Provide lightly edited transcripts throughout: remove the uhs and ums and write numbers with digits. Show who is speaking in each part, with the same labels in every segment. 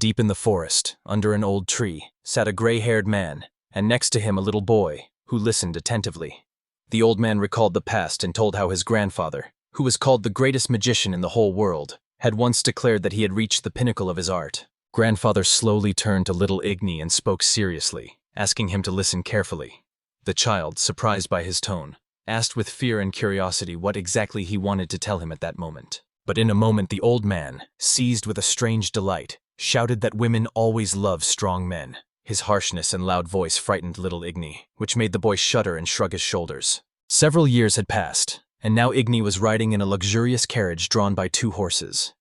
Speaker 1: deep in the forest, under an old tree, sat a gray-haired man, and next to him a little boy, who listened attentively. The old man recalled the past and told how his grandfather, who was called the greatest magician in the whole world, had once declared that he had reached the pinnacle of his art. Grandfather slowly turned to little Igny and spoke seriously, asking him to listen carefully. The child, surprised by his tone, asked with fear and curiosity what exactly he wanted to tell him at that moment. But in a moment the old man, seized with a strange delight, shouted that women always love strong men. His harshness and loud voice frightened little Igny, which made the boy shudder and shrug his shoulders. Several years had passed, and now Igny was riding in a luxurious carriage drawn by 2 horses.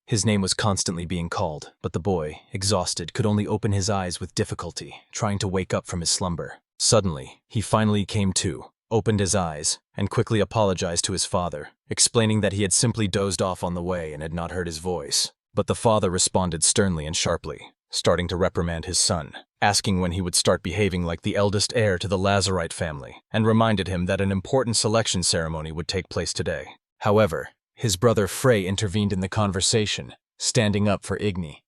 Speaker 1: His name was constantly being called, but the boy, exhausted, could only open his eyes with difficulty, trying to wake up from his slumber. Suddenly, he finally came to, opened his eyes, and quickly apologized to his father, explaining that he had simply dozed off on the way and had not heard his voice. But the father responded sternly and sharply, starting to reprimand his son, asking when he would start behaving like the eldest heir to the Lazarite family, and reminded him that an important selection ceremony would take place today. However, his brother Frey intervened in the conversation, standing up for Igny.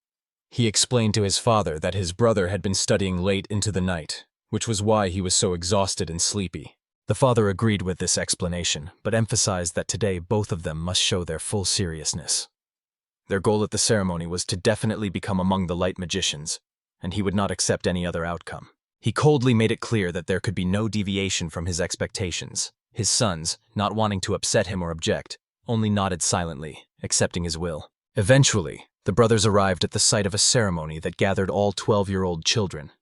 Speaker 1: He explained to his father that his brother had been studying late into the night, which was why he was so exhausted and sleepy. The father agreed with this explanation, but emphasized that today both of them must show their full seriousness. Their goal at the ceremony was to definitely become among the light magicians, and he would not accept any other outcome. He coldly made it clear that there could be no deviation from his expectations. His sons, not wanting to upset him or object, only nodded silently, accepting his will. Eventually, the brothers arrived at the site of a ceremony that gathered all 12-year-old children.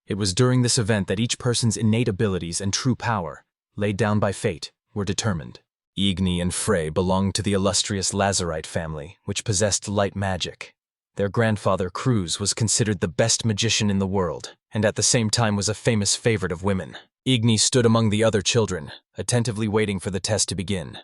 Speaker 1: It was during this event that each person's innate abilities and true power, laid down by fate, were determined. Igny and Frey belonged to the illustrious Lazarite family, which possessed light magic. Their grandfather, Cruz, was considered the best magician in the world, and at the same time was a famous favorite of women. Igny stood among the other children, attentively waiting for the test to begin,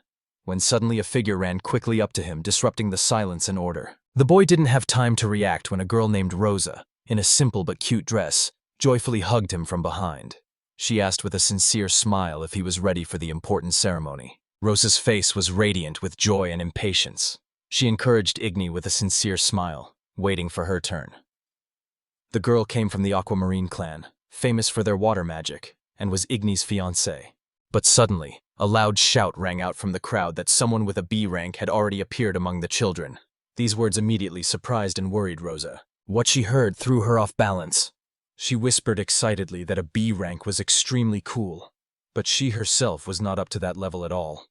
Speaker 1: when suddenly a figure ran quickly up to him, disrupting the silence and order. The boy didn't have time to react when a girl named Rosa, in a simple but cute dress, joyfully hugged him from behind. She asked with a sincere smile if he was ready for the important ceremony. Rosa's face was radiant with joy and impatience. She encouraged Igny with a sincere smile, waiting for her turn. The girl came from the Aquamarine clan, famous for their water magic, and was Igny's fiancée. But suddenly, a loud shout rang out from the crowd that someone with a B rank had already appeared among the children. These words immediately surprised and worried Rosa. What she heard threw her off balance. She whispered excitedly that a B rank was extremely cool, but she herself was not up to that level at all.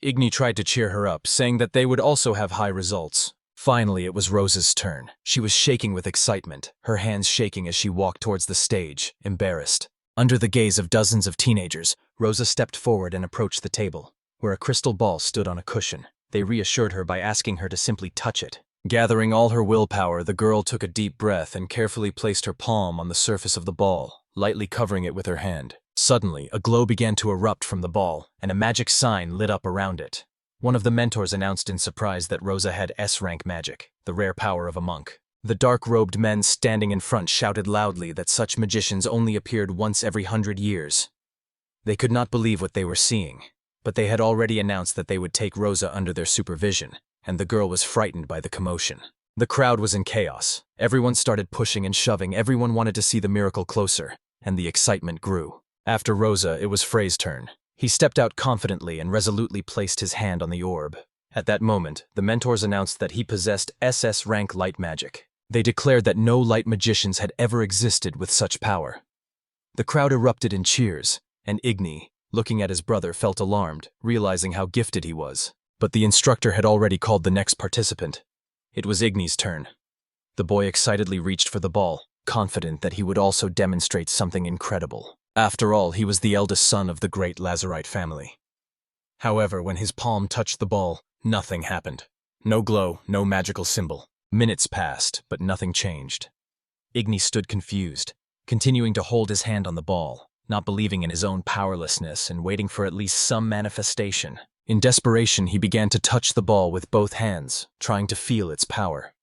Speaker 1: Igny tried to cheer her up, saying that they would also have high results. Finally, it was Rosa's turn. She was shaking with excitement, her hands shaking as she walked towards the stage, embarrassed. Under the gaze of dozens of teenagers, Rosa stepped forward and approached the table, where a crystal ball stood on a cushion. They reassured her by asking her to simply touch it. Gathering all her willpower, the girl took a deep breath and carefully placed her palm on the surface of the ball, lightly covering it with her hand. Suddenly, a glow began to erupt from the ball, and a magic sign lit up around it. One of the mentors announced in surprise that Rosa had S-rank magic, the rare power of a monk. The dark-robed men standing in front shouted loudly that such magicians only appeared once every 100 years. They could not believe what they were seeing, but they had already announced that they would take Rosa under their supervision, and the girl was frightened by the commotion. The crowd was in chaos. Everyone started pushing and shoving. Everyone wanted to see the miracle closer, and the excitement grew. After Rosa, it was Frey's turn. He stepped out confidently and resolutely placed his hand on the orb. At that moment, the mentors announced that he possessed SS rank light magic. They declared that no light magicians had ever existed with such power. The crowd erupted in cheers, and Igny, looking at his brother, felt alarmed, realizing how gifted he was. But the instructor had already called the next participant. It was Igny's turn. The boy excitedly reached for the ball, confident that he would also demonstrate something incredible. After all, he was the eldest son of the great Lazarite family. However, when his palm touched the ball, nothing happened. No glow, no magical symbol. Minutes passed, but nothing changed. Igny stood confused, continuing to hold his hand on the ball, not believing in his own powerlessness and waiting for at least some manifestation. In desperation, he began to touch the ball with both hands, trying to feel its power.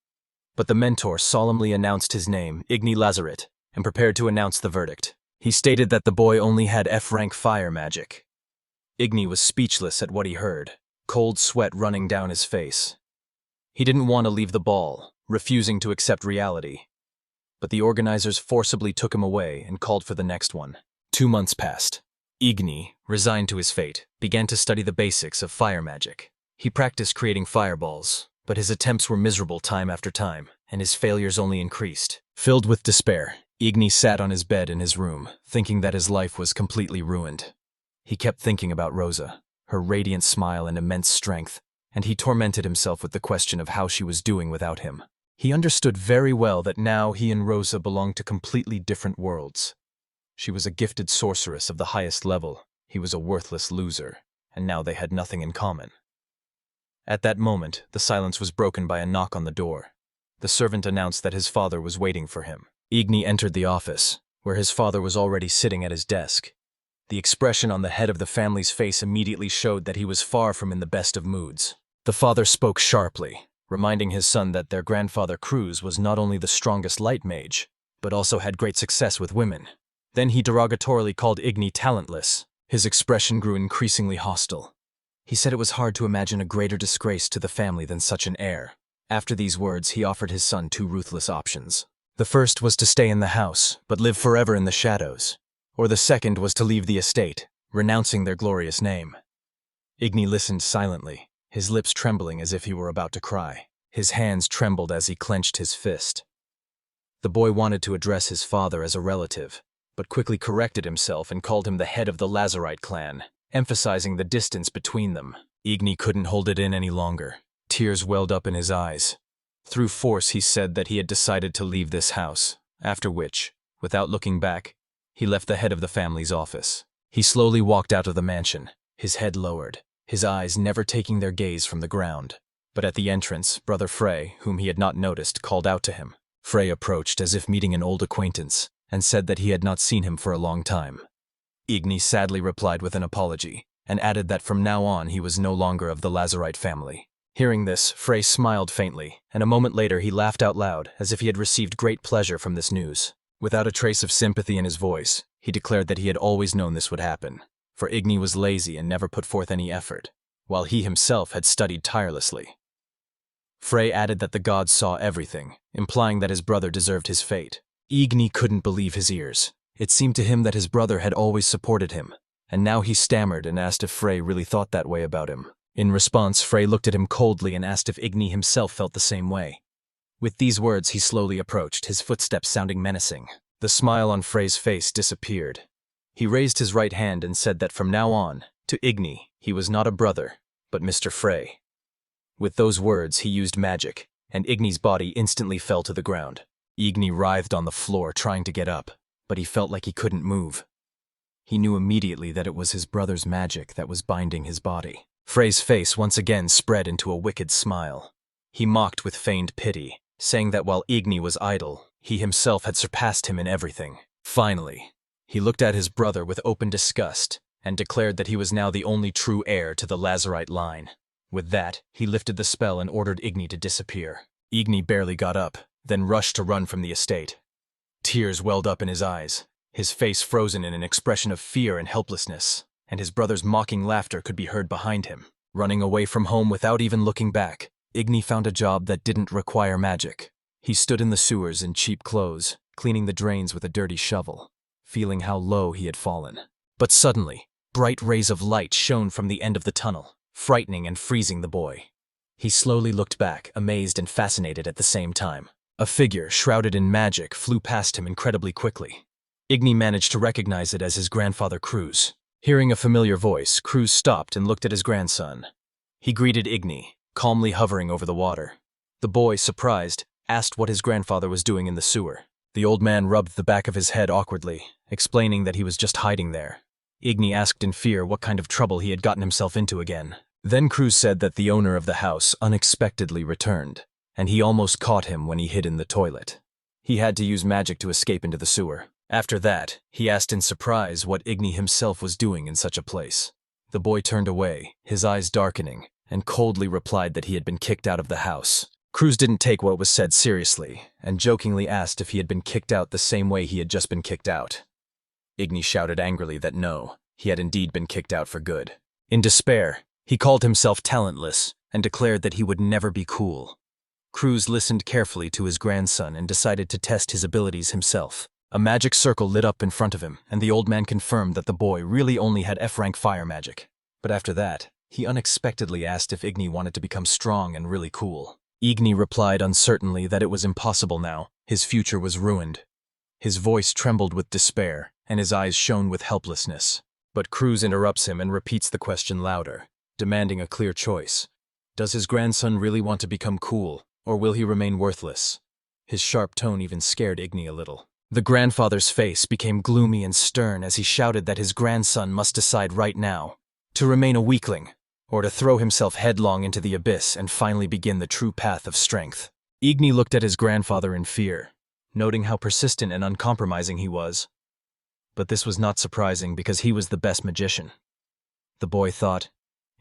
Speaker 1: But the mentor solemnly announced his name, Igny Lazaret, and prepared to announce the verdict. He stated that the boy only had F-rank fire magic. Igny was speechless at what he heard, cold sweat running down his face. He didn't want to leave the ball, refusing to accept reality. But the organizers forcibly took him away and called for the next one. 2 months passed. Igny, resigned to his fate, began to study the basics of fire magic. He practiced creating fireballs, but his attempts were miserable time after time, and his failures only increased. Filled with despair, Igny sat on his bed in his room, thinking that his life was completely ruined. He kept thinking about Rosa, her radiant smile and immense strength, and he tormented himself with the question of how she was doing without him. He understood very well that now he and Rosa belonged to completely different worlds. She was a gifted sorceress of the highest level, he was a worthless loser, and now they had nothing in common. At that moment, the silence was broken by a knock on the door. The servant announced that his father was waiting for him. Igny entered the office, where his father was already sitting at his desk. The expression on the head of the family's face immediately showed that he was far from in the best of moods. The father spoke sharply, reminding his son that their grandfather Cruz was not only the strongest light mage, but also had great success with women. Then he derogatorily called Igny talentless. His expression grew increasingly hostile. He said it was hard to imagine a greater disgrace to the family than such an heir. After these words, he offered his son 2 ruthless options. The first was to stay in the house, but live forever in the shadows. Or the second was to leave the estate, renouncing their glorious name. Igny listened silently, his lips trembling as if he were about to cry. His hands trembled as he clenched his fist. The boy wanted to address his father as a relative, but quickly corrected himself and called him the head of the Lazarite clan, emphasizing the distance between them. Igny couldn't hold it in any longer. Tears welled up in his eyes. Through force, he said that he had decided to leave this house, after which, without looking back, he left the head of the family's office. He slowly walked out of the mansion, his head lowered, his eyes never taking their gaze from the ground. But at the entrance, Brother Frey, whom he had not noticed, called out to him. Frey approached as if meeting an old acquaintance, and said that he had not seen him for a long time. Igny sadly replied with an apology, and added that from now on he was no longer of the Lazarite family. Hearing this, Frey smiled faintly, and a moment later he laughed out loud, as if he had received great pleasure from this news. Without a trace of sympathy in his voice, he declared that he had always known this would happen, for Igny was lazy and never put forth any effort, while he himself had studied tirelessly. Frey added that the gods saw everything, implying that his brother deserved his fate. Igny couldn't believe his ears. It seemed to him that his brother had always supported him, and now he stammered and asked if Frey really thought that way about him. In response, Frey looked at him coldly and asked if Igny himself felt the same way. With these words, he slowly approached, his footsteps sounding menacing. The smile on Frey's face disappeared. He raised his right hand and said that from now on, to Igny, he was not a brother, but Mr. Frey. With those words, he used magic, and Igny's body instantly fell to the ground. Igny writhed on the floor, trying to get up, but he felt like he couldn't move. He knew immediately that it was his brother's magic that was binding his body. Frey's face once again spread into a wicked smile. He mocked with feigned pity, saying that while Igny was idle, he himself had surpassed him in everything. Finally, he looked at his brother with open disgust and declared that he was now the only true heir to the Lazarite line. With that, he lifted the spell and ordered Igny to disappear. Igny barely got up, then rushed to run from the estate. Tears welled up in his eyes, his face frozen in an expression of fear and helplessness, and his brother's mocking laughter could be heard behind him. Running away from home without even looking back, Igny found a job that didn't require magic. He stood in the sewers in cheap clothes, cleaning the drains with a dirty shovel, feeling how low he had fallen. But suddenly, bright rays of light shone from the end of the tunnel, frightening and freezing the boy. He slowly looked back, amazed and fascinated at the same time. A figure, shrouded in magic, flew past him incredibly quickly. Igny managed to recognize it as his grandfather Cruz. Hearing a familiar voice, Cruz stopped and looked at his grandson. He greeted Igny, calmly hovering over the water. The boy, surprised, asked what his grandfather was doing in the sewer. The old man rubbed the back of his head awkwardly, explaining that he was just hiding there. Igny asked in fear what kind of trouble he had gotten himself into again. Then Cruz said that the owner of the house unexpectedly returned, and he almost caught him when he hid in the toilet. He had to use magic to escape into the sewer. After that, he asked in surprise what Igny himself was doing in such a place. The boy turned away, his eyes darkening, and coldly replied that he had been kicked out of the house. Cruz didn't take what was said seriously, and jokingly asked if he had been kicked out the same way he had just been kicked out. Igny shouted angrily that no, he had indeed been kicked out for good. In despair, he called himself talentless and declared that he would never be cool. Cruz listened carefully to his grandson and decided to test his abilities himself. A magic circle lit up in front of him, and the old man confirmed that the boy really only had F-rank fire magic. But after that, he unexpectedly asked if Igny wanted to become strong and really cool. Igny replied uncertainly that it was impossible now. His future was ruined. His voice trembled with despair, and his eyes shone with helplessness. But Cruz interrupts him and repeats the question louder, demanding a clear choice. Does his grandson really want to become cool, or will he remain worthless? His sharp tone even scared Igny a little. The grandfather's face became gloomy and stern as he shouted that his grandson must decide right now to remain a weakling, or to throw himself headlong into the abyss and finally begin the true path of strength. Igny looked at his grandfather in fear, noting how persistent and uncompromising he was. But this was not surprising because he was the best magician. The boy thought,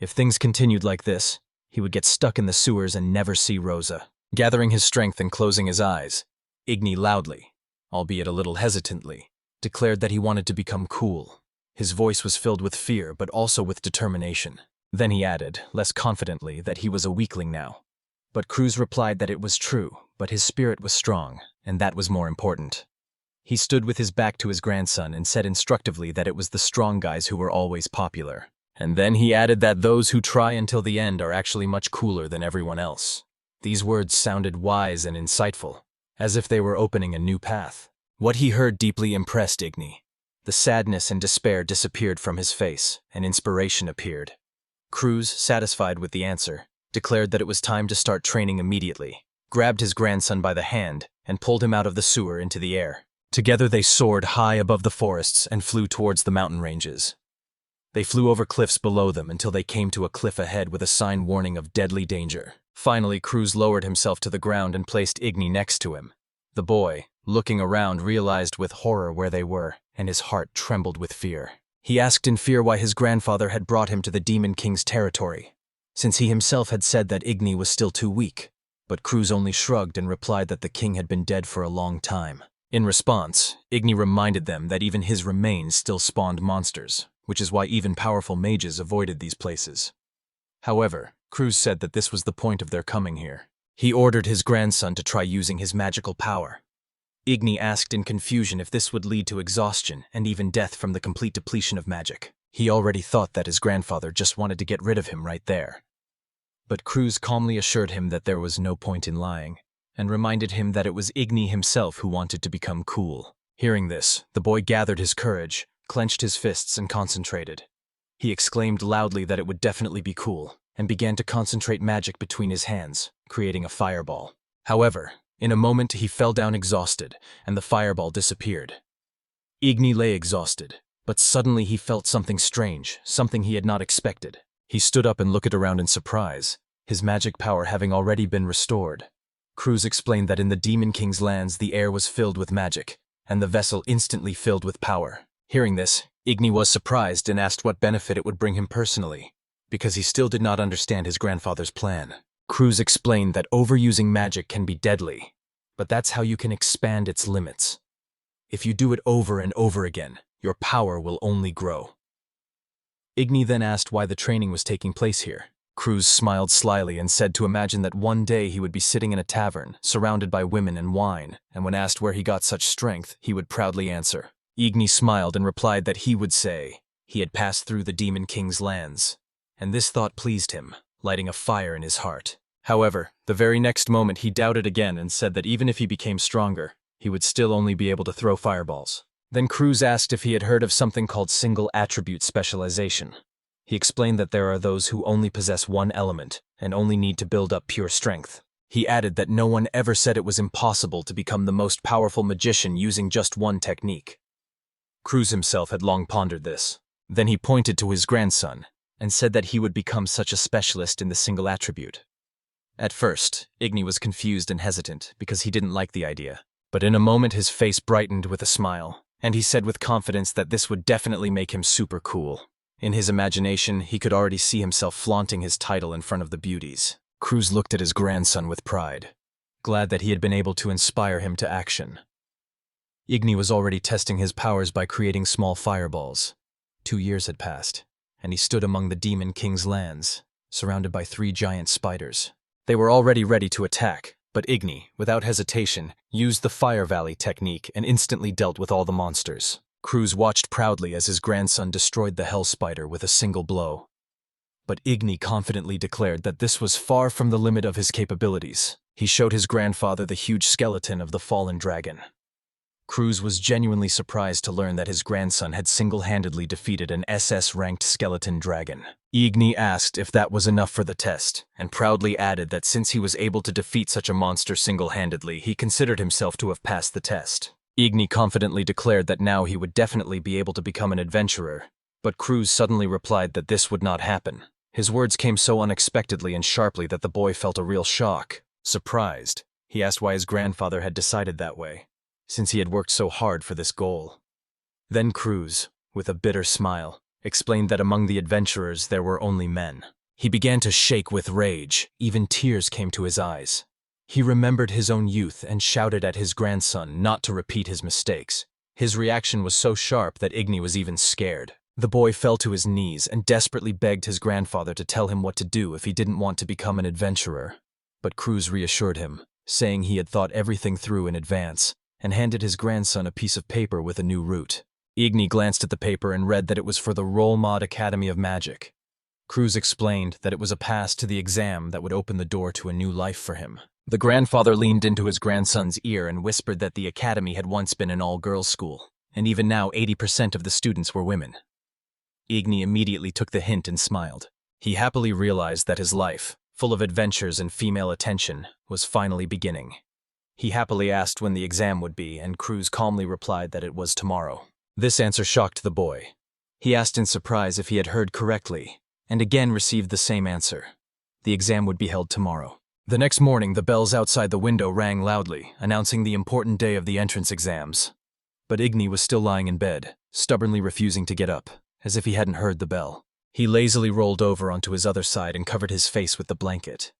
Speaker 1: if things continued like this, he would get stuck in the sewers and never see Rosa. Gathering his strength and closing his eyes, Igny loudly, albeit a little hesitantly, declared that he wanted to become cool. His voice was filled with fear but also with determination. Then he added, less confidently, that he was a weakling now. But Cruz replied that it was true, but his spirit was strong, and that was more important. He stood with his back to his grandson and said instructively that it was the strong guys who were always popular. And then he added that those who try until the end are actually much cooler than everyone else. These words sounded wise and insightful, as if they were opening a new path. What he heard deeply impressed Igny. The sadness and despair disappeared from his face, and inspiration appeared. Cruz, satisfied with the answer, declared that it was time to start training immediately, grabbed his grandson by the hand, and pulled him out of the sewer into the air. Together they soared high above the forests and flew towards the mountain ranges. They flew over cliffs below them until they came to a cliff ahead with a sign warning of deadly danger. Finally, Cruz lowered himself to the ground and placed Igny next to him. The boy, looking around, realized with horror where they were, and his heart trembled with fear. He asked in fear why his grandfather had brought him to the Demon King's territory, since he himself had said that Igny was still too weak. But Cruz only shrugged and replied that the king had been dead for a long time. In response, Igny reminded them that even his remains still spawned monsters, which is why even powerful mages avoided these places. However, Cruz said that this was the point of their coming here. He ordered his grandson to try using his magical power. Igny asked in confusion if this would lead to exhaustion and even death from the complete depletion of magic. He already thought that his grandfather just wanted to get rid of him right there. But Cruz calmly assured him that there was no point in lying, and reminded him that it was Igny himself who wanted to become cool. Hearing this, the boy gathered his courage, clenched his fists and concentrated. He exclaimed loudly that it would definitely be cool, and began to concentrate magic between his hands, creating a fireball. However, in a moment he fell down exhausted, and the fireball disappeared. Igny lay exhausted, but suddenly he felt something strange, something he had not expected. He stood up and looked around in surprise, his magic power having already been restored. Cruz explained that in the Demon King's lands the air was filled with magic, and the vessel instantly filled with power. Hearing this, Igny was surprised and asked what benefit it would bring him personally, because he still did not understand his grandfather's plan. Cruz explained that overusing magic can be deadly, but that's how you can expand its limits. If you do it over and over again, your power will only grow. Igny then asked why the training was taking place here. Cruz smiled slyly and said to imagine that one day he would be sitting in a tavern, surrounded by women and wine, and when asked where he got such strength, he would proudly answer. Igny smiled and replied that he would say he had passed through the Demon King's lands, and this thought pleased him, lighting a fire in his heart. However, the very next moment he doubted again and said that even if he became stronger, he would still only be able to throw fireballs. Then Cruz asked if he had heard of something called single attribute specialization. He explained that there are those who only possess one element and only need to build up pure strength. He added that no one ever said it was impossible to become the most powerful magician using just one technique. Cruz himself had long pondered this. Then he pointed to his grandson and said that he would become such a specialist in the single attribute. At first, Igny was confused and hesitant because he didn't like the idea. But in a moment his face brightened with a smile, and he said with confidence that this would definitely make him super cool. In his imagination, he could already see himself flaunting his title in front of the beauties. Cruz looked at his grandson with pride, glad that he had been able to inspire him to action. Igny was already testing his powers by creating small fireballs. 2 years had passed, and he stood among the Demon King's lands, surrounded by 3 giant spiders. They were already ready to attack, But Igny, without hesitation, used the Fire Valley technique and instantly dealt with all the monsters. Cruz watched proudly as his grandson destroyed the Hell Spider with a single blow. But Igny confidently declared that this was far from the limit of his capabilities. He showed his grandfather the huge skeleton of the fallen dragon. Cruz was genuinely surprised to learn that his grandson had single-handedly defeated an SS-ranked skeleton dragon. Igny asked if that was enough for the test, and proudly added that since he was able to defeat such a monster single-handedly, he considered himself to have passed the test. Igny confidently declared that now he would definitely be able to become an adventurer, but Cruz suddenly replied that this would not happen. His words came so unexpectedly and sharply that the boy felt a real shock. Surprised, he asked why his grandfather had decided that way, since he had worked so hard for this goal. Then Cruz, with a bitter smile, explained that among the adventurers there were only men. He began to shake with rage, even tears came to his eyes. He remembered his own youth and shouted at his grandson not to repeat his mistakes. His reaction was so sharp that Igny was even scared. The boy fell to his knees and desperately begged his grandfather to tell him what to do if he didn't want to become an adventurer. But Cruz reassured him, saying he had thought everything through in advance, and handed his grandson a piece of paper with a new route. Igny glanced at the paper and read that it was for the Roll Mod Academy of Magic. Cruz explained that it was a pass to the exam that would open the door to a new life for him. The grandfather leaned into his grandson's ear and whispered that the academy had once been an all-girls school, and even now 80% of the students were women. Igny immediately took the hint and smiled. He happily realized that his life, full of adventures and female attention, was finally beginning. He happily asked when the exam would be, and Cruz calmly replied that it was tomorrow. This answer shocked the boy. He asked in surprise if he had heard correctly, and again received the same answer. The exam would be held tomorrow. The next morning, the bells outside the window rang loudly, announcing the important day of the entrance exams. But Igny was still lying in bed, stubbornly refusing to get up, as if he hadn't heard the bell. He lazily rolled over onto his other side and covered his face with the blanket,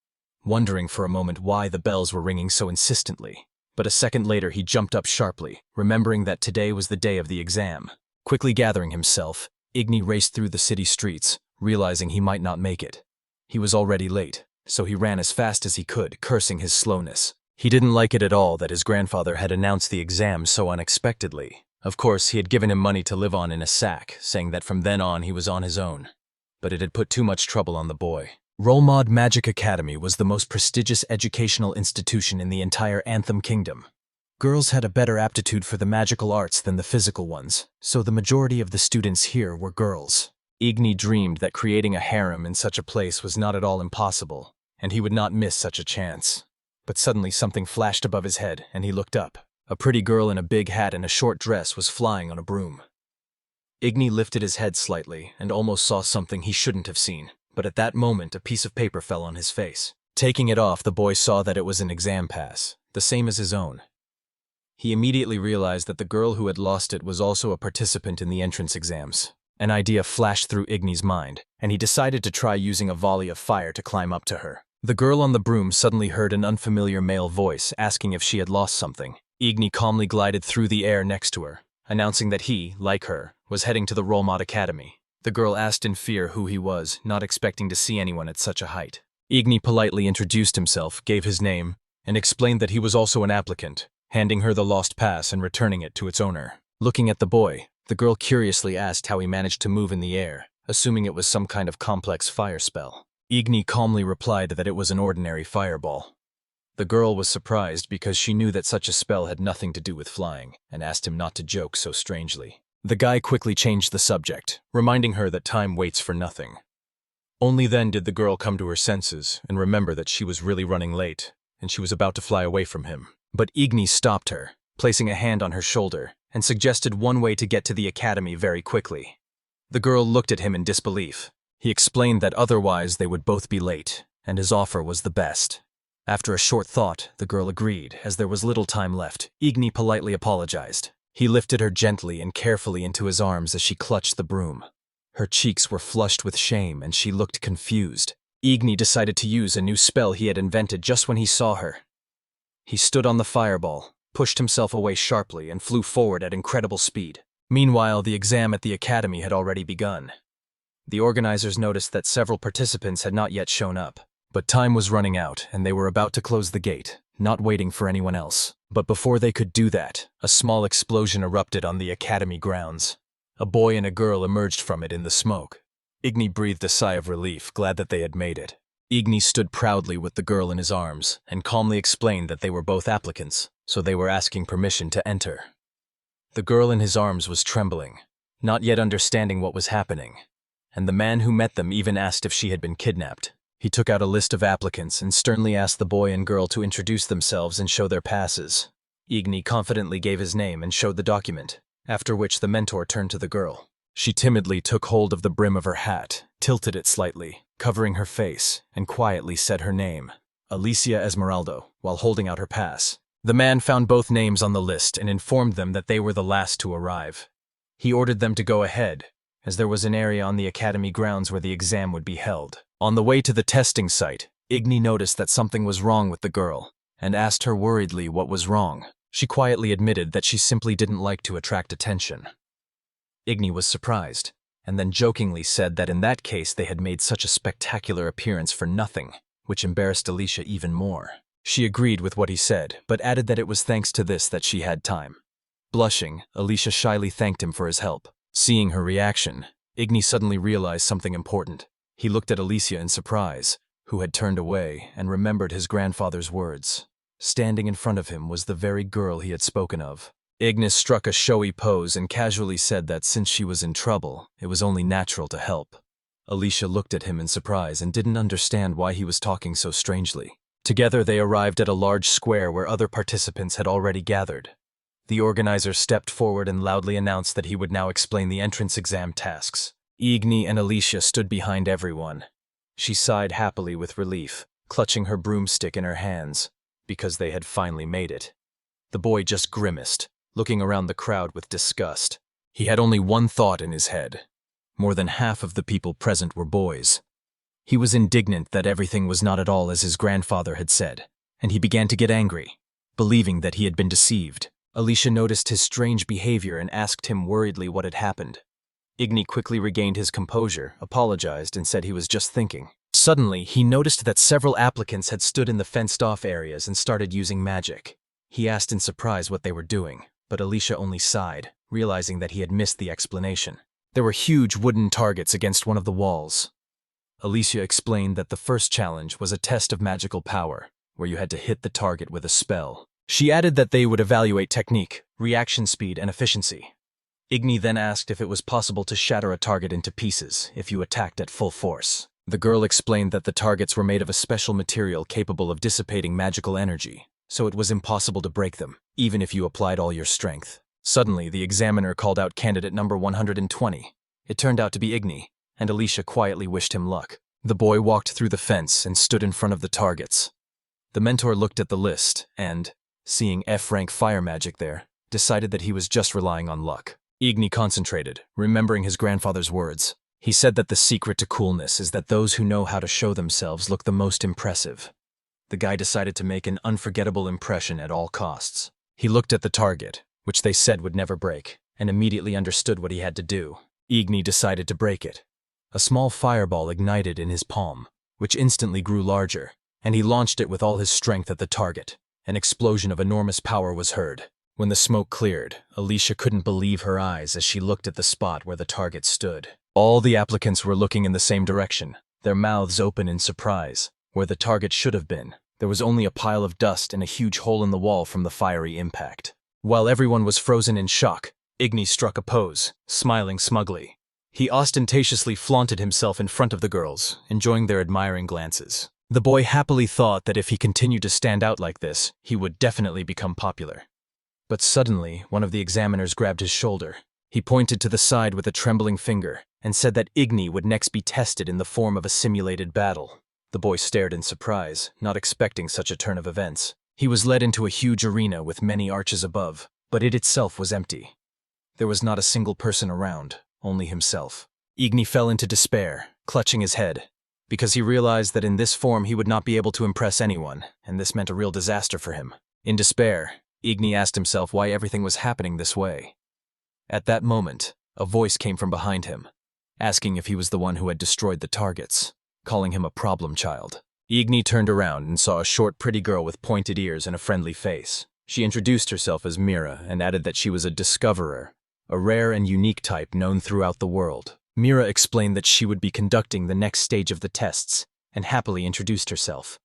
Speaker 1: wondering for a moment why the bells were ringing so insistently. But a second later he jumped up sharply, remembering that today was the day of the exam. Quickly gathering himself, Igny raced through the city streets, realizing he might not make it. He was already late, so he ran as fast as he could, cursing his slowness. He didn't like it at all that his grandfather had announced the exam so unexpectedly. Of course, he had given him money to live on in a sack, saying that from then on he was on his own. But it had put too much trouble on the boy. Rollmod Magic Academy was the most prestigious educational institution in the entire Anthem Kingdom. Girls had a better aptitude for the magical arts than the physical ones, so the majority of the students here were girls. Igny dreamed that creating a harem in such a place was not at all impossible, and he would not miss such a chance. But suddenly something flashed above his head, and he looked up. A pretty girl in a big hat and a short dress was flying on a broom. Igny lifted his head slightly and almost saw something he shouldn't have seen, but at that moment a piece of paper fell on his face. Taking it off, the boy saw that it was an exam pass, the same as his own. He immediately realized that the girl who had lost it was also a participant in the entrance exams. An idea flashed through Igny's mind, and he decided to try using a volley of fire to climb up to her. The girl on the broom suddenly heard an unfamiliar male voice asking if she had lost something. Igny calmly glided through the air next to her, announcing that he, like her, was heading to the Rollmod Academy. The girl asked in fear who he was, not expecting to see anyone at such a height. Igny politely introduced himself, gave his name, and explained that he was also an applicant, handing her the lost pass and returning it to its owner. Looking at the boy, the girl curiously asked how he managed to move in the air, assuming it was some kind of complex fire spell. Igny calmly replied that it was an ordinary fireball. The girl was surprised because she knew that such a spell had nothing to do with flying, and asked him not to joke so strangely. The guy quickly changed the subject, reminding her that time waits for nothing. Only then did the girl come to her senses and remember that she was really running late, and she was about to fly away from him. But Igny stopped her, placing a hand on her shoulder, and suggested one way to get to the academy very quickly. The girl looked at him in disbelief. He explained that otherwise they would both be late, and his offer was the best. After a short thought, the girl agreed, as there was little time left. Igny politely apologized. He lifted her gently and carefully into his arms as she clutched the broom. Her cheeks were flushed with shame and she looked confused. Igny decided to use a new spell he had invented just when he saw her. He stood on the fireball, pushed himself away sharply, and flew forward at incredible speed. Meanwhile, the exam at the academy had already begun. The organizers noticed that several participants had not yet shown up, But time was running out, and they were about to close the gate, not waiting for anyone else. But before they could do that, a small explosion erupted on the academy grounds. A boy and a girl emerged from it in the smoke. Igny breathed a sigh of relief, glad that they had made it. Igny stood proudly with the girl in his arms, and calmly explained that they were both applicants, so they were asking permission to enter. The girl in his arms was trembling, not yet understanding what was happening, and the man who met them even asked if she had been kidnapped. He took out a list of applicants and sternly asked the boy and girl to introduce themselves and show their passes. Igny confidently gave his name and showed the document, after which the mentor turned to the girl. She timidly took hold of the brim of her hat, tilted it slightly, covering her face, and quietly said her name, Alicia Esmeraldo, while holding out her pass. The man found both names on the list and informed them that they were the last to arrive. He ordered them to go ahead, as there was an area on the academy grounds where the exam would be held. On the way to the testing site, Igny noticed that something was wrong with the girl, and asked her worriedly what was wrong. She quietly admitted that she simply didn't like to attract attention. Igny was surprised, and then jokingly said that in that case they had made such a spectacular appearance for nothing, which embarrassed Alicia even more. She agreed with what he said, but added that it was thanks to this that she had time. Blushing, Alicia shyly thanked him for his help. Seeing her reaction, Igny suddenly realized something important. He looked at Alicia in surprise, who had turned away, and remembered his grandfather's words. Standing in front of him was the very girl he had spoken of. Igny struck a showy pose and casually said that since she was in trouble, it was only natural to help. Alicia looked at him in surprise and didn't understand why he was talking so strangely. Together they arrived at a large square where other participants had already gathered. The organizer stepped forward and loudly announced that he would now explain the entrance exam tasks. Igny and Alicia stood behind everyone. She sighed happily with relief, clutching her broomstick in her hands, because they had finally made it. The boy just grimaced, looking around the crowd with disgust. He had only one thought in his head. More than half of the people present were boys. He was indignant that everything was not at all as his grandfather had said, and he began to get angry, believing that he had been deceived. Alicia noticed his strange behavior and asked him worriedly what had happened. Igny quickly regained his composure, apologized, and said he was just thinking. Suddenly, he noticed that several applicants had stood in the fenced-off areas and started using magic. He asked in surprise what they were doing, but Alicia only sighed, realizing that he had missed the explanation. There were huge wooden targets against one of the walls. Alicia explained that the first challenge was a test of magical power, where you had to hit the target with a spell. She added that they would evaluate technique, reaction speed, and efficiency. Igny then asked if it was possible to shatter a target into pieces if you attacked at full force. The girl explained that the targets were made of a special material capable of dissipating magical energy, so it was impossible to break them, even if you applied all your strength. Suddenly, the examiner called out candidate number 120. It turned out to be Igny, and Alicia quietly wished him luck. The boy walked through the fence and stood in front of the targets. The mentor looked at the list and, seeing F-rank fire magic there, decided that he was just relying on luck. Igny concentrated, remembering his grandfather's words. He said that the secret to coolness is that those who know how to show themselves look the most impressive. The guy decided to make an unforgettable impression at all costs. He looked at the target, which they said would never break, and immediately understood what he had to do. Igny decided to break it. A small fireball ignited in his palm, which instantly grew larger, and he launched it with all his strength at the target. An explosion of enormous power was heard. When the smoke cleared, Alicia couldn't believe her eyes as she looked at the spot where the target stood. All the applicants were looking in the same direction, their mouths open in surprise. Where the target should have been, there was only a pile of dust and a huge hole in the wall from the fiery impact. While everyone was frozen in shock, Igny struck a pose, smiling smugly. He ostentatiously flaunted himself in front of the girls, enjoying their admiring glances. The boy happily thought that if he continued to stand out like this, he would definitely become popular. But suddenly, one of the examiners grabbed his shoulder. He pointed to the side with a trembling finger and said that Igny would next be tested in the form of a simulated battle. The boy stared in surprise, not expecting such a turn of events. He was led into a huge arena with many arches above, but it itself was empty. There was not a single person around, only himself. Igny fell into despair, clutching his head, because he realized that in this form he would not be able to impress anyone, and this meant a real disaster for him. In despair, Igny asked himself why everything was happening this way. At that moment, a voice came from behind him, asking if he was the one who had destroyed the targets, calling him a problem child. Igny turned around and saw a short, pretty girl with pointed ears and a friendly face. She introduced herself as Mira and added that she was a discoverer, a rare and unique type known throughout the world. Mira explained that she would be conducting the next stage of the tests and happily introduced herself.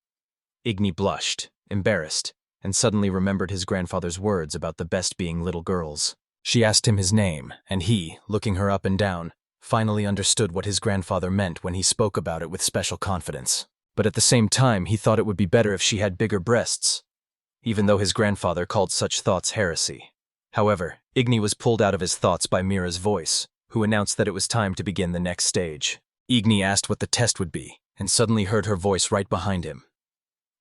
Speaker 1: Igny blushed, embarrassed, and suddenly remembered his grandfather's words about the best being little girls. She asked him his name, and he, looking her up and down, finally understood what his grandfather meant when he spoke about it with special confidence. But at the same time, he thought it would be better if she had bigger breasts, even though his grandfather called such thoughts heresy. However, Igny was pulled out of his thoughts by Mira's voice, who announced that it was time to begin the next stage. Igny asked what the test would be, and suddenly heard her voice right behind him.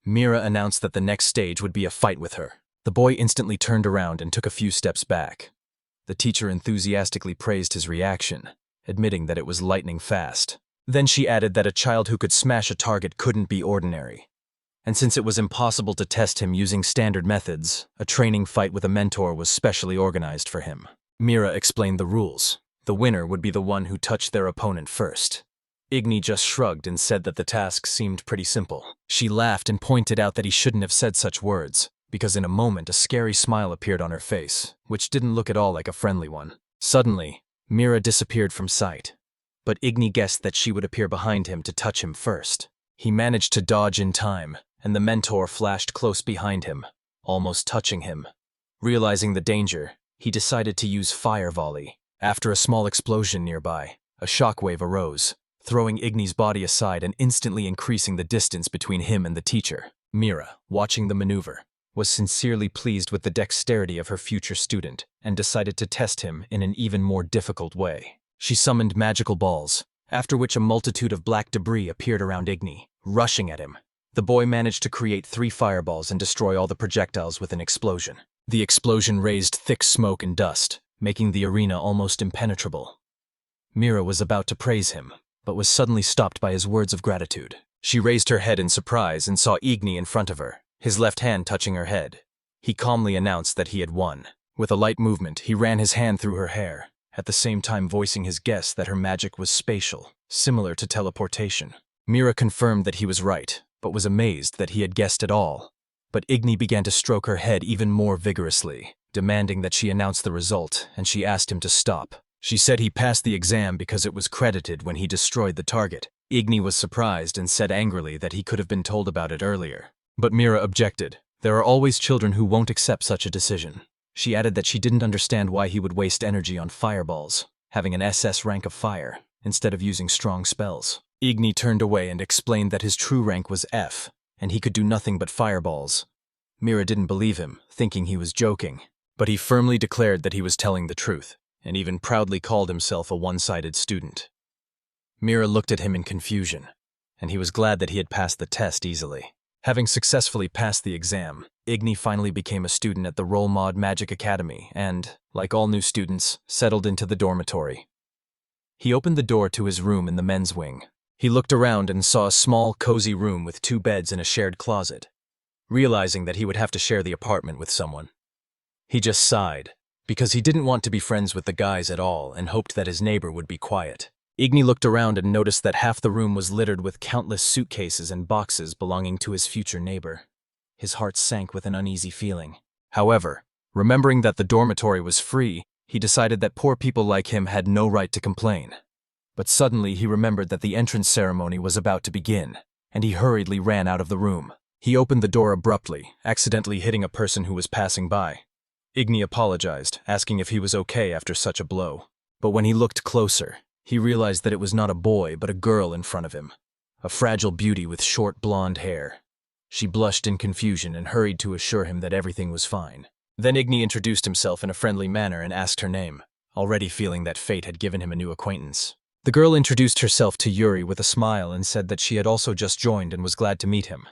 Speaker 1: Mira announced that the next stage would be a fight with her. The boy instantly turned around and took a few steps back. The teacher enthusiastically praised his reaction, admitting that it was lightning fast. Then she added that a child who could smash a target couldn't be ordinary. And since it was impossible to test him using standard methods, a training fight with a mentor was specially organized for him. Mira explained the rules. The winner would be the one who touched their opponent first. Igny just shrugged and said that the task seemed pretty simple. She laughed and pointed out that he shouldn't have said such words, because in a moment a scary smile appeared on her face, which didn't look at all like a friendly one. Suddenly, Mira disappeared from sight. But Igny guessed that she would appear behind him to touch him first. He managed to dodge in time, and the mentor flashed close behind him, almost touching him. Realizing the danger, he decided to use fire volley. After a small explosion nearby, a shockwave arose, throwing Igny's body aside and instantly increasing the distance between him and the teacher. Mira, watching the maneuver, was sincerely pleased with the dexterity of her future student and decided to test him in an even more difficult way. She summoned magical balls, after which a multitude of black debris appeared around Igny, rushing at him. The boy managed to create 3 fireballs and destroy all the projectiles with an explosion. The explosion raised thick smoke and dust, making the arena almost impenetrable. Mira was about to praise him, but was suddenly stopped by his words of gratitude. She raised her head in surprise and saw Igny in front of her, his left hand touching her head. He calmly announced that he had won. With a light movement, he ran his hand through her hair, at the same time voicing his guess that her magic was spatial, similar to teleportation. Mira confirmed that he was right, but was amazed that he had guessed at all. But Igny began to stroke her head even more vigorously, demanding that she announce the result, and she asked him to stop. She said he passed the exam because it was credited when he destroyed the target. Igny was surprised and said angrily that he could have been told about it earlier. But Mira objected. There are always children who won't accept such a decision. She added that she didn't understand why he would waste energy on fireballs, having an SS rank of fire, instead of using strong spells. Igny turned away and explained that his true rank was F, and he could do nothing but fireballs. Mira didn't believe him, thinking he was joking, but he firmly declared that he was telling the truth, and even proudly called himself a one-sided student. Mira looked at him in confusion, and he was glad that he had passed the test easily. Having successfully passed the exam, Igny finally became a student at the Role Mod Magic Academy and, like all new students, settled into the dormitory. He opened the door to his room in the men's wing. He looked around and saw a small, cozy room with 2 beds and a shared closet. Realizing that he would have to share the apartment with someone, he just sighed, because he didn't want to be friends with the guys at all and hoped that his neighbor would be quiet. Igny looked around and noticed that half the room was littered with countless suitcases and boxes belonging to his future neighbor. His heart sank with an uneasy feeling. However, remembering that the dormitory was free, he decided that poor people like him had no right to complain. But suddenly he remembered that the entrance ceremony was about to begin, and he hurriedly ran out of the room. He opened the door abruptly, accidentally hitting a person who was passing by. Igny apologized, asking if he was okay after such a blow. But when he looked closer, he realized that it was not a boy but a girl in front of him, a fragile beauty with short blonde hair. She blushed in confusion and hurried to assure him that everything was fine. Then Igny introduced himself in a friendly manner and asked her name, already feeling that fate had given him a new acquaintance. The girl introduced herself to Yuri with a smile and said that she had also just joined and was glad to meet him.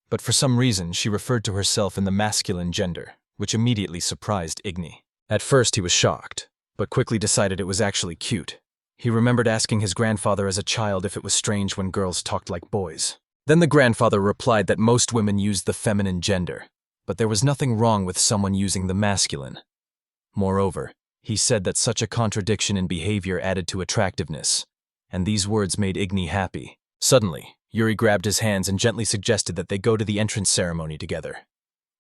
Speaker 1: But for some reason, she referred to herself in the masculine gender, which immediately surprised Igny. At first he was shocked, but quickly decided it was actually cute. He remembered asking his grandfather as a child if it was strange when girls talked like boys. Then the grandfather replied that most women used the feminine gender, but there was nothing wrong with someone using the masculine. Moreover, he said that such a contradiction in behavior added to attractiveness, and these words made Igny happy. Suddenly, Yuri grabbed his hands and gently suggested that they go to the entrance ceremony together.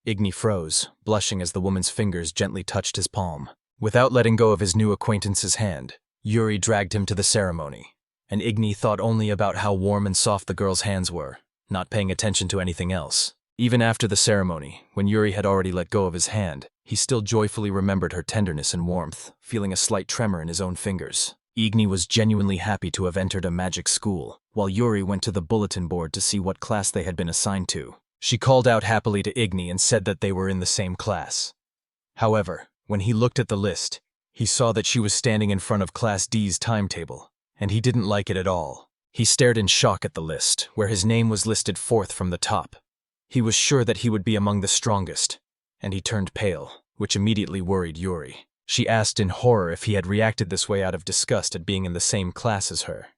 Speaker 1: Igny froze, blushing as the woman's fingers gently touched his palm. Without letting go of his new acquaintance's hand, Yuri dragged him to the ceremony, and Igny thought only about how warm and soft the girl's hands were, not paying attention to anything else. Even after the ceremony, when Yuri had already let go of his hand, he still joyfully remembered her tenderness and warmth, feeling a slight tremor in his own fingers. Igny was genuinely happy to have entered a magic school, while Yuri went to the bulletin board to see what class they had been assigned to. She called out happily to Igny and said that they were in the same class. However, when he looked at the list, he saw that she was standing in front of Class D's timetable, and he didn't like it at all. He stared in shock at the list, where his name was listed fourth from the top. He was sure that he would be among the strongest, and he turned pale, which immediately worried Yuri. She asked in horror if he had reacted this way out of disgust at being in the same class as her.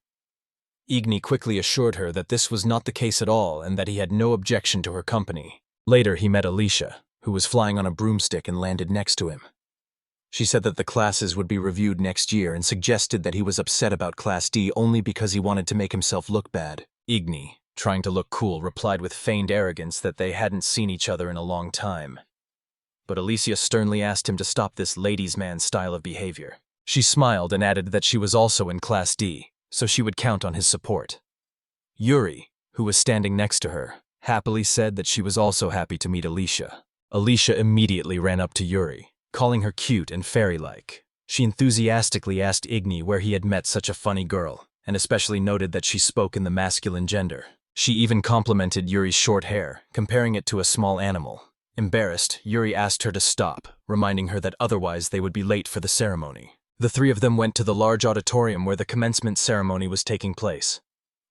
Speaker 1: Igny quickly assured her that this was not the case at all and that he had no objection to her company. Later he met Alicia, who was flying on a broomstick and landed next to him. She said that the classes would be reviewed next year and suggested that he was upset about Class D only because he wanted to make himself look bad. Igny, trying to look cool, replied with feigned arrogance that they hadn't seen each other in a long time. But Alicia sternly asked him to stop this ladies' man style of behavior. She smiled and added that she was also in Class D, so she would count on his support. Yuri, who was standing next to her, happily said that she was also happy to meet Alicia. Alicia immediately ran up to Yuri, calling her cute and fairy-like. She enthusiastically asked Igny where he had met such a funny girl, and especially noted that she spoke in the masculine gender. She even complimented Yuri's short hair, comparing it to a small animal. Embarrassed, Yuri asked her to stop, reminding her that otherwise they would be late for the ceremony. The three of them went to the large auditorium where the commencement ceremony was taking place.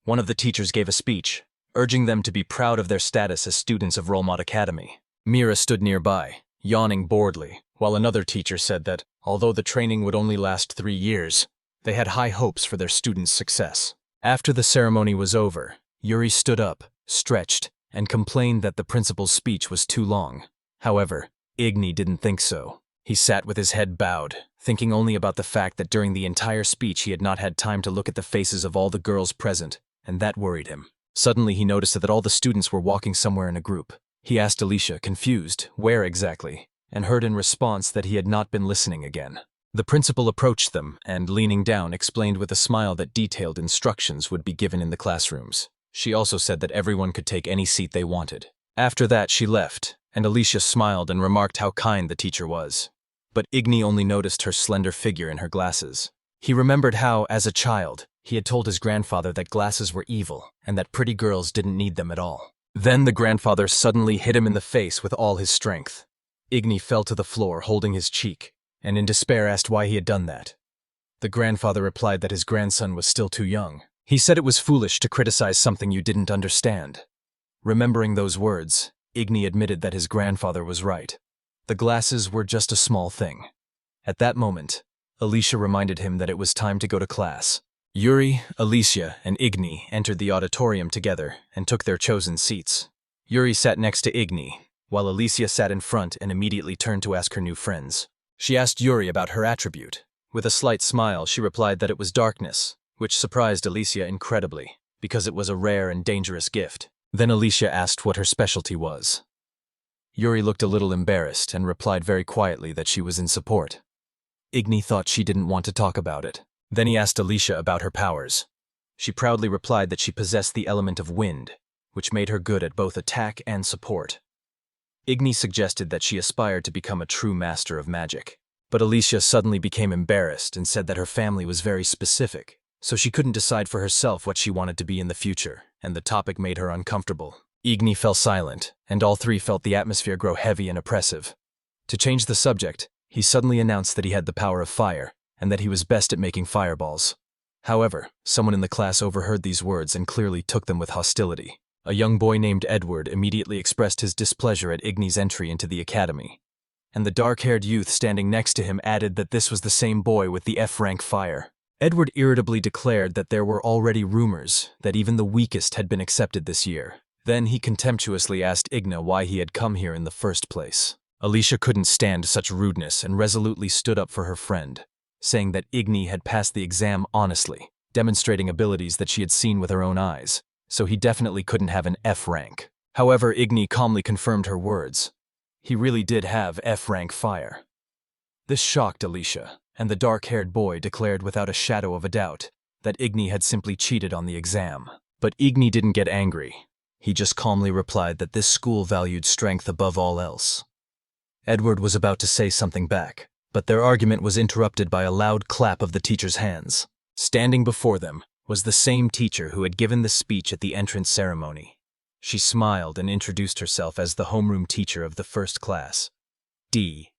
Speaker 1: One of the teachers gave a speech, urging them to be proud of their status as students of Rollmont Academy. Mira stood nearby, yawning boredly, while another teacher said that, although the training would only last 3 years, they had high hopes for their students' success. After the ceremony was over, Yuri stood up, stretched, and complained that the principal's speech was too long. However, Igny didn't think so. He sat with his head bowed, thinking only about the fact that during the entire speech he had not had time to look at the faces of all the girls present, and that worried him. Suddenly he noticed that all the students were walking somewhere in a group. He asked Alicia, confused, where exactly, and heard in response that he had not been listening again. The principal approached them and, leaning down, explained with a smile that detailed instructions would be given in the classrooms. She also said that everyone could take any seat they wanted. After that, she left, and Alicia smiled and remarked how kind the teacher was. But Igny only noticed her slender figure in her glasses. He remembered how, as a child, he had told his grandfather that glasses were evil and that pretty girls didn't need them at all. Then the grandfather suddenly hit him in the face with all his strength. Igny fell to the floor, holding his cheek, and in despair asked why he had done that. The grandfather replied that his grandson was still too young. He said it was foolish to criticize something you didn't understand. Remembering those words, Igny admitted that his grandfather was right. The glasses were just a small thing. At that moment, Alicia reminded him that it was time to go to class. Yuri, Alicia, and Igny entered the auditorium together and took their chosen seats. Yuri sat next to Igny, while Alicia sat in front and immediately turned to ask her new friends. She asked Yuri about her attribute. With a slight smile, she replied that it was darkness, which surprised Alicia incredibly, because it was a rare and dangerous gift. Then Alicia asked what her specialty was. Yuri looked a little embarrassed and replied very quietly that she was in support. Igny thought she didn't want to talk about it. Then he asked Alicia about her powers. She proudly replied that she possessed the element of wind, which made her good at both attack and support. Igny suggested that she aspired to become a true master of magic. But Alicia suddenly became embarrassed and said that her family was very specific, so she couldn't decide for herself what she wanted to be in the future, and the topic made her uncomfortable. Igny fell silent, and all three felt the atmosphere grow heavy and oppressive. To change the subject, he suddenly announced that he had the power of fire, and that he was best at making fireballs. However, someone in the class overheard these words and clearly took them with hostility. A young boy named Edward immediately expressed his displeasure at Igny's entry into the academy, and the dark-haired youth standing next to him added that this was the same boy with the F-rank fire. Edward irritably declared that there were already rumors that even the weakest had been accepted this year. Then he contemptuously asked Igny why he had come here in the first place. Alicia couldn't stand such rudeness and resolutely stood up for her friend, saying that Igny had passed the exam honestly, demonstrating abilities that she had seen with her own eyes. so he definitely couldn't have an F rank. However, Igny calmly confirmed her words. He really did have F rank fire. This shocked Alicia, and the dark-haired boy declared without a shadow of a doubt that Igny had simply cheated on the exam. But Igny didn't get angry. He just calmly replied that this school valued strength above all else. Edward was about to say something back, but their argument was interrupted by a loud clap of the teacher's hands. Standing before them was the same teacher who had given the speech at the entrance ceremony. She smiled and introduced herself as the homeroom teacher of the first class. D.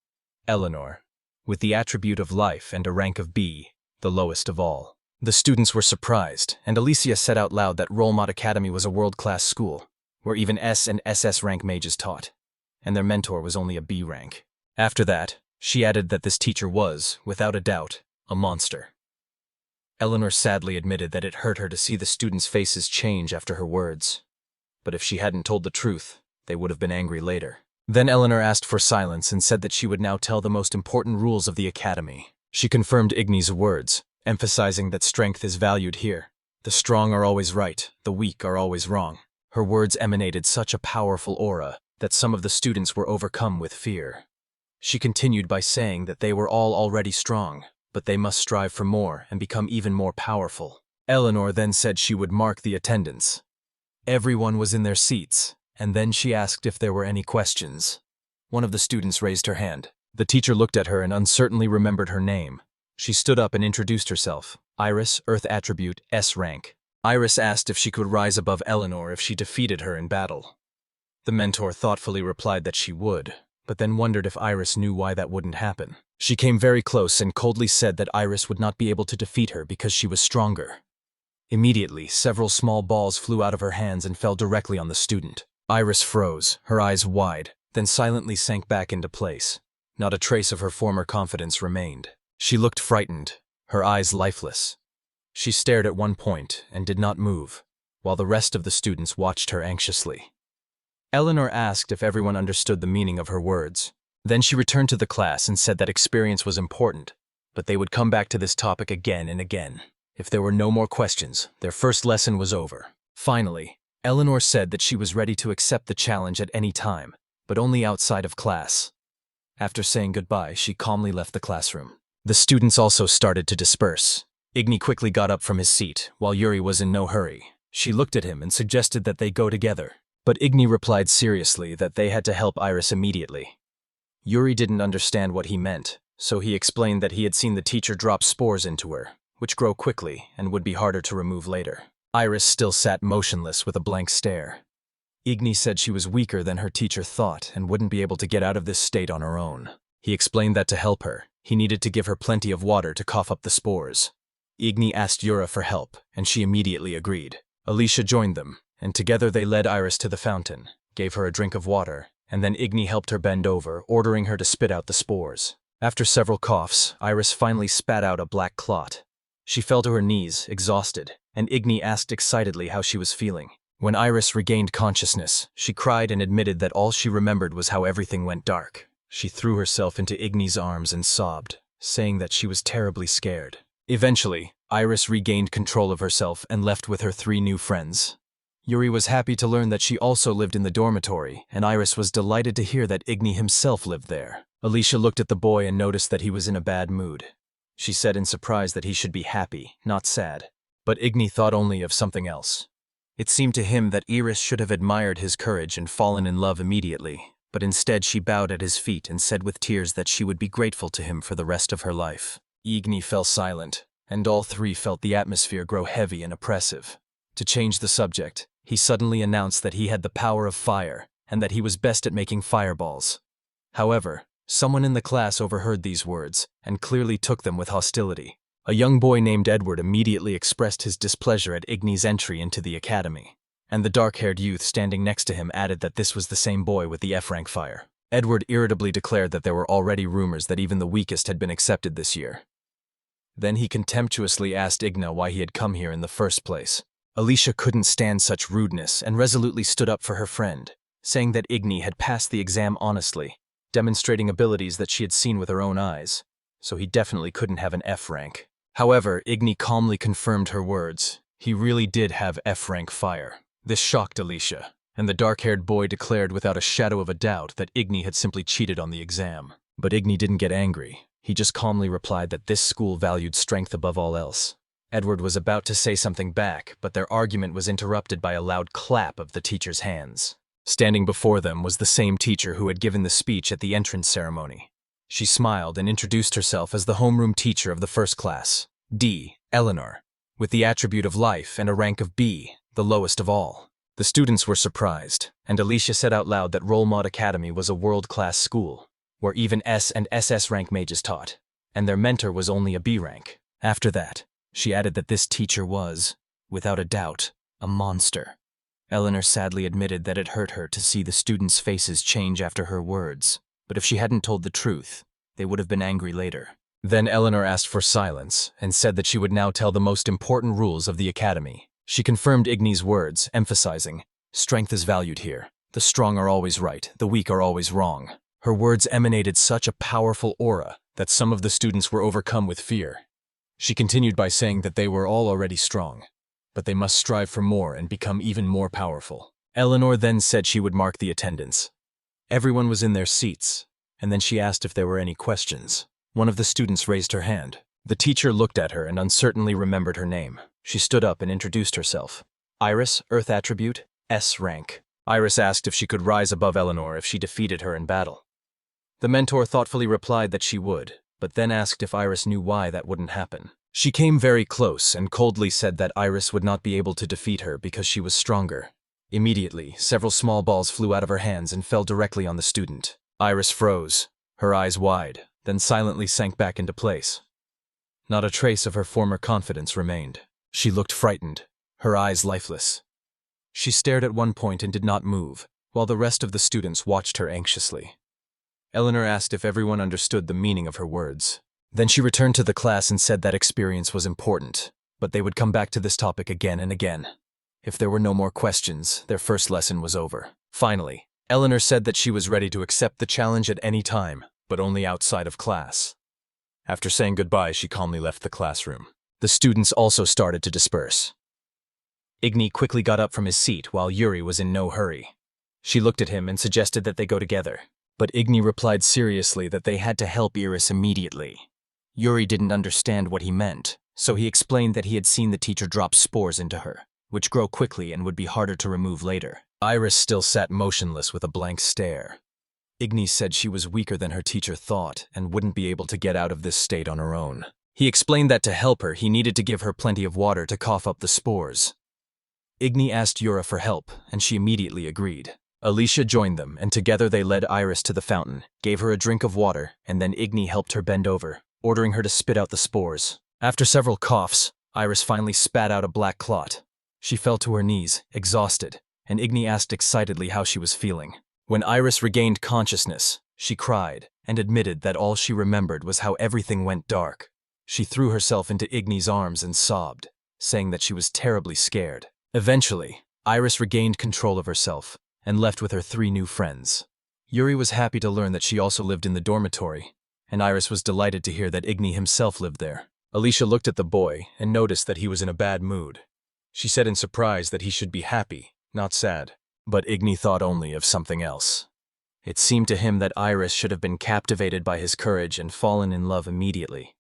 Speaker 1: Eleanor, with the attribute of life and a rank of B, the lowest of all. The students were surprised, and Alicia said out loud that Rollmont Academy was a world-class school, where even S and SS rank mages taught, and their mentor was only a B rank. After that, she added that this teacher was, without a doubt, a monster. Eleanor sadly admitted that it hurt her to see the students' faces change after her words. But if she hadn't told the truth, they would have been angry later. Then Eleanor asked for silence and said that she would now tell the most important rules of the academy. She confirmed Igny's words, emphasizing that strength is valued here. The strong are always right, the weak are always wrong. Her words emanated such a powerful aura that some of the students were overcome with fear. She continued by saying that they were all already strong, but they must strive for more and become even more powerful. Eleanor then said she would mark the attendance. Everyone was in their seats, and then she asked if there were any questions. One of the students raised her hand. The teacher looked at her and uncertainly remembered her name. She stood up and introduced herself. Iris, Earth attribute, S rank. Iris asked if she could rise above Eleanor if she defeated her in battle. The mentor thoughtfully replied that she would, but then wondered if Iris knew why that wouldn't happen. She came very close and coldly said that Iris would not be able to defeat her because she was stronger. Immediately, several small balls flew out of her hands and fell directly on the student. Iris froze, her eyes wide, then silently sank back into place. Not a trace of her former confidence remained. She looked frightened, her eyes lifeless. She stared at one point and did not move, while the rest of the students watched her anxiously. Eleanor asked if everyone understood the meaning of her words. Then she returned to the class and said that experience was important, but they would come back to this topic again and again. If there were no more questions, their first lesson was over. Finally, Eleanor said that she was ready to accept the challenge at any time, but only outside of class. After saying goodbye, she calmly left the classroom. The students also started to disperse. Igny quickly got up from his seat, while Yuri was in no hurry. She looked at him and suggested that they go together, but Igny replied seriously that they had to help Iris immediately. Yuri didn't understand what he meant, so he explained that he had seen the teacher drop spores into her, which grow quickly and would be harder to remove later. Iris still sat motionless with a blank stare. Igny said she was weaker than her teacher thought and wouldn't be able to get out of this state on her own. He explained that to help her, he needed to give her plenty of water to cough up the spores. Igny asked Yura for help, and she immediately agreed. Alicia joined them, and together they led Iris to the fountain, gave her a drink of water, and then Igny helped her bend over, ordering her to spit out the spores. After several coughs, Iris finally spat out a black clot. She fell to her knees, exhausted, and Igny asked excitedly how she was feeling. When Iris regained consciousness, she cried and admitted that all she remembered was how everything went dark. She threw herself into Igny's arms and sobbed, saying that she was terribly scared. Eventually, Iris regained control of herself and left with her 3 new friends. Yuri was happy to learn that she also lived in the dormitory, and Iris was delighted to hear that Igny himself lived there. Alicia looked at the boy and noticed that he was in a bad mood. She said in surprise that he should be happy, not sad. But Igny thought only of something else. It seemed to him that Iris should have admired his courage and fallen in love immediately, but instead she bowed at his feet and said with tears that she would be grateful to him for the rest of her life. Igny fell silent, and all 3 felt the atmosphere grow heavy and oppressive. To change the subject, he suddenly announced that he had the power of fire, and that he was best at making fireballs. However, someone in the class overheard these words, and clearly took them with hostility. A young boy named Edward immediately expressed his displeasure at Igny's entry into the academy, and the dark-haired youth standing next to him added that this was the same boy with the F-rank fire. Edward irritably declared that there were already rumors that even the weakest had been accepted this year. Then he contemptuously asked Igny why he had come here in the first place. Alicia couldn't stand such rudeness and resolutely stood up for her friend, saying that Igny had passed the exam honestly, demonstrating abilities that she had seen with her own eyes, so he definitely couldn't have an F rank. However, Igny calmly confirmed her words. He really did have F-rank fire. This shocked Alicia, and the dark-haired boy declared without a shadow of a doubt that Igny had simply cheated on the exam. But Igny didn't get angry. He just calmly replied that this school valued strength above all else. Edward was about to say something back, but their argument was interrupted by a loud clap of the teacher's hands. Standing before them was the same teacher who had given the speech at the entrance ceremony. She smiled and introduced herself as the homeroom teacher of the first class, D, Eleanor, with the attribute of life and a rank of B, the lowest of all. The students were surprised, and Alicia said out loud that Rollmod Academy was a world-class school, where even S and SS rank mages taught, and their mentor was only a B rank. After that, she added that this teacher was, without a doubt, a monster. Eleanor sadly admitted that it hurt her to see the students' faces change after her words, but if she hadn't told the truth, they would have been angry later. Then Eleanor asked for silence and said that she would now tell the most important rules of the academy. She confirmed Igny's words, emphasizing, "Strength is valued here. The strong are always right, the weak are always wrong." Her words emanated such a powerful aura that some of the students were overcome with fear. She continued by saying that they were all already strong, but they must strive for more and become even more powerful. Eleanor then said she would mark the attendance. Everyone was in their seats, and then she asked if there were any questions. One of the students raised her hand. The teacher looked at her and uncertainly remembered her name. She stood up and introduced herself. Iris, Earth attribute, S rank. Iris asked if she could rise above Eleanor if she defeated her in battle. The mentor thoughtfully replied that she would, but then asked if Iris knew why that wouldn't happen. She came very close and coldly said that Iris would not be able to defeat her because she was stronger. Immediately, several small balls flew out of her hands and fell directly on the student. Iris froze, her eyes wide, then silently sank back into place. Not a trace of her former confidence remained. She looked frightened, her eyes lifeless. She stared at one point and did not move, while the rest of the students watched her anxiously. Eleanor asked if everyone understood the meaning of her words. Then she returned to the class and said that experience was important, but they would come back to this topic again and again. If there were no more questions, their first lesson was over. Finally, Eleanor said that she was ready to accept the challenge at any time, but only outside of class. After saying goodbye, she calmly left the classroom. The students also started to disperse. Igny quickly got up from his seat while Yuri was in no hurry. She looked at him and suggested that they go together, but Igny replied seriously that they had to help Iris immediately. Yuri didn't understand what he meant, so he explained that he had seen the teacher drop spores into her, which grow quickly and would be harder to remove later. Iris still sat motionless with a blank stare. Igny said she was weaker than her teacher thought and wouldn't be able to get out of this state on her own. He explained that to help her, he needed to give her plenty of water to cough up the spores. Igny asked Yura for help, and she immediately agreed. Alicia joined them, and together they led Iris to the fountain, gave her a drink of water, and then Igny helped her bend over, ordering her to spit out the spores. After several coughs, Iris finally spat out a black clot. She fell to her knees, exhausted, and Igny asked excitedly how she was feeling. When Iris regained consciousness, she cried and admitted that all she remembered was how everything went dark. She threw herself into Igny's arms and sobbed, saying that she was terribly scared. Eventually, Iris regained control of herself and left with her 3 new friends. Yuri was happy to learn that she also lived in the dormitory, and Iris was delighted to hear that Igny himself lived there. Alicia looked at the boy and noticed that he was in a bad mood. She said in surprise that he should be happy, not sad. But Igny thought only of something else. It seemed to him that Iris should have been captivated by his courage and fallen in love immediately.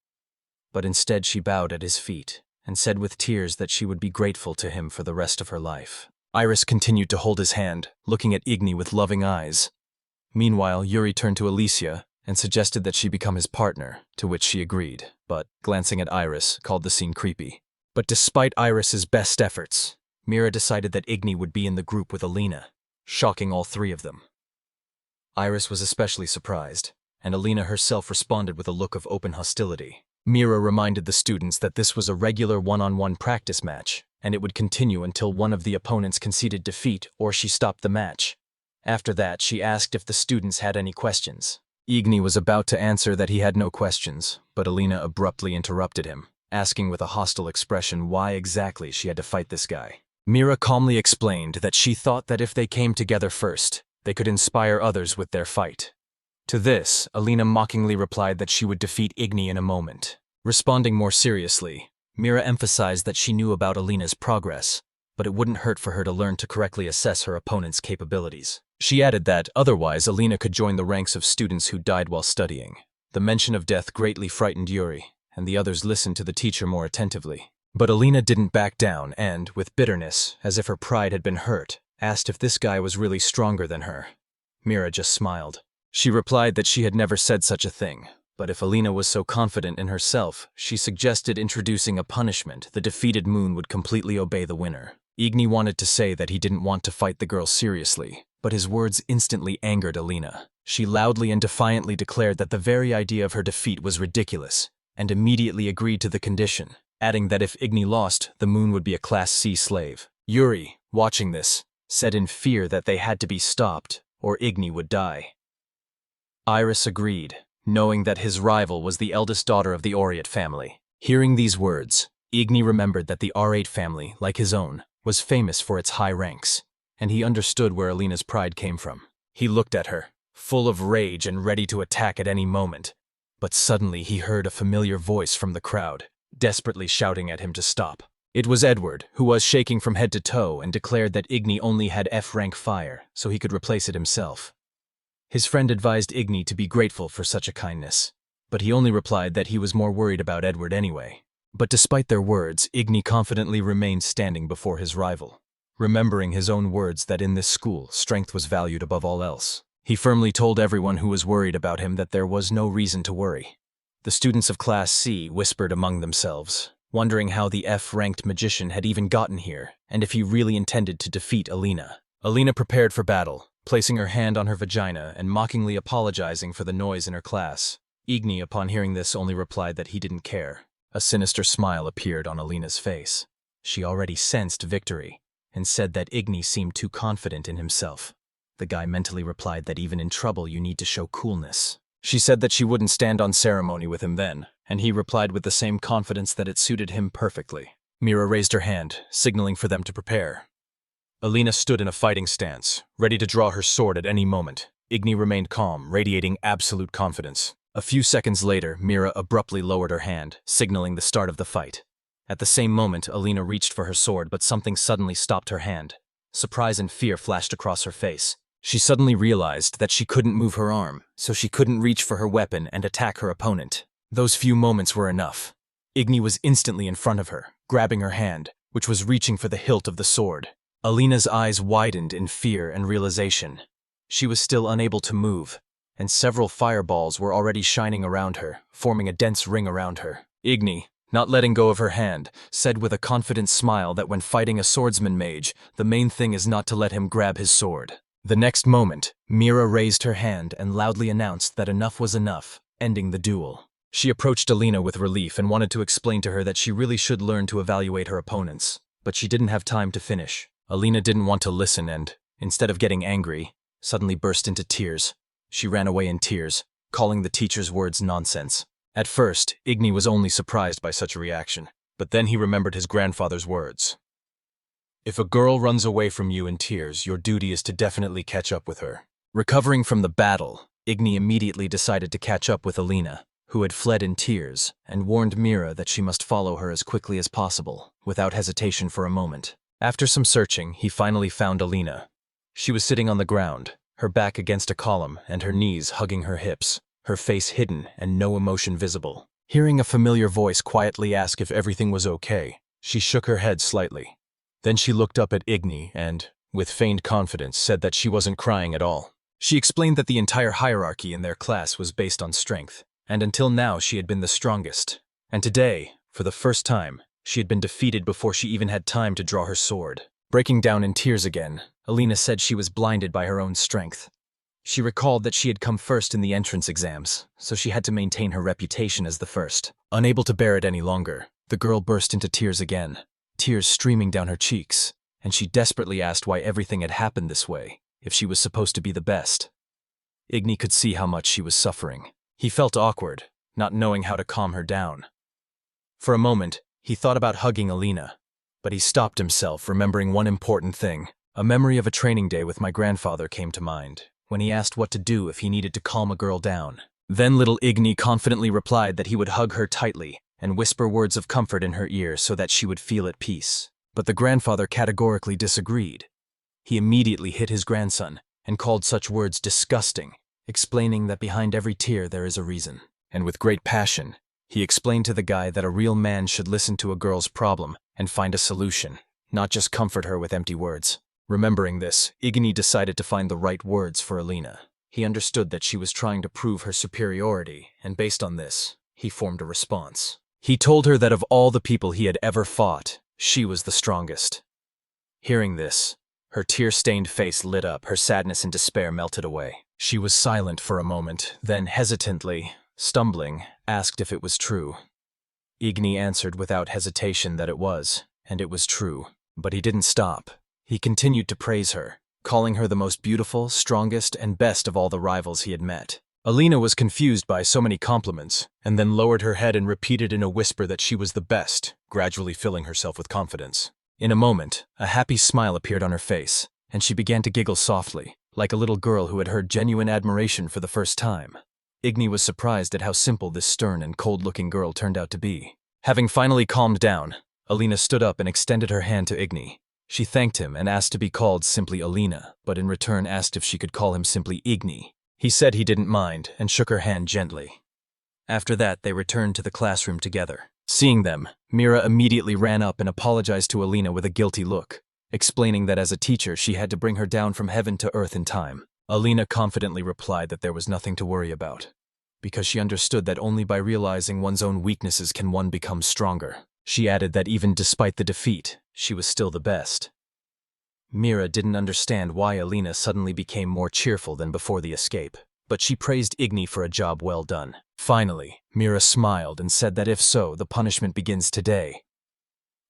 Speaker 1: But instead she bowed at his feet and said with tears that she would be grateful to him for the rest of her life. Iris continued to hold his hand, looking at Igny with loving eyes. Meanwhile, Yuri turned to Alicia and suggested that she become his partner, to which she agreed, but, glancing at Iris, called the scene creepy. But despite Iris's best efforts, Mira decided that Igny would be in the group with Alina, shocking all 3 of them. Iris was especially surprised, and Alina herself responded with a look of open hostility. Mira reminded the students that this was a regular one-on-one practice match, and it would continue until one of the opponents conceded defeat or she stopped the match. After that, she asked if the students had any questions. Igny was about to answer that he had no questions, but Alina abruptly interrupted him, asking with a hostile expression why exactly she had to fight this guy. Mira calmly explained that she thought that if they came together first, they could inspire others with their fight. To this, Alina mockingly replied that she would defeat Igny in a moment. Responding more seriously, Mira emphasized that she knew about Alina's progress, but it wouldn't hurt for her to learn to correctly assess her opponent's capabilities. She added that, otherwise, Alina could join the ranks of students who died while studying. The mention of death greatly frightened Yuri, and the others listened to the teacher more attentively. But Alina didn't back down and, with bitterness, as if her pride had been hurt, asked if this guy was really stronger than her. Mira just smiled. She replied that she had never said such a thing, but if Alina was so confident in herself, she suggested introducing a punishment. The defeated moon would completely obey the winner. Igny wanted to say that he didn't want to fight the girl seriously, but his words instantly angered Alina. She loudly and defiantly declared that the very idea of her defeat was ridiculous, and immediately agreed to the condition, adding that if Igny lost, the moon would be a Class C slave. Yuri, watching this, said in fear that they had to be stopped, or Igny would die. Iris agreed, knowing that his rival was the eldest daughter of the Oriat family. Hearing these words, Igny remembered that the R8 family, like his own, was famous for its high ranks, and he understood where Alina's pride came from. He looked at her, full of rage and ready to attack at any moment, but suddenly he heard a familiar voice from the crowd, desperately shouting at him to stop. It was Edward, who was shaking from head to toe and declared that Igny only had F-rank fire, so he could replace it himself. His friend advised Igny to be grateful for such a kindness, but he only replied that he was more worried about Edward anyway. But despite their words, Igny confidently remained standing before his rival. Remembering his own words that in this school, strength was valued above all else, he firmly told everyone who was worried about him that there was no reason to worry. The students of Class C whispered among themselves, wondering how the F-ranked magician had even gotten here, and if he really intended to defeat Alina. Alina prepared for battle, placing her hand on her vagina and mockingly apologizing for the noise in her class. Igny, upon hearing this, only replied that he didn't care. A sinister smile appeared on Alina's face. She already sensed victory, and said that Igny seemed too confident in himself. The guy mentally replied that even in trouble you need to show coolness. She said that she wouldn't stand on ceremony with him then, and he replied with the same confidence that it suited him perfectly. Mira raised her hand, signaling for them to prepare. Alina stood in a fighting stance, ready to draw her sword at any moment. Igny remained calm, radiating absolute confidence. A few seconds later, Mira abruptly lowered her hand, signaling the start of the fight. At the same moment, Alina reached for her sword, but something suddenly stopped her hand. Surprise and fear flashed across her face. She suddenly realized that she couldn't move her arm, so she couldn't reach for her weapon and attack her opponent. Those few moments were enough. Igny was instantly in front of her, grabbing her hand, which was reaching for the hilt of the sword. Alina's eyes widened in fear and realization. She was still unable to move, and several fireballs were already shining around her, forming a dense ring around her. Igny, not letting go of her hand, said with a confident smile that when fighting a swordsman mage, the main thing is not to let him grab his sword. The next moment, Mira raised her hand and loudly announced that enough was enough, ending the duel. She approached Alina with relief and wanted to explain to her that she really should learn to evaluate her opponents, but she didn't have time to finish. Alina didn't want to listen and, instead of getting angry, suddenly burst into tears. She ran away in tears, calling the teacher's words nonsense. At first, Igny was only surprised by such a reaction, but then he remembered his grandfather's words. If a girl runs away from you in tears, your duty is to definitely catch up with her. Recovering from the battle, Igny immediately decided to catch up with Alina, who had fled in tears, and warned Mira that she must follow her as quickly as possible, without hesitation for a moment. After some searching, he finally found Alina. She was sitting on the ground, her back against a column and her knees hugging her hips, her face hidden and no emotion visible. Hearing a familiar voice quietly ask if everything was okay, she shook her head slightly. Then she looked up at Igny and, with feigned confidence, said that she wasn't crying at all. She explained that the entire hierarchy in their class was based on strength, and until now she had been the strongest. And today, for the first time, she had been defeated before she even had time to draw her sword. Breaking down in tears again, Alina said she was blinded by her own strength. She recalled that she had come first in the entrance exams, so she had to maintain her reputation as the first. Unable to bear it any longer, the girl burst into tears again, tears streaming down her cheeks, and she desperately asked why everything had happened this way, if she was supposed to be the best. Igny could see how much she was suffering. He felt awkward, not knowing how to calm her down. For a moment, he thought about hugging Alina, but he stopped himself, remembering one important thing. A memory of a training day with my grandfather came to mind, when he asked what to do if he needed to calm a girl down. Then little Igny confidently replied that he would hug her tightly, and whisper words of comfort in her ear so that she would feel at peace. But the grandfather categorically disagreed. He immediately hit his grandson and called such words disgusting, explaining that behind every tear there is a reason. And with great passion, he explained to the guy that a real man should listen to a girl's problem and find a solution, not just comfort her with empty words. Remembering this, Igny decided to find the right words for Alina. He understood that she was trying to prove her superiority, and based on this, he formed a response. He told her that of all the people he had ever fought, she was the strongest. Hearing this, her tear-stained face lit up, her sadness and despair melted away. She was silent for a moment, then hesitantly, stumbling, asked if it was true. Igny answered without hesitation that it was, and it was true. But he didn't stop. He continued to praise her, calling her the most beautiful, strongest, and best of all the rivals he had met. Alina was confused by so many compliments, and then lowered her head and repeated in a whisper that she was the best, gradually filling herself with confidence. In a moment, a happy smile appeared on her face, and she began to giggle softly, like a little girl who had heard genuine admiration for the first time. Igny was surprised at how simple this stern and cold-looking girl turned out to be. Having finally calmed down, Alina stood up and extended her hand to Igny. She thanked him and asked to be called simply Alina, but in return asked if she could call him simply Igny. He said he didn't mind and shook her hand gently. After that, they returned to the classroom together. Seeing them, Mira immediately ran up and apologized to Alina with a guilty look, explaining that as a teacher she had to bring her down from heaven to earth in time. Alina confidently replied that there was nothing to worry about, because she understood that only by realizing one's own weaknesses can one become stronger. She added that even despite the defeat, she was still the best. Mira didn't understand why Alina suddenly became more cheerful than before the escape, but she praised Igny for a job well done. Finally, Mira smiled and said that if so, the punishment begins today.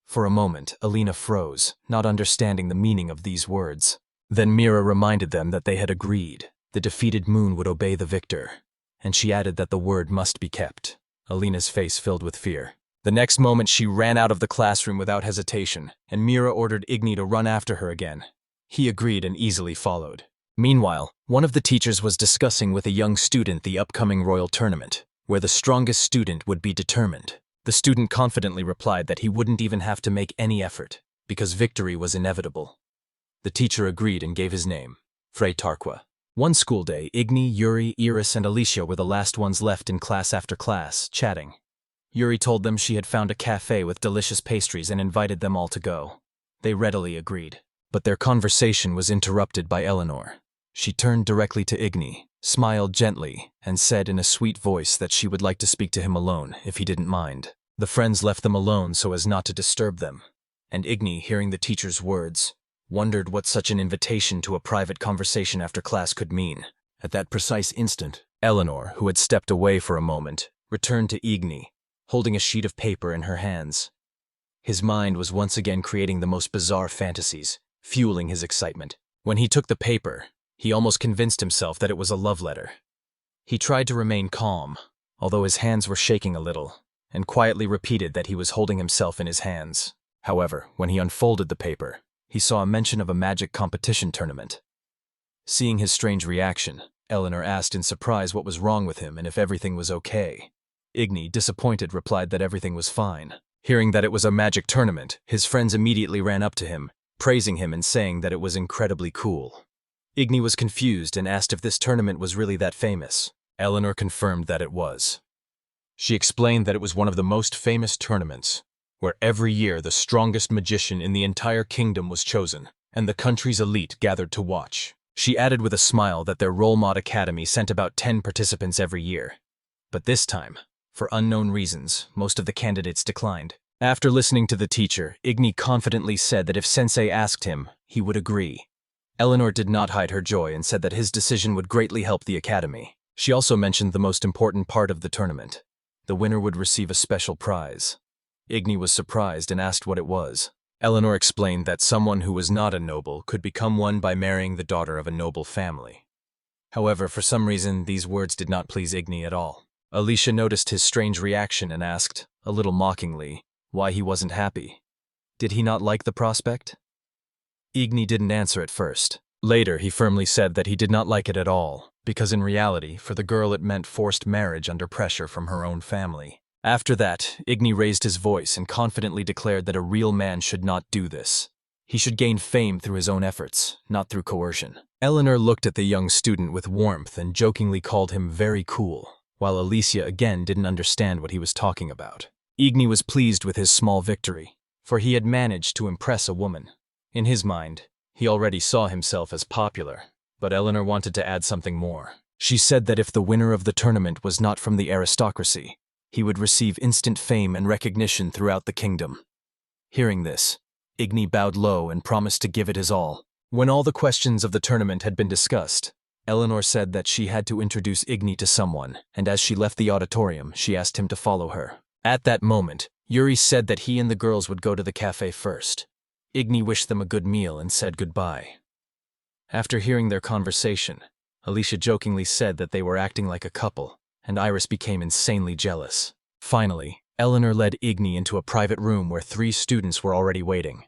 Speaker 1: For a moment, Alina froze, not understanding the meaning of these words. Then Mira reminded them that they had agreed. The defeated moon would obey the victor, and she added that the word must be kept. Alina's face filled with fear. The next moment she ran out of the classroom without hesitation, and Mira ordered Igny to run after her again. He agreed and easily followed. Meanwhile, one of the teachers was discussing with a young student the upcoming royal tournament, where the strongest student would be determined. The student confidently replied that he wouldn't even have to make any effort, because victory was inevitable. The teacher agreed and gave his name, Frey Tarqua. One school day, Igny, Yuri, Iris, and Alicia were the last ones left in class after class, chatting. Yuri told them she had found a cafe with delicious pastries and invited them all to go. They readily agreed. But their conversation was interrupted by Eleanor. She turned directly to Igny, smiled gently, and said in a sweet voice that she would like to speak to him alone, if he didn't mind. The friends left them alone so as not to disturb them, and Igny, hearing the teacher's words, wondered what such an invitation to a private conversation after class could mean. At that precise instant, Eleanor, who had stepped away for a moment, returned to Igny, holding a sheet of paper in her hands. His mind was once again creating the most bizarre fantasies, fueling his excitement. When he took the paper, he almost convinced himself that it was a love letter. He tried to remain calm, although his hands were shaking a little, and quietly repeated that he was holding himself in his hands. However, when he unfolded the paper, he saw a mention of a magic competition tournament. Seeing his strange reaction, Eleanor asked in surprise what was wrong with him and if everything was okay. Igny, disappointed, replied that everything was fine. Hearing that it was a magic tournament, his friends immediately ran up to him, praising him and saying that it was incredibly cool. Igny was confused and asked if this tournament was really that famous. Eleanor confirmed that it was. She explained that it was one of the most famous tournaments, where every year the strongest magician in the entire kingdom was chosen, and the country's elite gathered to watch. She added with a smile that their role mod academy sent about 10 participants every year. But this time, for unknown reasons, most of the candidates declined. After listening to the teacher, Igny confidently said that if Sensei asked him, he would agree. Eleanor did not hide her joy and said that his decision would greatly help the academy. She also mentioned the most important part of the tournament. The winner would receive a special prize. Igny was surprised and asked what it was. Eleanor explained that someone who was not a noble could become one by marrying the daughter of a noble family. However, for some reason, these words did not please Igny at all. Alicia noticed his strange reaction and asked, a little mockingly, why he wasn't happy. Did he not like the prospect? Igny didn't answer at first. Later, he firmly said that he did not like it at all, because in reality, for the girl it meant forced marriage under pressure from her own family. After that, Igny raised his voice and confidently declared that a real man should not do this. He should gain fame through his own efforts, not through coercion. Eleanor looked at the young student with warmth and jokingly called him very cool, while Alicia again didn't understand what he was talking about. Igny was pleased with his small victory, for he had managed to impress a woman. In his mind, he already saw himself as popular, but Eleanor wanted to add something more. She said that if the winner of the tournament was not from the aristocracy, he would receive instant fame and recognition throughout the kingdom. Hearing this, Igny bowed low and promised to give it his all. When all the questions of the tournament had been discussed, Eleanor said that she had to introduce Igny to someone, and as she left the auditorium, she asked him to follow her. At that moment, Yuri said that he and the girls would go to the cafe first. Igny wished them a good meal and said goodbye. After hearing their conversation, Alicia jokingly said that they were acting like a couple, and Iris became insanely jealous. Finally, Eleanor led Igny into a private room where 3 students were already waiting.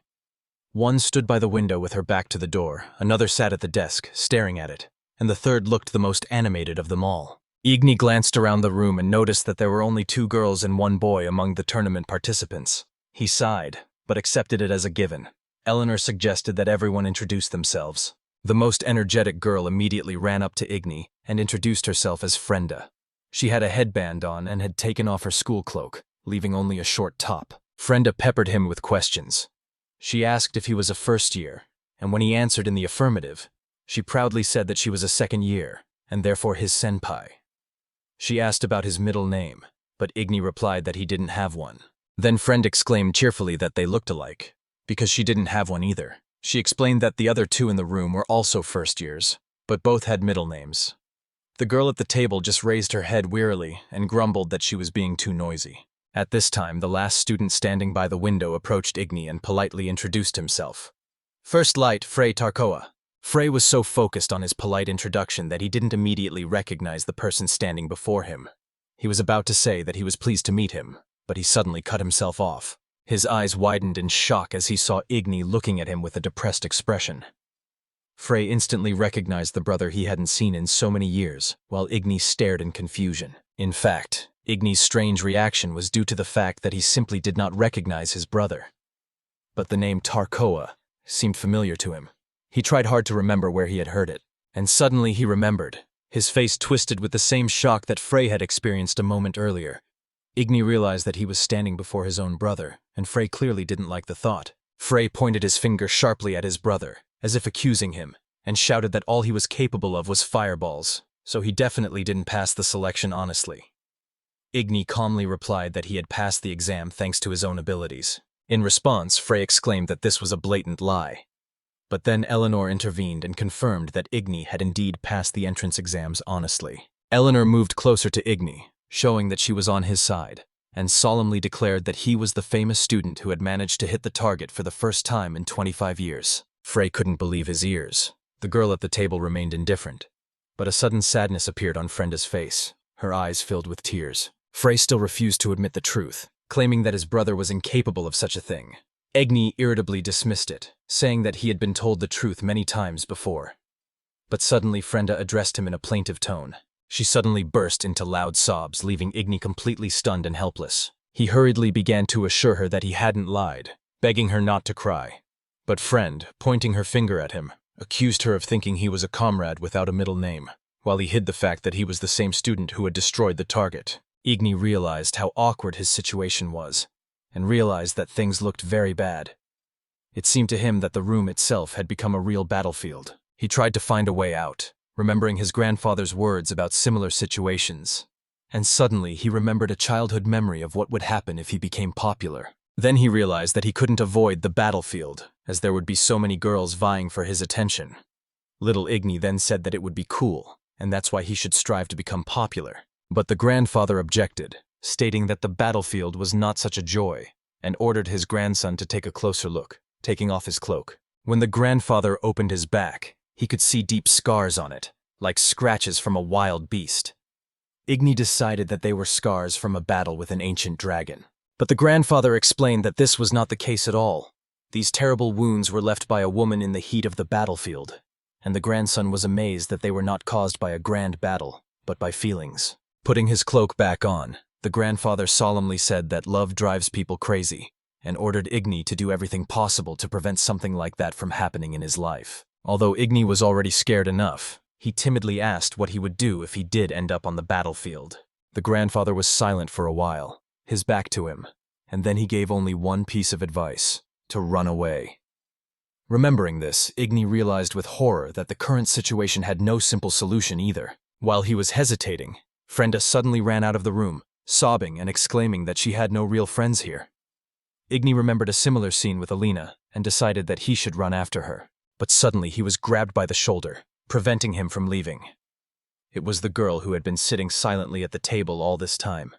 Speaker 1: One stood by the window with her back to the door, another sat at the desk, staring at it, and the third looked the most animated of them all. Igny glanced around the room and noticed that there were only 2 girls and 1 boy among the tournament participants. He sighed, but accepted it as a given. Eleanor suggested that everyone introduce themselves. The most energetic girl immediately ran up to Igny and introduced herself as Frenda. She had a headband on and had taken off her school cloak, leaving only a short top. Frenda peppered him with questions. She asked if he was a first year, and when he answered in the affirmative, she proudly said that she was a second year, and therefore his senpai. She asked about his middle name, but Igny replied that he didn't have one. Then Friend exclaimed cheerfully that they looked alike, because she didn't have one either. She explained that the other 2 in the room were also first years, but both had middle names. The girl at the table just raised her head wearily and grumbled that she was being too noisy. At this time, the last student standing by the window approached Igny and politely introduced himself. First Light, Frey Tarkoa. Frey was so focused on his polite introduction that he didn't immediately recognize the person standing before him. He was about to say that he was pleased to meet him, but he suddenly cut himself off. His eyes widened in shock as he saw Igny looking at him with a depressed expression. Frey instantly recognized the brother he hadn't seen in so many years, while Igny stared in confusion. In fact, Igny's strange reaction was due to the fact that he simply did not recognize his brother. But the name Tarkoa seemed familiar to him. He tried hard to remember where he had heard it, and suddenly he remembered. His face twisted with the same shock that Frey had experienced a moment earlier. Igny realized that he was standing before his own brother, and Frey clearly didn't like the thought. Frey pointed his finger sharply at his brother, as if accusing him, and shouted that all he was capable of was fireballs, so he definitely didn't pass the selection honestly. Igny calmly replied that he had passed the exam thanks to his own abilities. In response, Frey exclaimed that this was a blatant lie. But then Eleanor intervened and confirmed that Igny had indeed passed the entrance exams honestly. Eleanor moved closer to Igny, showing that she was on his side, and solemnly declared that he was the famous student who had managed to hit the target for the first time in 25 years. Frey couldn't believe his ears. The girl at the table remained indifferent, but a sudden sadness appeared on Frenda's face, her eyes filled with tears. Frey still refused to admit the truth, claiming that his brother was incapable of such a thing. Igny irritably dismissed it, saying that he had been told the truth many times before. But suddenly Frenda addressed him in a plaintive tone. She suddenly burst into loud sobs, leaving Igny completely stunned and helpless. He hurriedly began to assure her that he hadn't lied, begging her not to cry. But Friend, pointing her finger at him, accused her of thinking he was a comrade without a middle name, while he hid the fact that he was the same student who had destroyed the target. Igny realized how awkward his situation was, and realized that things looked very bad. It seemed to him that the room itself had become a real battlefield. He tried to find a way out, remembering his grandfather's words about similar situations. And suddenly he remembered a childhood memory of what would happen if he became popular. Then he realized that he couldn't avoid the battlefield, as there would be so many girls vying for his attention. Little Igny then said that it would be cool, and that's why he should strive to become popular. But the grandfather objected, stating that the battlefield was not such a joy, and ordered his grandson to take a closer look, taking off his cloak. When the grandfather opened his back, he could see deep scars on it, like scratches from a wild beast. Igny decided that they were scars from a battle with an ancient dragon. But the grandfather explained that this was not the case at all. These terrible wounds were left by a woman in the heat of the battlefield, and the grandson was amazed that they were not caused by a grand battle, but by feelings. Putting his cloak back on, The grandfather solemnly said that love drives people crazy, and ordered Igny to do everything possible to prevent something like that from happening in his life. Although Igny was already scared enough, he timidly asked what he would do if he did end up on the battlefield. The grandfather was silent for a while, his back to him, and then he gave only one piece of advice: to run away. Remembering this, Igny realized with horror that the current situation had no simple solution either. While he was hesitating, Frenda suddenly ran out of the room, sobbing and exclaiming that she had no real friends here. Igny remembered a similar scene with Alina and decided that he should run after her. But suddenly he was grabbed by the shoulder, preventing him from leaving. It was the girl who had been sitting silently at the table all this time.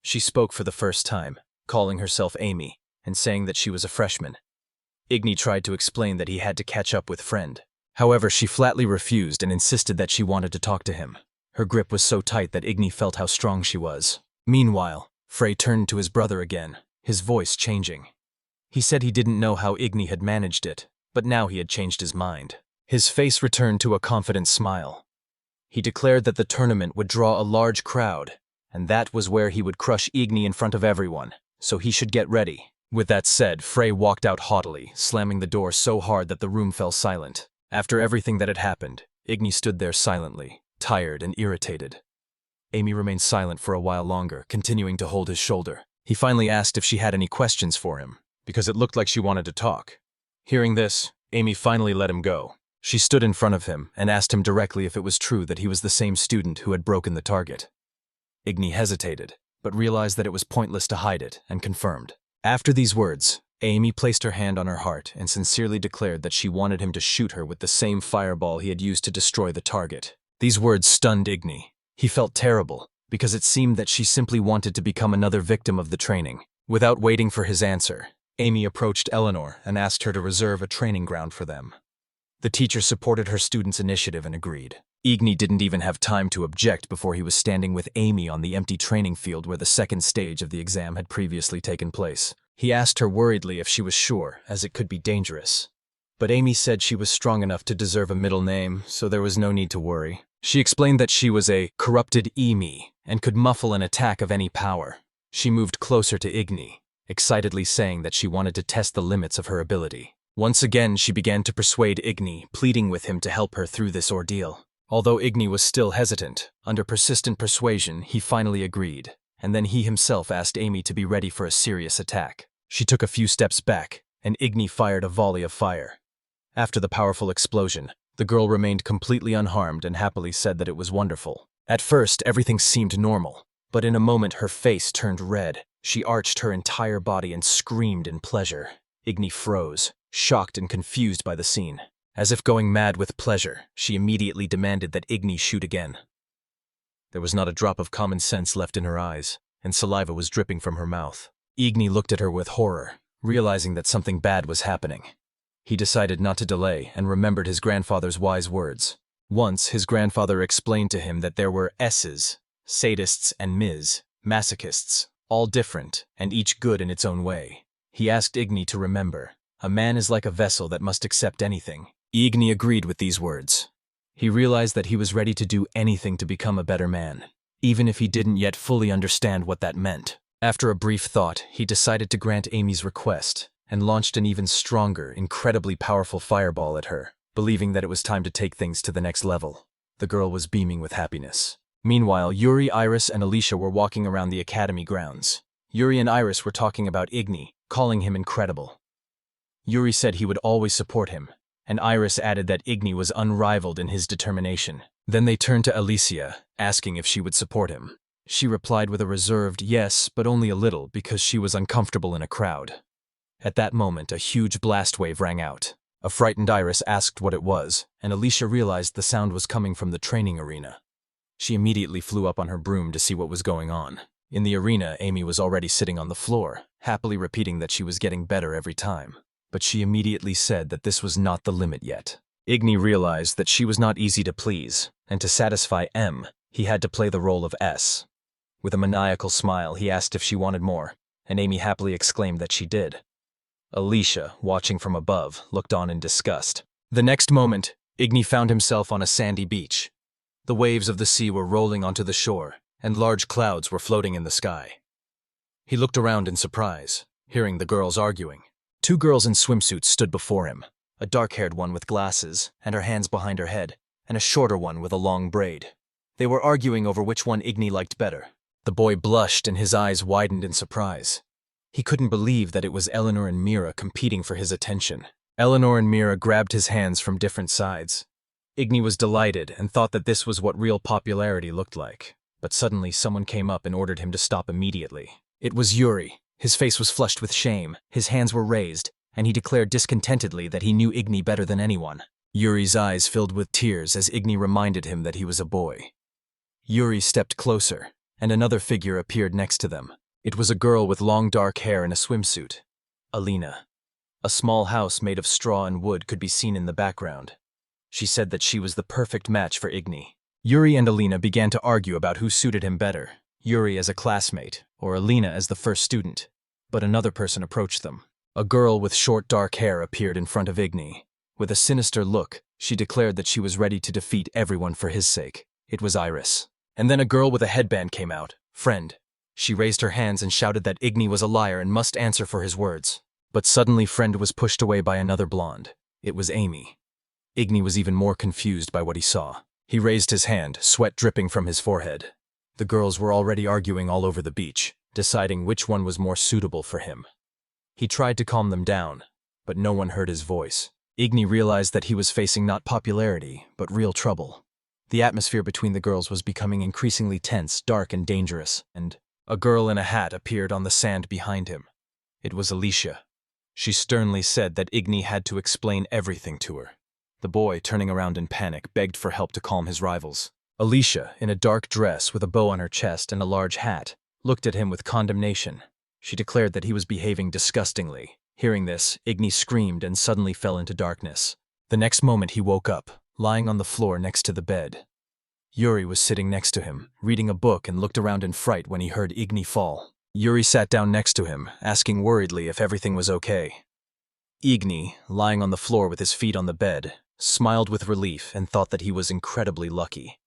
Speaker 1: She spoke for the first time, calling herself Amy, and saying that she was a freshman. Igny tried to explain that he had to catch up with Friend. However, she flatly refused and insisted that she wanted to talk to him. Her grip was so tight that Igny felt how strong she was. Meanwhile, Frey turned to his brother again, his voice changing. He said he didn't know how Igny had managed it, but now he had changed his mind. His face returned to a confident smile. He declared that the tournament would draw a large crowd, and that was where he would crush Igny in front of everyone, so he should get ready. With that said, Frey walked out haughtily, slamming the door so hard that the room fell silent. After everything that had happened, Igny stood there silently, tired and irritated. Amy remained silent for a while longer, continuing to hold his shoulder. He finally asked if she had any questions for him, because it looked like she wanted to talk. Hearing this, Amy finally let him go. She stood in front of him and asked him directly if it was true that he was the same student who had broken the target. Igny hesitated, but realized that it was pointless to hide it, and confirmed. After these words, Amy placed her hand on her heart and sincerely declared that she wanted him to shoot her with the same fireball he had used to destroy the target. These words stunned Igny. He felt terrible, because it seemed that she simply wanted to become another victim of the training. Without waiting for his answer, Amy approached Eleanor and asked her to reserve a training ground for them. The teacher supported her students' initiative and agreed. Igny didn't even have time to object before he was standing with Amy on the empty training field where the second stage of the exam had previously taken place. He asked her worriedly if she was sure, as it could be dangerous. But Amy said she was strong enough to deserve a middle name, so there was no need to worry. She explained that she was a corrupted Igny and could muffle an attack of any power. She moved closer to Igny, excitedly saying that she wanted to test the limits of her ability. Once again, she began to persuade Igny, pleading with him to help her through this ordeal. Although Igny was still hesitant, under persistent persuasion, he finally agreed, and then he himself asked Amy to be ready for a serious attack. She took a few steps back, and Igny fired a volley of fire. After the powerful explosion, the girl remained completely unharmed and happily said that it was wonderful. At first, everything seemed normal, but in a moment her face turned red. She arched her entire body and screamed in pleasure. Igny froze, shocked and confused by the scene. As if going mad with pleasure, she immediately demanded that Igny shoot again. There was not a drop of common sense left in her eyes, and saliva was dripping from her mouth. Igny looked at her with horror, realizing that something bad was happening. He decided not to delay and remembered his grandfather's wise words. Once, his grandfather explained to him that there were S's, sadists and masochists, all different and each good in its own way. He asked Igny to remember, a man is like a vessel that must accept anything. Igny agreed with these words. He realized that he was ready to do anything to become a better man, even if he didn't yet fully understand what that meant. After a brief thought, he decided to grant Amy's request and launched an even stronger, incredibly powerful fireball at her, believing that it was time to take things to the next level. The girl was beaming with happiness. Meanwhile, Yuri, Iris, and Alicia were walking around the academy grounds. Yuri and Iris were talking about Igny, calling him incredible. Yuri said he would always support him, and Iris added that Igny was unrivaled in his determination. Then they turned to Alicia, asking if she would support him. She replied with a reserved yes, but only a little because she was uncomfortable in a crowd. At that moment, a huge blast wave rang out. A frightened Iris asked what it was, and Alicia realized the sound was coming from the training arena. She immediately flew up on her broom to see what was going on. In the arena, Amy was already sitting on the floor, happily repeating that she was getting better every time. But she immediately said that this was not the limit yet. Igny realized that she was not easy to please, and to satisfy M, he had to play the role of S. With a maniacal smile, he asked if she wanted more, and Amy happily exclaimed that she did. Alicia, watching from above, looked on in disgust. The next moment, Igny found himself on a sandy beach. The waves of the sea were rolling onto the shore, and large clouds were floating in the sky. He looked around in surprise, hearing the girls arguing. Two girls in swimsuits stood before him, a dark-haired one with glasses and her hands behind her head, and a shorter one with a long braid. They were arguing over which one Igny liked better. The boy blushed and his eyes widened in surprise. He couldn't believe that it was Eleanor and Mira competing for his attention. Eleanor and Mira grabbed his hands from different sides. Igny was delighted and thought that this was what real popularity looked like. But suddenly someone came up and ordered him to stop immediately. It was Yuri. His face was flushed with shame, his hands were raised, and he declared discontentedly that he knew Igny better than anyone. Yuri's eyes filled with tears as Igny reminded him that he was a boy. Yuri stepped closer, and another figure appeared next to them. It was a girl with long dark hair and a swimsuit. Alina. A small house made of straw and wood could be seen in the background. She said that she was the perfect match for Igny. Yuri and Alina began to argue about who suited him better, Yuri as a classmate, or Alina as the first student. But another person approached them. A girl with short dark hair appeared in front of Igny. With a sinister look, she declared that she was ready to defeat everyone for his sake. It was Iris. And then a girl with a headband came out. Friend. She raised her hands and shouted that Igny was a liar and must answer for his words. But suddenly Friend was pushed away by another blonde. It was Amy. Igny was even more confused by what he saw. He raised his hand, sweat dripping from his forehead. The girls were already arguing all over the beach, deciding which one was more suitable for him. He tried to calm them down, but no one heard his voice. Igny realized that he was facing not popularity, but real trouble. The atmosphere between the girls was becoming increasingly tense, dark, and dangerous, and a girl in a hat appeared on the sand behind him. It was Alicia. She sternly said that Igny had to explain everything to her. The boy, turning around in panic, begged for help to calm his rivals. Alicia, in a dark dress with a bow on her chest and a large hat, looked at him with condemnation. She declared that he was behaving disgustingly. Hearing this, Igny screamed and suddenly fell into darkness. The next moment he woke up, lying on the floor next to the bed. Yuri was sitting next to him, reading a book, and looked around in fright when he heard Igny fall. Yuri sat down next to him, asking worriedly if everything was okay. Igny, lying on the floor with his feet on the bed, smiled with relief and thought that he was incredibly lucky.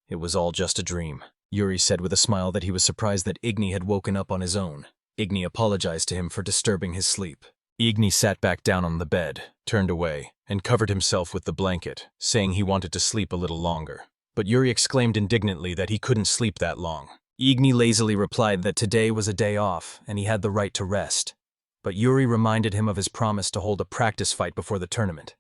Speaker 1: It was all just a dream. Yuri said with a smile that he was surprised that Igny had woken up on his own. Igny apologized to him for disturbing his sleep. Igny sat back down on the bed, turned away, and covered himself with the blanket, saying he wanted to sleep a little longer. But Yuri exclaimed indignantly that he couldn't sleep that long. Igny lazily replied that today was a day off and he had the right to rest. But Yuri reminded him of his promise to hold a practice fight before the tournament.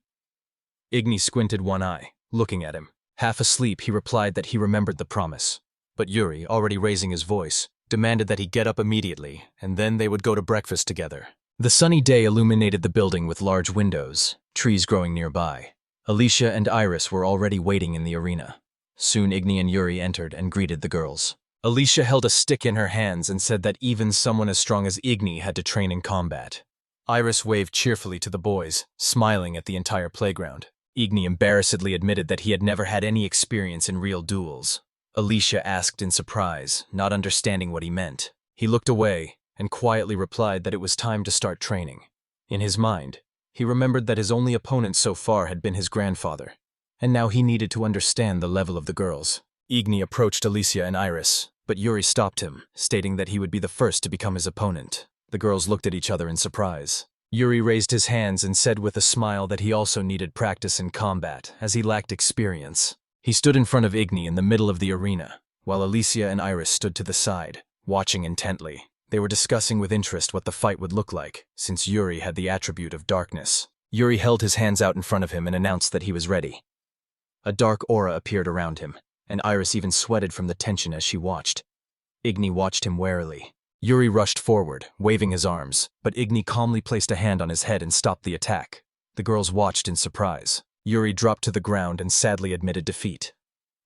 Speaker 1: Igny squinted one eye, looking at him. Half asleep, he replied that he remembered the promise. But Yuri, already raising his voice, demanded that he get up immediately, and then they would go to breakfast together. The sunny day illuminated the building with large windows, trees growing nearby. Alicia and Iris were already waiting in the arena. Soon Igny and Yuri entered and greeted the girls. Alicia held a stick in her hands and said that even someone as strong as Igny had to train in combat. Iris waved cheerfully to the boys, smiling at the entire playground. Igny embarrassedly admitted that he had never had any experience in real duels. Alicia asked in surprise, not understanding what he meant. He looked away and quietly replied that it was time to start training. In his mind, he remembered that his only opponent so far had been his grandfather, and now he needed to understand the level of the girls. Igny approached Alicia and Iris, but Yuri stopped him, stating that he would be the first to become his opponent. The girls looked at each other in surprise. Yuri raised his hands and said with a smile that he also needed practice in combat, as he lacked experience. He stood in front of Igny in the middle of the arena, while Alicia and Iris stood to the side, watching intently. They were discussing with interest what the fight would look like, since Yuri had the attribute of darkness. Yuri held his hands out in front of him and announced that he was ready. A dark aura appeared around him, and Iris even sweated from the tension as she watched. Igny watched him warily. Yuri rushed forward, waving his arms, but Igny calmly placed a hand on his head and stopped the attack. The girls watched in surprise. Yuri dropped to the ground and sadly admitted defeat.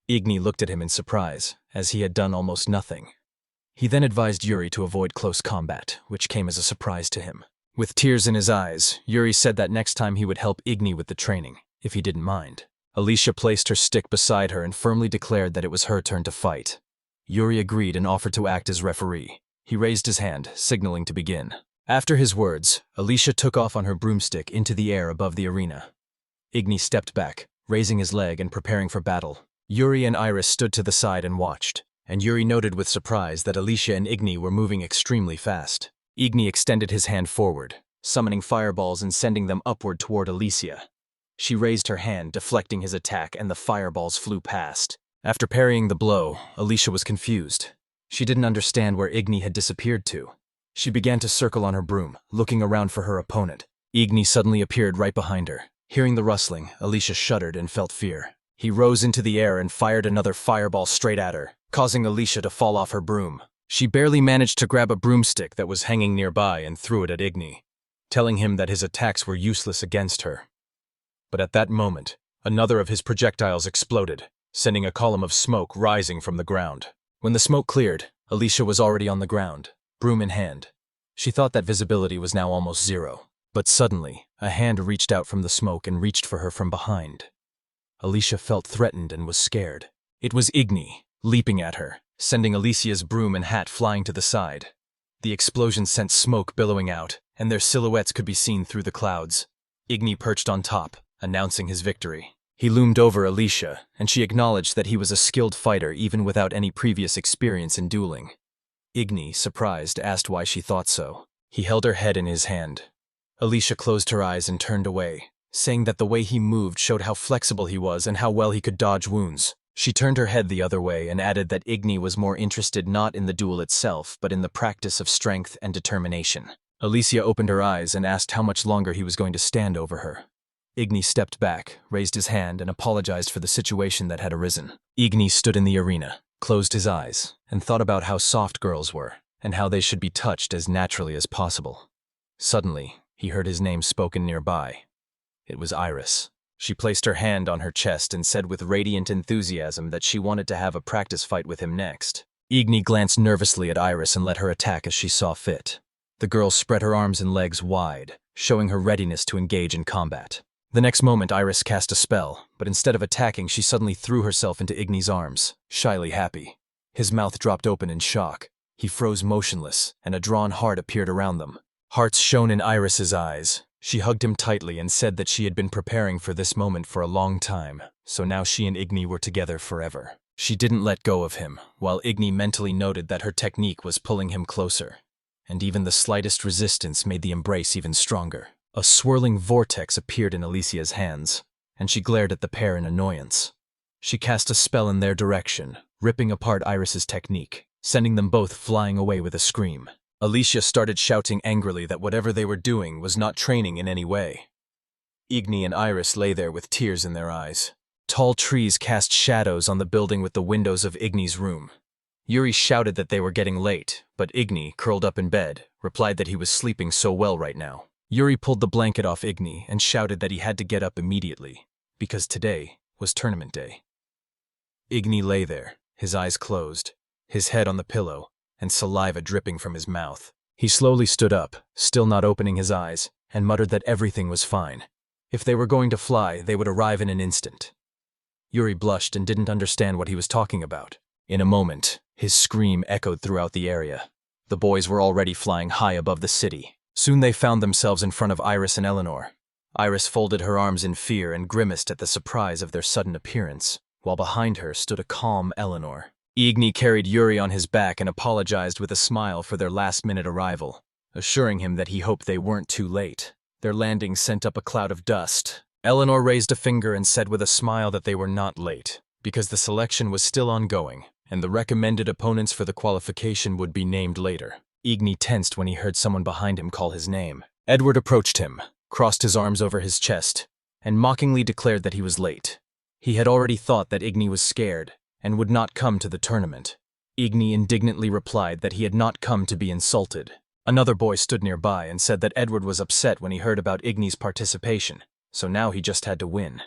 Speaker 1: Igny looked at him in surprise, as he had done almost nothing. He then advised Yuri to avoid close combat, which came as a surprise to him. With tears in his eyes, Yuri said that next time he would help Igny with the training, if he didn't mind. Alicia placed her stick beside her and firmly declared that it was her turn to fight. Yuri agreed and offered to act as referee. He raised his hand, signaling to begin. After his words, Alicia took off on her broomstick into the air above the arena. Igny stepped back, raising his leg and preparing for battle. Yuri and Iris stood to the side and watched. and Yuri noted with surprise that Alicia and Igny were moving extremely fast. Igny extended his hand forward, summoning fireballs and sending them upward toward Alicia. She raised her hand, deflecting his attack, and the fireballs flew past. After parrying the blow, Alicia was confused. She didn't understand where Igny had disappeared to. She began to circle on her broom, looking around for her opponent. Igny suddenly appeared right behind her. Hearing the rustling, Alicia shuddered and felt fear. He rose into the air and fired another fireball straight at her, causing Alicia to fall off her broom. She barely managed to grab a broomstick that was hanging nearby and threw it at Igny, telling him that his attacks were useless against her. But at that moment, another of his projectiles exploded, sending a column of smoke rising from the ground. When the smoke cleared, Alicia was already on the ground, broom in hand. She thought that visibility was now almost zero, but suddenly, a hand reached out from the smoke and reached for her from behind. Alicia felt threatened and was scared. It was Igny, leaping at her, sending Alicia's broom and hat flying to the side. The explosion sent smoke billowing out, and their silhouettes could be seen through the clouds. Igny perched on top, announcing his victory. He loomed over Alicia, and she acknowledged that he was a skilled fighter even without any previous experience in dueling. Igny, surprised, asked why she thought so. He held her head in his hand. Alicia closed her eyes and turned away, saying that the way he moved showed how flexible he was and how well he could dodge wounds. She turned her head the other way and added that Igny was more interested not in the duel itself, but in the practice of strength and determination. Alicia opened her eyes and asked how much longer he was going to stand over her. Igny stepped back, raised his hand, and apologized for the situation that had arisen. Igny stood in the arena, closed his eyes, and thought about how soft girls were, and how they should be touched as naturally as possible. Suddenly, he heard his name spoken nearby. It was Iris. She placed her hand on her chest and said with radiant enthusiasm that she wanted to have a practice fight with him next. Igny glanced nervously at Iris and let her attack as she saw fit. The girl spread her arms and legs wide, showing her readiness to engage in combat. The next moment, Iris cast a spell, but instead of attacking, she suddenly threw herself into Igny's arms, shyly happy. His mouth dropped open in shock. He froze motionless, and a drawn heart appeared around them. Hearts shone in Iris's eyes. She hugged him tightly and said that she had been preparing for this moment for a long time, so now she and Igny were together forever. She didn't let go of him, while Igny mentally noted that her technique was pulling him closer. And even the slightest resistance made the embrace even stronger. A swirling vortex appeared in Alicia's hands, and she glared at the pair in annoyance. She cast a spell in their direction, ripping apart Iris's technique, sending them both flying away with a scream. Alicia started shouting angrily that whatever they were doing was not training in any way. Igny and Iris lay there with tears in their eyes. Tall trees cast shadows on the building with the windows of Igny's room. Yuri shouted that they were getting late, but Igny, curled up in bed, replied that he was sleeping so well right now. Yuri pulled the blanket off Igny and shouted that he had to get up immediately, because today was tournament day. Igny lay there, his eyes closed, his head on the pillow, and saliva dripping from his mouth. He slowly stood up, still not opening his eyes, and muttered that everything was fine. If they were going to fly, they would arrive in an instant. Yuri blushed and didn't understand what he was talking about. In a moment, his scream echoed throughout the area. The boys were already flying high above the city. Soon they found themselves in front of Iris and Eleanor. Iris folded her arms in fear and grimaced at the surprise of their sudden appearance, while behind her stood a calm Eleanor. Igny carried Yuri on his back and apologized with a smile for their last-minute arrival, assuring him that he hoped they weren't too late. Their landing sent up a cloud of dust. Eleanor raised a finger and said with a smile that they were not late, because the selection was still ongoing, and the recommended opponents for the qualification would be named later. Igny tensed when he heard someone behind him call his name. Edward approached him, crossed his arms over his chest, and mockingly declared that he was late. He had already thought that Igny was scared and would not come to the tournament. Igny indignantly replied that he had not come to be insulted. Another boy stood nearby and said that Edward was upset when he heard about Igny's participation, so now he just had to win.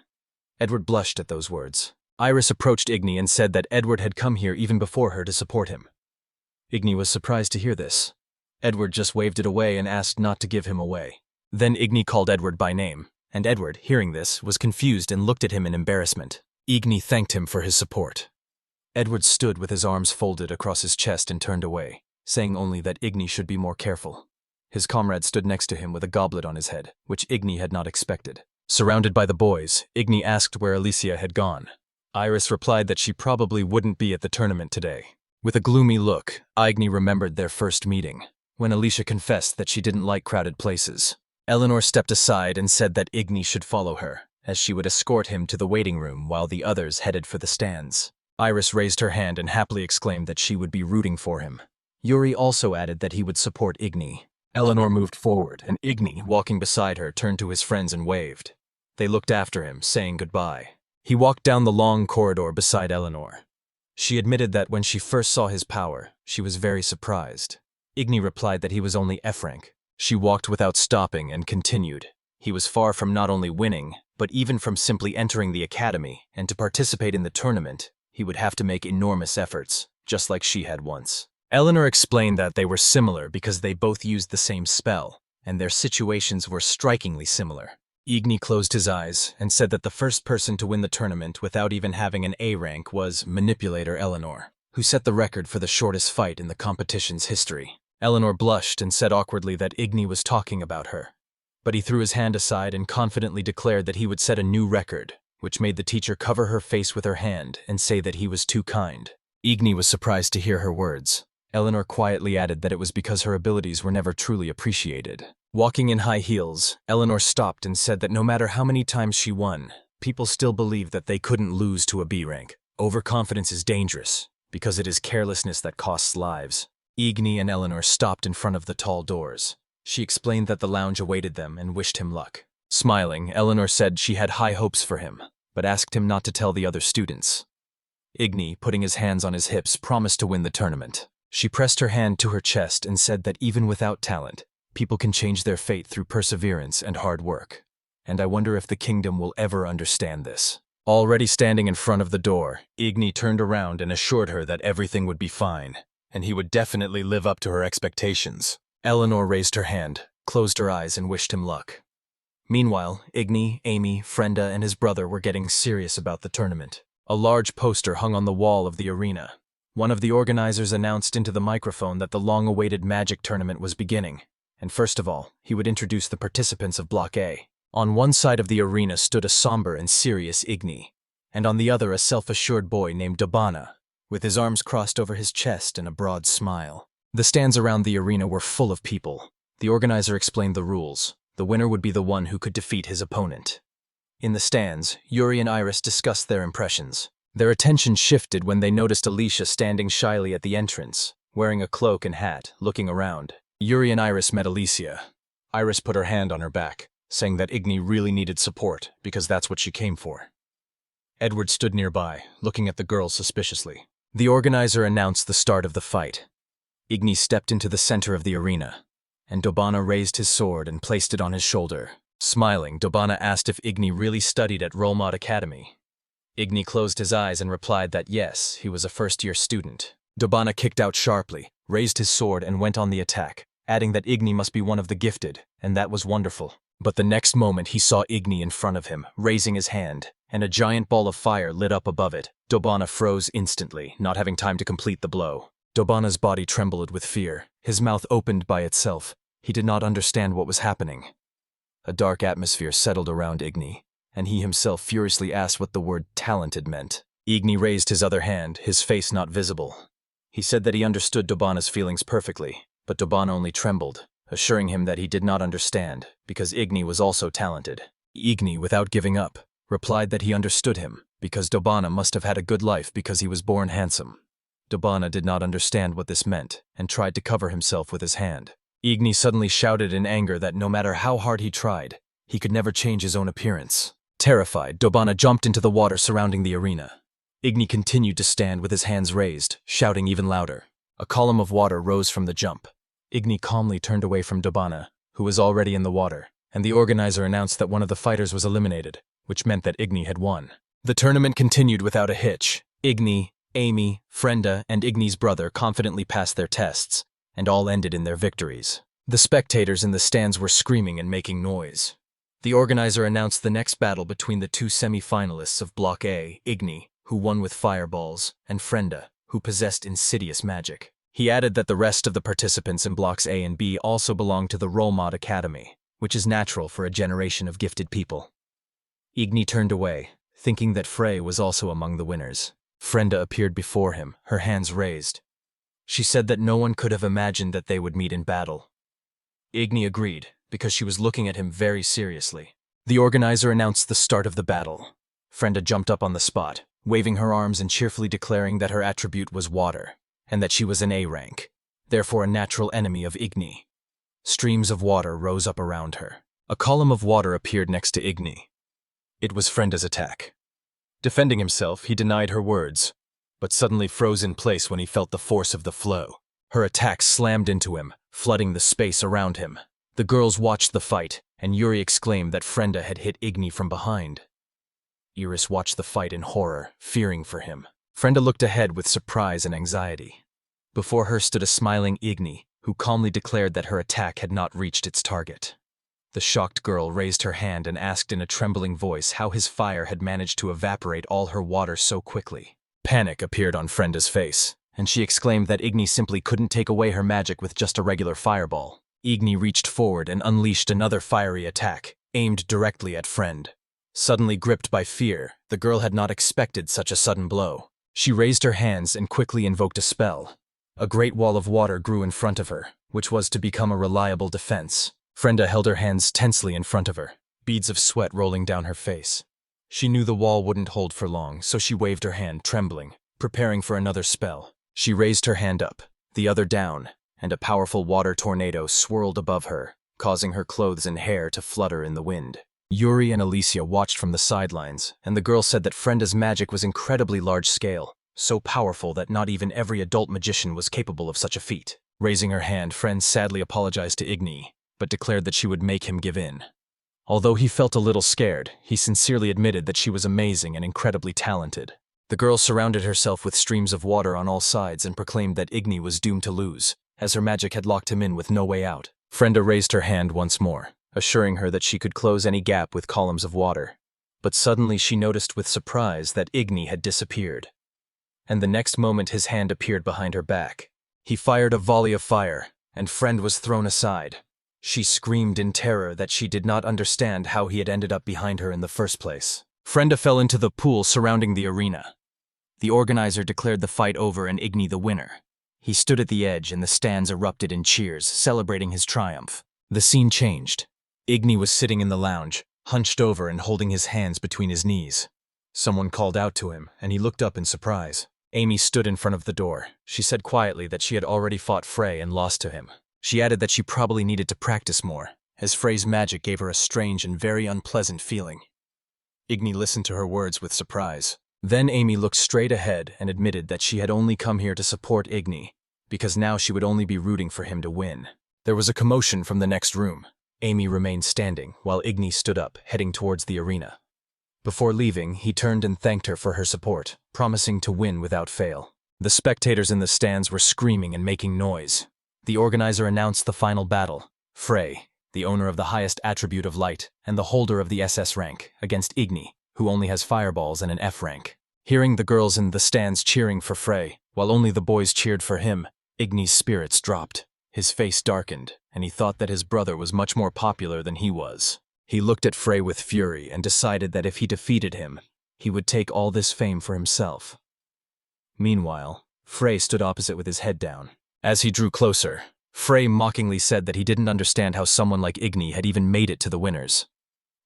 Speaker 1: Edward blushed at those words. Iris approached Igny and said that Edward had come here even before her to support him. Igny was surprised to hear this. Edward just waved it away and asked not to give him away. Then Igny called Edward by name, and Edward, hearing this, was confused and looked at him in embarrassment. Igny thanked him for his support. Edward stood with his arms folded across his chest and turned away, saying only that Igny should be more careful. His comrade stood next to him with a goblet on his head, which Igny had not expected. Surrounded by the boys, Igny asked where Alicia had gone. Iris replied that she probably wouldn't be at the tournament today. With a gloomy look, Igny remembered their first meeting, when Alicia confessed that she didn't like crowded places. Eleanor stepped aside and said that Igny should follow her, as she would escort him to the waiting room while the others headed for the stands. Iris raised her hand and happily exclaimed that she would be rooting for him. Yuri also added that he would support Igny. Eleanor moved forward, and Igny, walking beside her, turned to his friends and waved. They looked after him, saying goodbye. He walked down the long corridor beside Eleanor. She admitted that when she first saw his power, she was very surprised. Igny replied that he was only F rank. She walked without stopping and continued. He was far from not only winning, but even from simply entering the academy, and to participate in the tournament, he would have to make enormous efforts, just like she had once. Eleanor explained that they were similar because they both used the same spell, and their situations were strikingly similar. Igny closed his eyes and said that the first person to win the tournament without even having an A rank was Manipulator Eleanor, who set the record for the shortest fight in the competition's history. Eleanor blushed and said awkwardly that Igny was talking about her. But he threw his hand aside and confidently declared that he would set a new record, which made the teacher cover her face with her hand and say that he was too kind. Igny was surprised to hear her words. Eleanor quietly added that it was because her abilities were never truly appreciated. Walking in high heels, Eleanor stopped and said that no matter how many times she won, people still believed that they couldn't lose to a B rank. Overconfidence is dangerous, because it is carelessness that costs lives. Igny and Eleanor stopped in front of the tall doors. She explained that the lounge awaited them and wished him luck. Smiling, Eleanor said she had high hopes for him, but asked him not to tell the other students. Igny, putting his hands on his hips, promised to win the tournament. She pressed her hand to her chest and said that even without talent, people can change their fate through perseverance and hard work. And I wonder if the kingdom will ever understand this. Already standing in front of the door, Igny turned around and assured her that everything would be fine, and he would definitely live up to her expectations. Eleanor raised her hand, closed her eyes, and wished him luck. Meanwhile, Igny, Amy, Frenda, and his brother were getting serious about the tournament. A large poster hung on the wall of the arena. One of the organizers announced into the microphone that the long-awaited magic tournament was beginning, and first of all, he would introduce the participants of Block A. On one side of the arena stood a somber and serious Igny, and on the other a self-assured boy named Dobana, with his arms crossed over his chest and a broad smile. The stands around the arena were full of people. The organizer explained the rules. The winner would be the one who could defeat his opponent. In the stands, Yuri and Iris discussed their impressions. Their attention shifted when they noticed Alicia standing shyly at the entrance, wearing a cloak and hat, looking around. Yuri and Iris met Alicia. Iris put her hand on her back, saying that Igny really needed support because that's what she came for. Edward stood nearby, looking at the girls suspiciously. The organizer announced the start of the fight. Igny stepped into the center of the arena, and Dobana raised his sword and placed it on his shoulder. Smiling, Dobana asked if Igny really studied at Rolmod Academy. Igny closed his eyes and replied that yes, he was a first-year student. Dobana kicked out sharply, raised his sword, and went on the attack, adding that Igny must be one of the gifted, and that was wonderful. But the next moment he saw Igny in front of him, raising his hand, and a giant ball of fire lit up above it. Dobana froze instantly, not having time to complete the blow. Dobana's body trembled with fear. His mouth opened by itself. He did not understand what was happening. A dark atmosphere settled around Igny, and he himself furiously asked what the word talented meant. Igny raised his other hand, his face not visible. He said that he understood Dobana's feelings perfectly, but Dobana only trembled, assuring him that he did not understand, because Igny was also talented. Igny, without giving up, replied that he understood him, because Dobana must have had a good life because he was born handsome. Dobana did not understand what this meant, and tried to cover himself with his hand. Igny suddenly shouted in anger that no matter how hard he tried, he could never change his own appearance. Terrified, Dobana jumped into the water surrounding the arena. Igny continued to stand with his hands raised, shouting even louder. A column of water rose from the jump. Igny calmly turned away from Dobana, who was already in the water, and the organizer announced that one of the fighters was eliminated, which meant that Igny had won. The tournament continued without a hitch. Igny, Amy, Frenda, and Igny's brother confidently passed their tests, and all ended in their victories. The spectators in the stands were screaming and making noise. The organizer announced the next battle between the two semi-finalists of Block A, Igny, who won with fireballs, and Frenda, who possessed insidious magic. He added that the rest of the participants in Blocks A and B also belonged to the Rolmod Academy, which is natural for a generation of gifted people. Igny turned away, thinking that Frey was also among the winners. Frenda appeared before him, her hands raised. She said that no one could have imagined that they would meet in battle. Igny agreed, because she was looking at him very seriously. The organizer announced the start of the battle. Frenda jumped up on the spot, waving her arms and cheerfully declaring that her attribute was water, and that she was an A rank, therefore a natural enemy of Igny. Streams of water rose up around her. A column of water appeared next to Igny. It was Frenda's attack. Defending himself, he denied her words, but suddenly froze in place when he felt the force of the flow. Her attack slammed into him, flooding the space around him. The girls watched the fight, and Yuri exclaimed that Frenda had hit Igny from behind. Iris watched the fight in horror, fearing for him. Frenda looked ahead with surprise and anxiety. Before her stood a smiling Igny, who calmly declared that her attack had not reached its target. The shocked girl raised her hand and asked in a trembling voice how his fire had managed to evaporate all her water so quickly. Panic appeared on Frenda's face, and she exclaimed that Igny simply couldn't take away her magic with just a regular fireball. Igny reached forward and unleashed another fiery attack, aimed directly at Friend. Suddenly gripped by fear, the girl had not expected such a sudden blow. She raised her hands and quickly invoked a spell. A great wall of water grew in front of her, which was to become a reliable defense. Frenda held her hands tensely in front of her, beads of sweat rolling down her face. She knew the wall wouldn't hold for long, so she waved her hand, trembling, preparing for another spell. She raised her hand up, the other down, and a powerful water tornado swirled above her, causing her clothes and hair to flutter in the wind. Yuri and Alicia watched from the sidelines, and the girl said that Frenda's magic was incredibly large-scale, so powerful that not even every adult magician was capable of such a feat. Raising her hand, Friend sadly apologized to Igny, but declared that she would make him give in. Although he felt a little scared, he sincerely admitted that she was amazing and incredibly talented. The girl surrounded herself with streams of water on all sides and proclaimed that Igny was doomed to lose, as her magic had locked him in with no way out. Frenda raised her hand once more, assuring her that she could close any gap with columns of water. But suddenly she noticed with surprise that Igny had disappeared. And the next moment his hand appeared behind her back. He fired a volley of fire, and Friend was thrown aside. She screamed in terror that she did not understand how he had ended up behind her in the first place. Frenda fell into the pool surrounding the arena. The organizer declared the fight over and Igny the winner. He stood at the edge and the stands erupted in cheers, celebrating his triumph. The scene changed. Igny was sitting in the lounge, hunched over and holding his hands between his knees. Someone called out to him, and he looked up in surprise. Amy stood in front of the door. She said quietly that she had already fought Frey and lost to him. She added that she probably needed to practice more, as Frey's magic gave her a strange and very unpleasant feeling. Igny listened to her words with surprise. Then Amy looked straight ahead and admitted that she had only come here to support Igny, because now she would only be rooting for him to win. There was a commotion from the next room. Amy remained standing, while Igny stood up, heading towards the arena. Before leaving, he turned and thanked her for her support, promising to win without fail. The spectators in the stands were screaming and making noise. The organizer announced the final battle. Frey, the owner of the highest attribute of light, and the holder of the SS rank, against Igny, who only has fireballs and an F rank. Hearing the girls in the stands cheering for Frey, while only the boys cheered for him, Igny's spirits dropped. His face darkened, and he thought that his brother was much more popular than he was. He looked at Frey with fury and decided that if he defeated him, he would take all this fame for himself. Meanwhile, Frey stood opposite with his head down. As he drew closer, Frey mockingly said that he didn't understand how someone like Igny had even made it to the winners.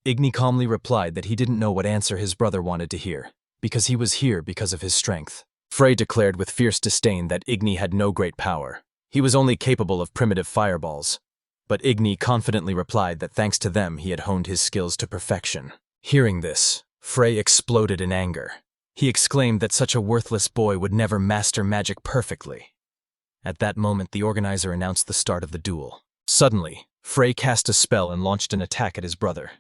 Speaker 1: Igny calmly replied that he didn't know what answer his brother wanted to hear, because he was here because of his strength. Frey declared with fierce disdain that Igny had no great power. He was only capable of primitive fireballs. But Igny confidently replied that thanks to them he had honed his skills to perfection. Hearing this, Frey exploded in anger. He exclaimed that such a worthless boy would never master magic perfectly. At that moment, the organizer announced the start of the duel. Suddenly, Frey cast a spell and launched an attack at his brother.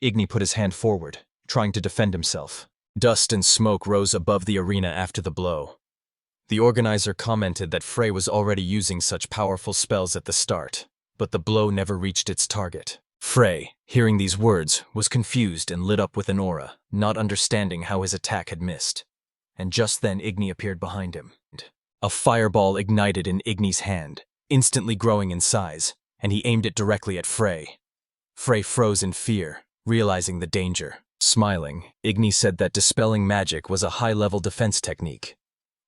Speaker 1: Igny put his hand forward, trying to defend himself. Dust and smoke rose above the arena after the blow. The organizer commented that Frey was already using such powerful spells at the start, but the blow never reached its target. Frey, hearing these words, was confused and lit up with an aura, not understanding how his attack had missed. And just then Igny appeared behind him. A fireball ignited in Igny's hand, instantly growing in size, and he aimed it directly at Frey. Frey froze in fear, realizing the danger. Smiling, Igny said that dispelling magic was a high-level defense technique.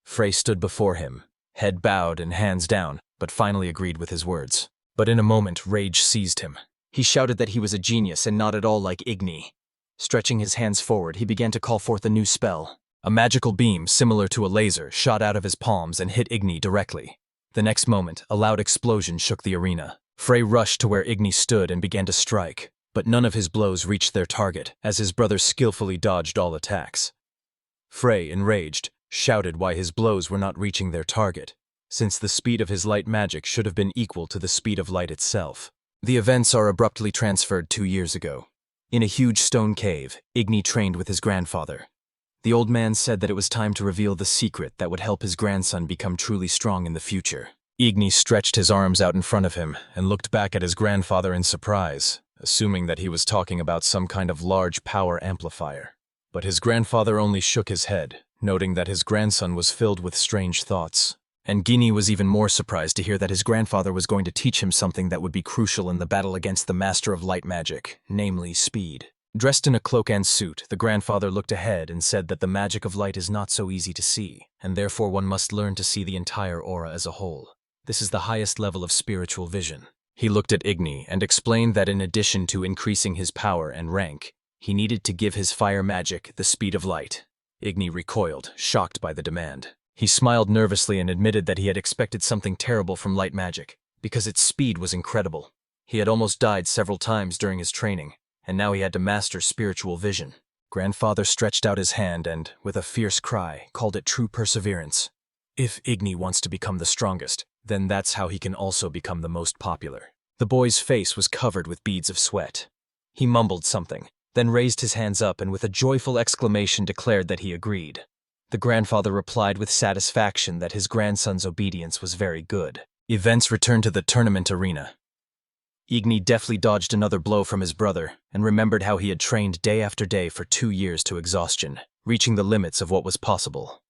Speaker 1: Frey stood before him, head bowed and hands down, but finally agreed with his words. But in a moment, rage seized him. He shouted that he was a genius and not at all like Igny. Stretching his hands forward, he began to call forth a new spell. A magical beam, similar to a laser, shot out of his palms and hit Igny directly. The next moment, a loud explosion shook the arena. Frey rushed to where Igny stood and began to strike, but none of his blows reached their target, as his brother skillfully dodged all attacks. Frey, enraged, shouted why his blows were not reaching their target, since the speed of his light magic should have been equal to the speed of light itself. The events are abruptly transferred 2 years ago. In a huge stone cave, Igny trained with his grandfather. The old man said that it was time to reveal the secret that would help his grandson become truly strong in the future. Igny stretched his arms out in front of him and looked back at his grandfather in surprise, assuming that he was talking about some kind of large power amplifier. But his grandfather only shook his head, noting that his grandson was filled with strange thoughts. And Igny was even more surprised to hear that his grandfather was going to teach him something that would be crucial in the battle against the master of light magic, namely speed. Dressed in a cloak and suit, the grandfather looked ahead and said that the magic of light is not so easy to see, and therefore one must learn to see the entire aura as a whole. This is the highest level of spiritual vision. He looked at Igny and explained that in addition to increasing his power and rank, he needed to give his fire magic the speed of light. Igny recoiled, shocked by the demand. He smiled nervously and admitted that he had expected something terrible from light magic, because its speed was incredible. He had almost died several times during his training, and now he had to master spiritual vision. Grandfather stretched out his hand and, with a fierce cry, called it true perseverance. If Igny wants to become the strongest, then that's how he can also become the most popular. The boy's face was covered with beads of sweat. He mumbled something, then raised his hands up and with a joyful exclamation declared that he agreed. The grandfather replied with satisfaction that his grandson's obedience was very good. Events returned to the tournament arena. Igny deftly dodged another blow from his brother and remembered how he had trained day after day for 2 years to exhaustion, reaching the limits of what was possible.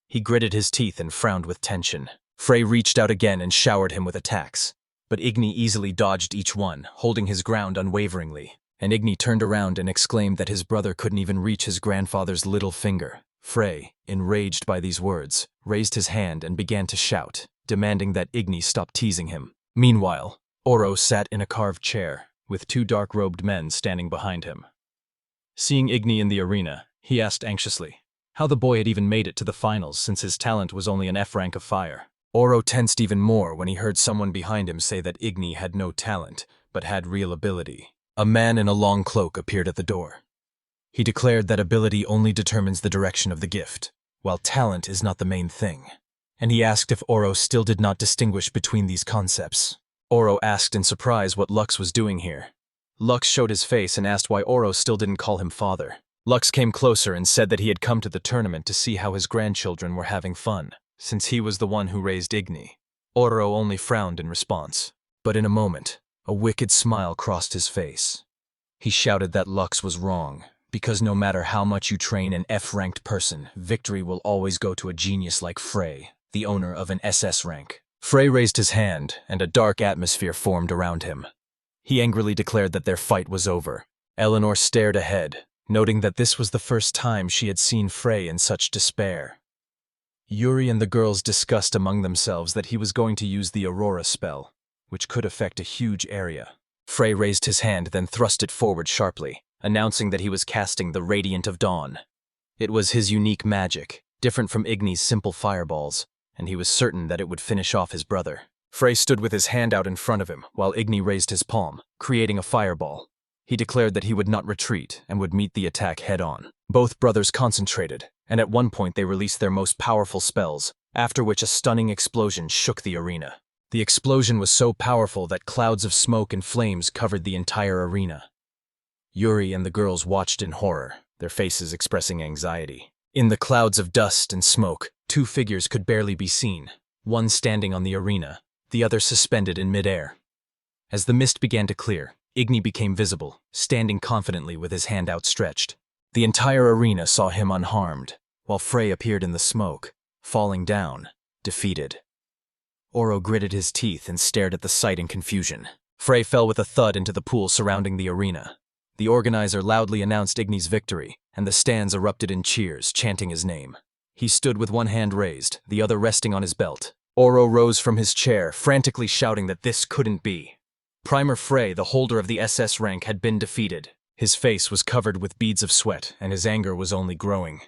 Speaker 1: He gritted his teeth and frowned with tension. Frey reached out again and showered him with attacks, but Igny easily dodged each one, holding his ground unwaveringly. And Igny turned around and exclaimed that his brother couldn't even reach his grandfather's little finger. Frey, enraged by these words, raised his hand and began to shout, demanding that Igny stop teasing him. Meanwhile, Oro sat in a carved chair, with 2 dark-robed men standing behind him. Seeing Igny in the arena, he asked anxiously how the boy had even made it to the finals since his talent was only an F rank of fire. Oro tensed even more when he heard someone behind him say that Igny had no talent, but had real ability. A man in a long cloak appeared at the door. He declared that ability only determines the direction of the gift, while talent is not the main thing. And he asked if Oro still did not distinguish between these concepts. Oro asked in surprise what Lux was doing here. Lux showed his face and asked why Oro still didn't call him father. Lux came closer and said that he had come to the tournament to see how his grandchildren were having fun, since he was the one who raised Igny. Oro only frowned in response, but in a moment, a wicked smile crossed his face. He shouted that Lux was wrong, because no matter how much you train an F-ranked person, victory will always go to a genius like Frey, the owner of an SS rank. Frey raised his hand, and a dark atmosphere formed around him. He angrily declared that their fight was over. Eleanor stared ahead, noting that this was the first time she had seen Frey in such despair. Yuri and the girls discussed among themselves that he was going to use the Aurora spell, which could affect a huge area. Frey raised his hand, then thrust it forward sharply, announcing that he was casting the Radiant of Dawn. It was his unique magic, different from Igny's simple fireballs, and he was certain that it would finish off his brother. Frey stood with his hand out in front of him, while Igny raised his palm, creating a fireball. He declared that he would not retreat and would meet the attack head-on. Both brothers concentrated, and at one point they released their most powerful spells, after which a stunning explosion shook the arena. The explosion was so powerful that clouds of smoke and flames covered the entire arena. Yuri and the girls watched in horror, their faces expressing anxiety. In the clouds of dust and smoke, 2 figures could barely be seen, one standing on the arena, the other suspended in midair. As the mist began to clear, Igny became visible, standing confidently with his hand outstretched. The entire arena saw him unharmed, while Frey appeared in the smoke, falling down, defeated. Oro gritted his teeth and stared at the sight in confusion. Frey fell with a thud into the pool surrounding the arena. The organizer loudly announced Igny's victory, and the stands erupted in cheers, chanting his name. He stood with one hand raised, the other resting on his belt, Oro rose from his chair, frantically shouting that this couldn't be. Primer Frey, the holder of the SS rank, had been defeated. His face was covered with beads of sweat, and his anger was only growing.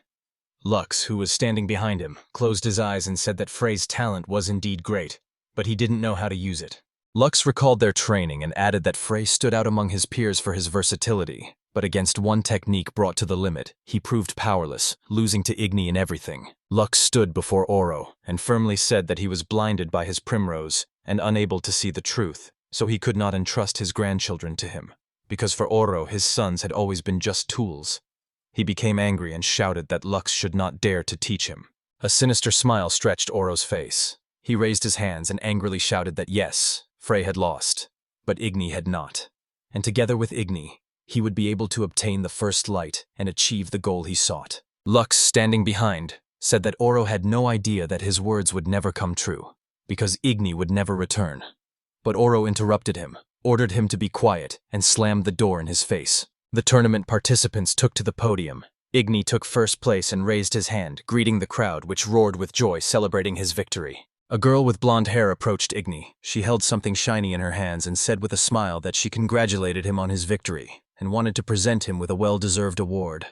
Speaker 1: Lux, who was standing behind him, closed his eyes and said that Frey's talent was indeed great, but he didn't know how to use it. Lux recalled their training and added that Frey stood out among his peers for his versatility, but against one technique brought to the limit, he proved powerless, losing to Igny in everything. Lux stood before Oro and firmly said that he was blinded by his primrose and unable to see the truth, so he could not entrust his grandchildren to him, because for Oro his sons had always been just tools. He became angry and shouted that Lux should not dare to teach him. A sinister smile stretched Oro's face. He raised his hands and angrily shouted that yes, Frey had lost, but Igny had not. And together with Igny, he would be able to obtain the first light and achieve the goal he sought. Lux, standing behind, said that Oro had no idea that his words would never come true, because Igny would never return. But Oro interrupted him, ordered him to be quiet, and slammed the door in his face. The tournament participants took to the podium. Igny took first place and raised his hand, greeting the crowd, which roared with joy, celebrating his victory. A girl with blonde hair approached Igny. She held something shiny in her hands and said with a smile that she congratulated him on his victory and wanted to present him with a well-deserved award.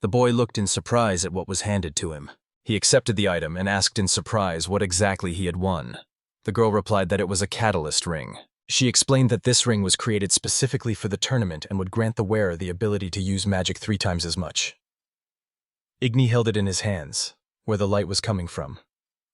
Speaker 1: The boy looked in surprise at what was handed to him. He accepted the item and asked in surprise what exactly he had won. The girl replied that it was a catalyst ring. She explained that this ring was created specifically for the tournament and would grant the wearer the ability to use magic 3 times as much. Igny held it in his hands, where the light was coming from,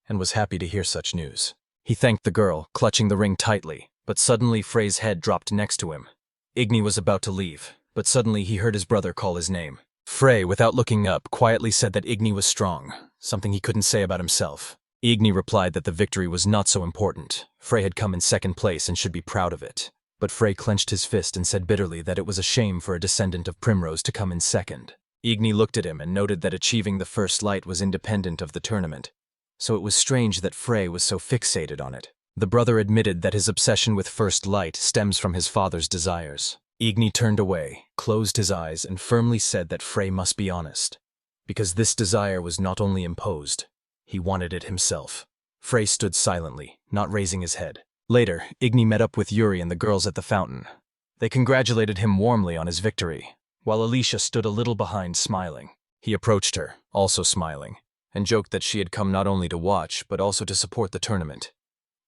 Speaker 1: and was happy to hear such news. He thanked the girl, clutching the ring tightly, but suddenly Frey's head dropped next to him. Igny was about to leave, but suddenly he heard his brother call his name. Frey, without looking up, quietly said that Igny was strong, something he couldn't say about himself. Igny replied that the victory was not so important. Frey had come in second place and should be proud of it. But Frey clenched his fist and said bitterly that it was a shame for a descendant of Primrose to come in second. Igny looked at him and noted that achieving the first light was independent of the tournament, so it was strange that Frey was so fixated on it. The brother admitted that his obsession with first light stems from his father's desires. Igny turned away, closed his eyes, and firmly said that Frey must be honest, because this desire was not only imposed, he wanted it himself. Frey stood silently, not raising his head. Later, Igny met up with Yuri and the girls at the fountain. They congratulated him warmly on his victory, while Alicia stood a little behind, smiling. He approached her, also smiling, and joked that she had come not only to watch, but also to support the tournament.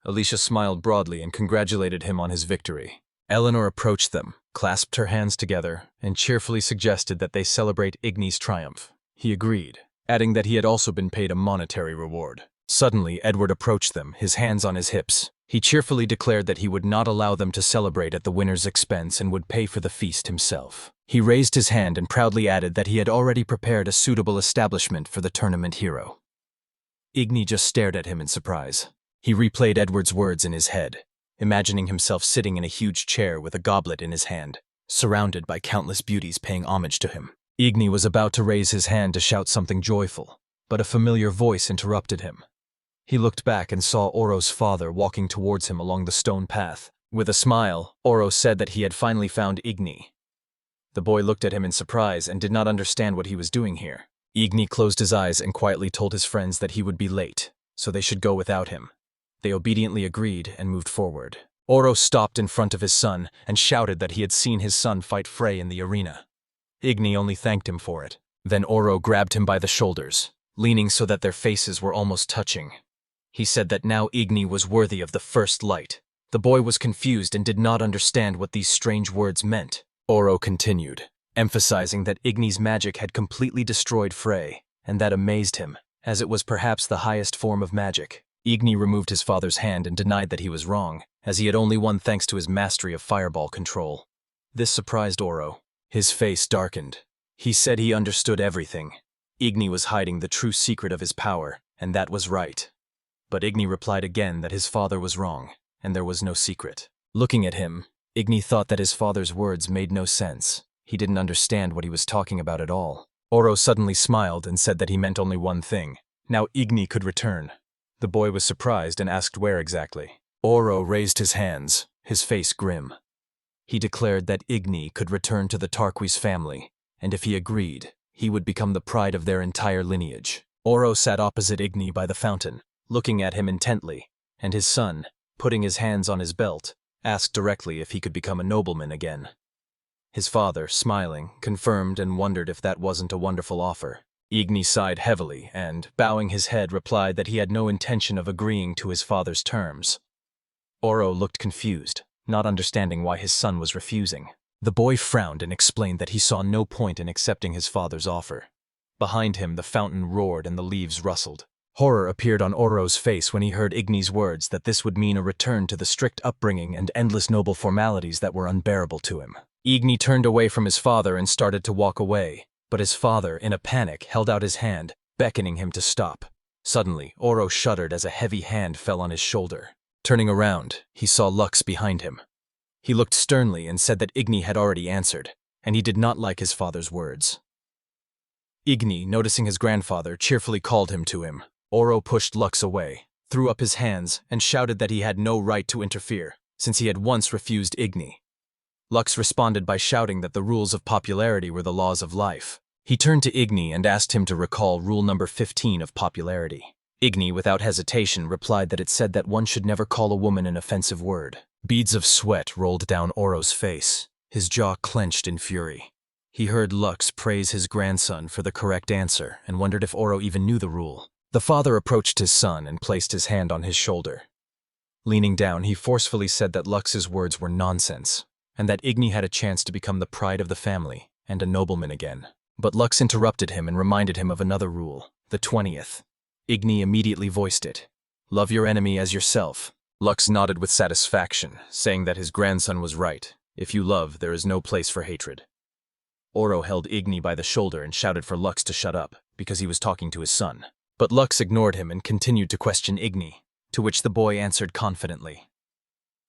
Speaker 1: Alicia smiled broadly and congratulated him on his victory. Eleanor approached them, clasped her hands together, and cheerfully suggested that they celebrate Igny's triumph. He agreed, adding that he had also been paid a monetary reward. Suddenly, Edward approached them, his hands on his hips. He cheerfully declared that he would not allow them to celebrate at the winner's expense and would pay for the feast himself. He raised his hand and proudly added that he had already prepared a suitable establishment for the tournament hero. Igny just stared at him in surprise. He replayed Edward's words in his head, imagining himself sitting in a huge chair with a goblet in his hand, surrounded by countless beauties paying homage to him. Igny was about to raise his hand to shout something joyful, but a familiar voice interrupted him. He looked back and saw Oro's father walking towards him along the stone path. With a smile, Oro said that he had finally found Igny. The boy looked at him in surprise and did not understand what he was doing here. Igny closed his eyes and quietly told his friends that he would be late, so they should go without him. They obediently agreed and moved forward. Oro stopped in front of his son and shouted that he had seen his son fight Frey in the arena. Igny only thanked him for it. Then Oro grabbed him by the shoulders, leaning so that their faces were almost touching. He said that now Igny was worthy of the first light. The boy was confused and did not understand what these strange words meant. Oro continued, emphasizing that Igny's magic had completely destroyed Frey, and that amazed him, as it was perhaps the highest form of magic. Igny removed his father's hand and denied that he was wrong, as he had only won thanks to his mastery of fireball control. This surprised Oro. His face darkened. He said he understood everything. Igny was hiding the true secret of his power, and that was right. But Igny replied again that his father was wrong, and there was no secret. Looking at him, Igny thought that his father's words made no sense. He didn't understand what he was talking about at all. Oro suddenly smiled and said that he meant only one thing. Now Igny could return. The boy was surprised and asked where exactly. Oro raised his hands, his face grim. He declared that Igny could return to the Tarquis family, and if he agreed, he would become the pride of their entire lineage. Oro sat opposite Igny by the fountain. looking at him intently, and his son, putting his hands on his belt, asked directly if he could become a nobleman again. His father, smiling, confirmed and wondered if that wasn't a wonderful offer. Igny sighed heavily and, bowing his head, replied that he had no intention of agreeing to his father's terms. Oro looked confused, not understanding why his son was refusing. The boy frowned and explained that he saw no point in accepting his father's offer. Behind him, the fountain roared and the leaves rustled. Horror appeared on Oro's face when he heard Igny's words that this would mean a return to the strict upbringing and endless noble formalities that were unbearable to him. Igny turned away from his father and started to walk away, but his father, in a panic, held out his hand, beckoning him to stop. Suddenly, Oro shuddered as a heavy hand fell on his shoulder. Turning around, he saw Lux behind him. He looked sternly and said that Igny had already answered, and he did not like his father's words. Igny, noticing his grandfather, cheerfully called him to him. Oro pushed Lux away, threw up his hands, and shouted that he had no right to interfere, since he had once refused Igny. Lux responded by shouting that the rules of popularity were the laws of life. He turned to Igny and asked him to recall rule number 15 of popularity. Igny, without hesitation, replied that it said that one should never call a woman an offensive word. Beads of sweat rolled down Oro's face. His jaw clenched in fury. He heard Lux praise his grandson for the correct answer and wondered if Oro even knew the rule. The father approached his son and placed his hand on his shoulder. Leaning down, he forcefully said that Lux's words were nonsense, and that Igny had a chance to become the pride of the family and a nobleman again. But Lux interrupted him and reminded him of another rule, the 20th. Igny immediately voiced it. Love your enemy as yourself. Lux nodded with satisfaction, saying that his grandson was right. If you love, there is no place for hatred. Oro held Igny by the shoulder and shouted for Lux to shut up, because he was talking to his son. But Lux ignored him and continued to question Igny, to which the boy answered confidently.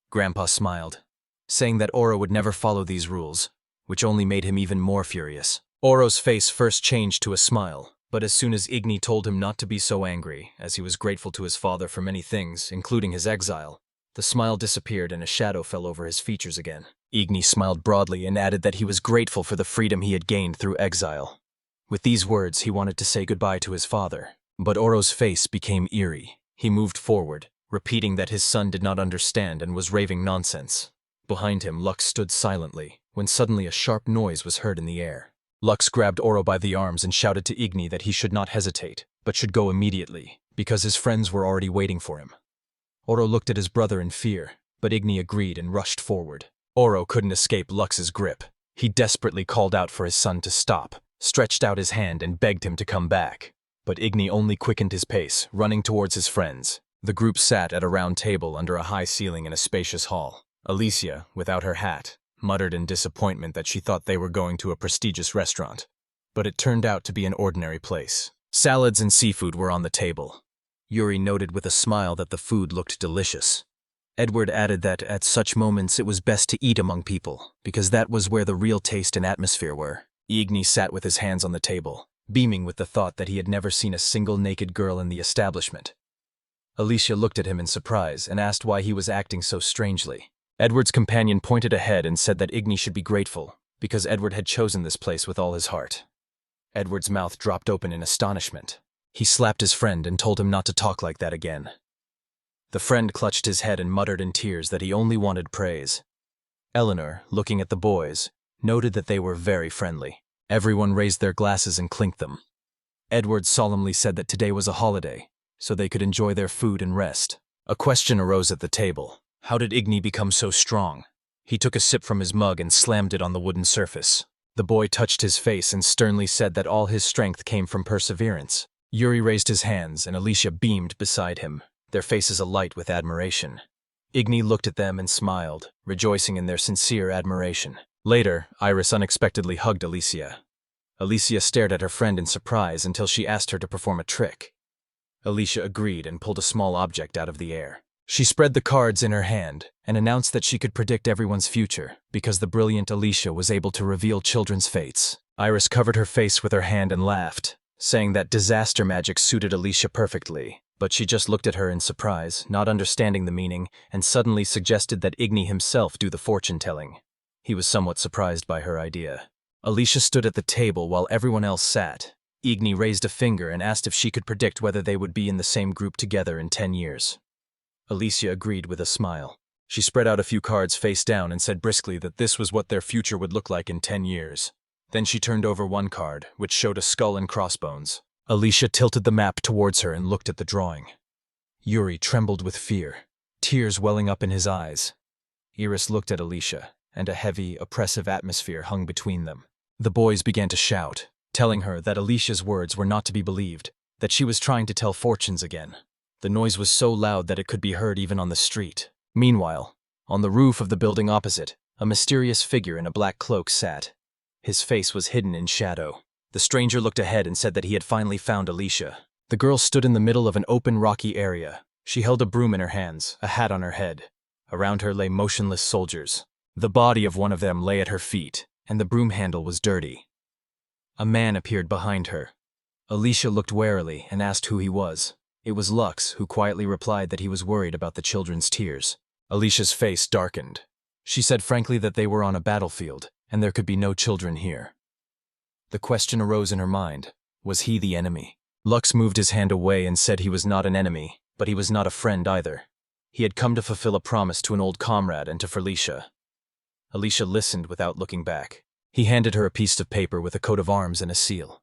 Speaker 1: Grandpa smiled, saying that Oro would never follow these rules, which only made him even more furious. Oro's face first changed to a smile, but as soon as Igny told him not to be so angry, as he was grateful to his father for many things, including his exile, the smile disappeared and a shadow fell over his features again. Igny smiled broadly and added that he was grateful for the freedom he had gained through exile. With these words, he wanted to say goodbye to his father, but Oro's face became eerie. He moved forward, repeating that his son did not understand and was raving nonsense. Behind him, Lux stood silently, when suddenly a sharp noise was heard in the air. Lux grabbed Oro by the arms and shouted to Igny that he should not hesitate, but should go immediately, because his friends were already waiting for him. Oro looked at his brother in fear, but Igny agreed and rushed forward. Oro couldn't escape Lux's grip. He desperately called out for his son to stop, stretched out his hand and begged him to come back. But Igny only quickened his pace, running towards his friends. The group sat at a round table under a high ceiling in a spacious hall. Alicia, without her hat, muttered in disappointment that she thought they were going to a prestigious restaurant. But it turned out to be an ordinary place. Salads and seafood were on the table. Yuri noted with a smile that the food looked delicious. Edward added that at such moments it was best to eat among people, because that was where the real taste and atmosphere were. Igny sat with his hands on the table, beaming with the thought that he had never seen a single naked girl in the establishment. Alicia looked at him in surprise and asked why he was acting so strangely. Edward's companion pointed ahead and said that Igny should be grateful, because Edward had chosen this place with all his heart. Edward's mouth dropped open in astonishment. He slapped his friend and told him not to talk like that again. The friend clutched his head and muttered in tears that he only wanted praise. Eleanor, looking at the boys, noted that they were very friendly. Everyone raised their glasses and clinked them. Edward solemnly said that today was a holiday, so they could enjoy their food and rest. A question arose at the table. How did Igny become so strong? He took a sip from his mug and slammed it on the wooden surface. The boy touched his face and sternly said that all his strength came from perseverance. Yuri raised his hands and Alicia beamed beside him, their faces alight with admiration. Igny looked at them and smiled, rejoicing in their sincere admiration. Later, Iris unexpectedly hugged Alicia. Alicia stared at her friend in surprise until she asked her to perform a trick. Alicia agreed and pulled a small object out of the air. She spread the cards in her hand and announced that she could predict everyone's future because the brilliant Alicia was able to reveal children's fates. Iris covered her face with her hand and laughed, saying that disaster magic suited Alicia perfectly, but she just looked at her in surprise, not understanding the meaning, and suddenly suggested that Igny himself do the fortune-telling. He was somewhat surprised by her idea. Alicia stood at the table while everyone else sat. Igny raised a finger and asked if she could predict whether they would be in the same group together in 10 years. Alicia agreed with a smile. She spread out a few cards face down and said briskly that this was what their future would look like in 10 years. Then she turned over one card, which showed a skull and crossbones. Alicia tilted the map towards her and looked at the drawing. Yuri trembled with fear, tears welling up in his eyes. Iris looked at Alicia, and a heavy, oppressive atmosphere hung between them. The boys began to shout, telling her that Alicia's words were not to be believed, that she was trying to tell fortunes again. The noise was so loud that it could be heard even on the street. Meanwhile, on the roof of the building opposite, a mysterious figure in a black cloak sat. His face was hidden in shadow. The stranger looked ahead and said that he had finally found Alicia. The girl stood in the middle of an open, rocky area. She held a broom in her hands, a hat on her head. Around her lay motionless soldiers. The body of one of them lay at her feet, and the broom handle was dirty. A man appeared behind her. Alicia looked warily and asked who he was. It was Lux, who quietly replied that he was worried about the children's tears. Alicia's face darkened. She said frankly that they were on a battlefield, and there could be no children here. The question arose in her mind, was he the enemy? Lux moved his hand away and said he was not an enemy, but he was not a friend either. He had come to fulfill a promise to an old comrade and to Felicia. Alicia listened without looking back. He handed her a piece of paper with a coat of arms and a seal.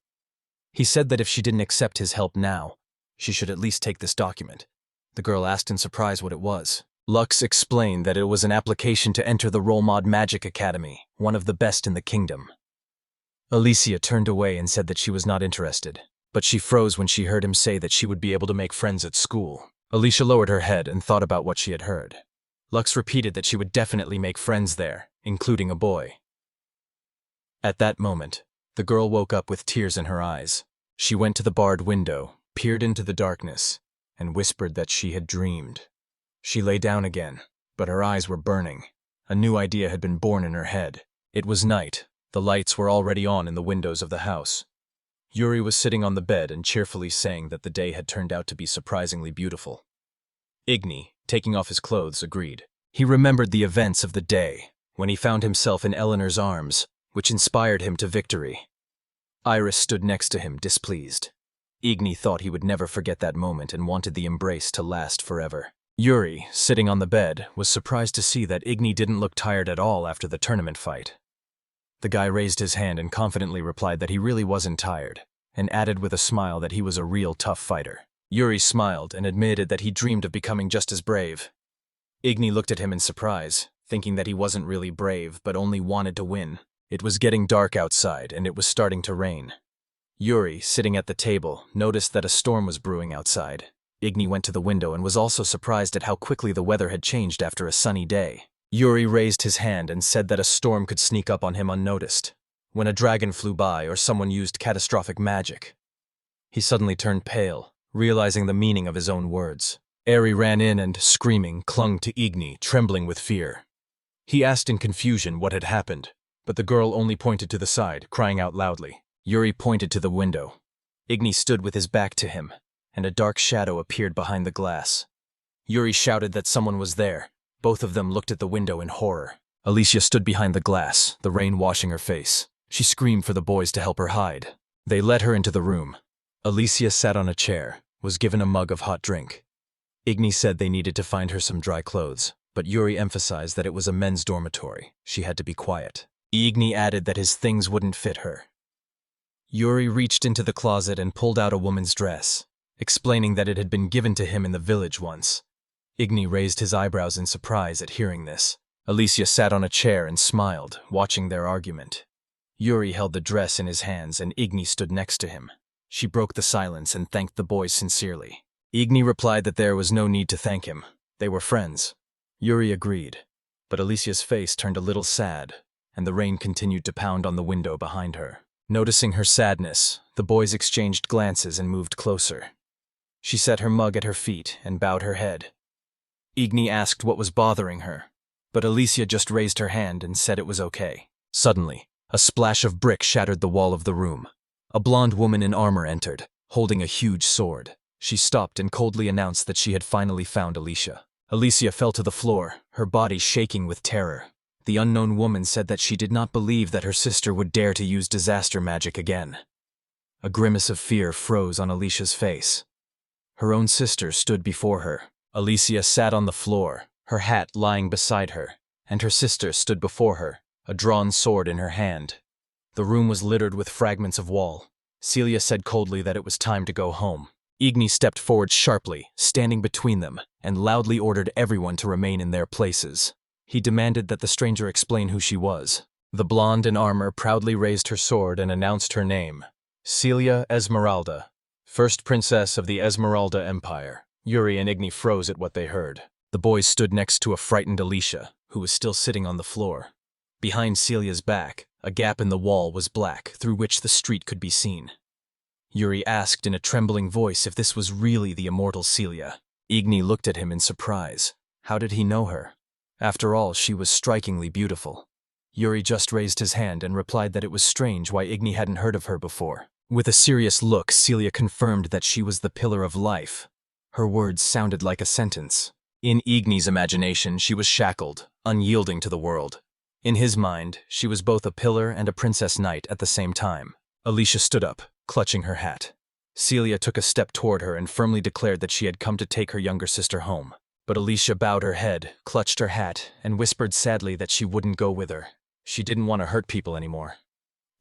Speaker 1: He said that if she didn't accept his help now, she should at least take this document. The girl asked in surprise what it was. Lux explained that it was an application to enter the Rollmod Magic Academy, one of the best in the kingdom. Alicia turned away and said that she was not interested, but she froze when she heard him say that she would be able to make friends at school. Alicia lowered her head and thought about what she had heard. Lux repeated that she would definitely make friends there, including a boy. At that moment, the girl woke up with tears in her eyes. She went to the barred window, peered into the darkness, and whispered that she had dreamed. She lay down again, but her eyes were burning. A new idea had been born in her head. It was night. The lights were already on in the windows of the house. Yuri was sitting on the bed and cheerfully saying that the day had turned out to be surprisingly beautiful. Igny, taking off his clothes, agreed. He remembered the events of the day, when he found himself in Eleanor's arms, which inspired him to victory. Iris stood next to him, displeased. Igny thought he would never forget that moment and wanted the embrace to last forever. Yuri, sitting on the bed, was surprised to see that Igny didn't look tired at all after the tournament fight. The guy raised his hand and confidently replied that he really wasn't tired, and added with a smile that he was a real tough fighter. Yuri smiled and admitted that he dreamed of becoming just as brave. Igny looked at him in surprise, thinking that he wasn't really brave but only wanted to win. It was getting dark outside and it was starting to rain. Yuri, sitting at the table, noticed that a storm was brewing outside. Igny went to the window and was also surprised at how quickly the weather had changed after a sunny day. Yuri raised his hand and said that a storm could sneak up on him unnoticed, when a dragon flew by or someone used catastrophic magic. He suddenly turned pale, realizing the meaning of his own words. Eri ran in and, screaming, clung to Igny, trembling with fear. He asked in confusion what had happened, but the girl only pointed to the side, crying out loudly. Yuri pointed to the window. Igny stood with his back to him, and a dark shadow appeared behind the glass. Yuri shouted that someone was there. Both of them looked at the window in horror. Alicia stood behind the glass, the rain washing her face. She screamed for the boys to help her hide. They led her into the room. Alicia sat on a chair, was given a mug of hot drink. Igny said they needed to find her some dry clothes, but Yuri emphasized that it was a men's dormitory. She had to be quiet. Igny added that his things wouldn't fit her. Yuri reached into the closet and pulled out a woman's dress, explaining that it had been given to him in the village once. Igny raised his eyebrows in surprise at hearing this. Alicia sat on a chair and smiled, watching their argument. Yuri held the dress in his hands and Igny stood next to him. She broke the silence and thanked the boys sincerely. Igny replied that there was no need to thank him. They were friends. Yuri agreed, but Alicia's face turned a little sad, and the rain continued to pound on the window behind her. Noticing her sadness, the boys exchanged glances and moved closer. She set her mug at her feet and bowed her head. Igny asked what was bothering her, but Alicia just raised her hand and said it was okay. Suddenly, a splash of brick shattered the wall of the room. A blonde woman in armor entered, holding a huge sword. She stopped and coldly announced that she had finally found Alicia. Alicia fell to the floor, her body shaking with terror. The unknown woman said that she did not believe that her sister would dare to use disaster magic again. A grimace of fear froze on Alicia's face. Her own sister stood before her. Alicia sat on the floor, her hat lying beside her, and her sister stood before her, a drawn sword in her hand. The room was littered with fragments of wall. Celia said coldly that it was time to go home. Igny stepped forward sharply, standing between them, and loudly ordered everyone to remain in their places. He demanded that the stranger explain who she was. The blonde in armor proudly raised her sword and announced her name. Celia Esmeralda, first princess of the Esmeralda Empire. Yuri and Igny froze at what they heard. The boys stood next to a frightened Alicia, who was still sitting on the floor. Behind Celia's back, a gap in the wall was black, through which the street could be seen. Yuri asked in a trembling voice if this was really the immortal Celia. Igny looked at him in surprise. How did he know her? After all, she was strikingly beautiful. Yuri just raised his hand and replied that it was strange why Igny hadn't heard of her before. With a serious look, Celia confirmed that she was the pillar of life. Her words sounded like a sentence. In Igny's imagination, she was shackled, unyielding to the world. In his mind, she was both a pillar and a princess knight at the same time. Alicia stood up, clutching her hat. Celia took a step toward her and firmly declared that she had come to take her younger sister home. But Alicia bowed her head, clutched her hat, and whispered sadly that she wouldn't go with her. She didn't want to hurt people anymore.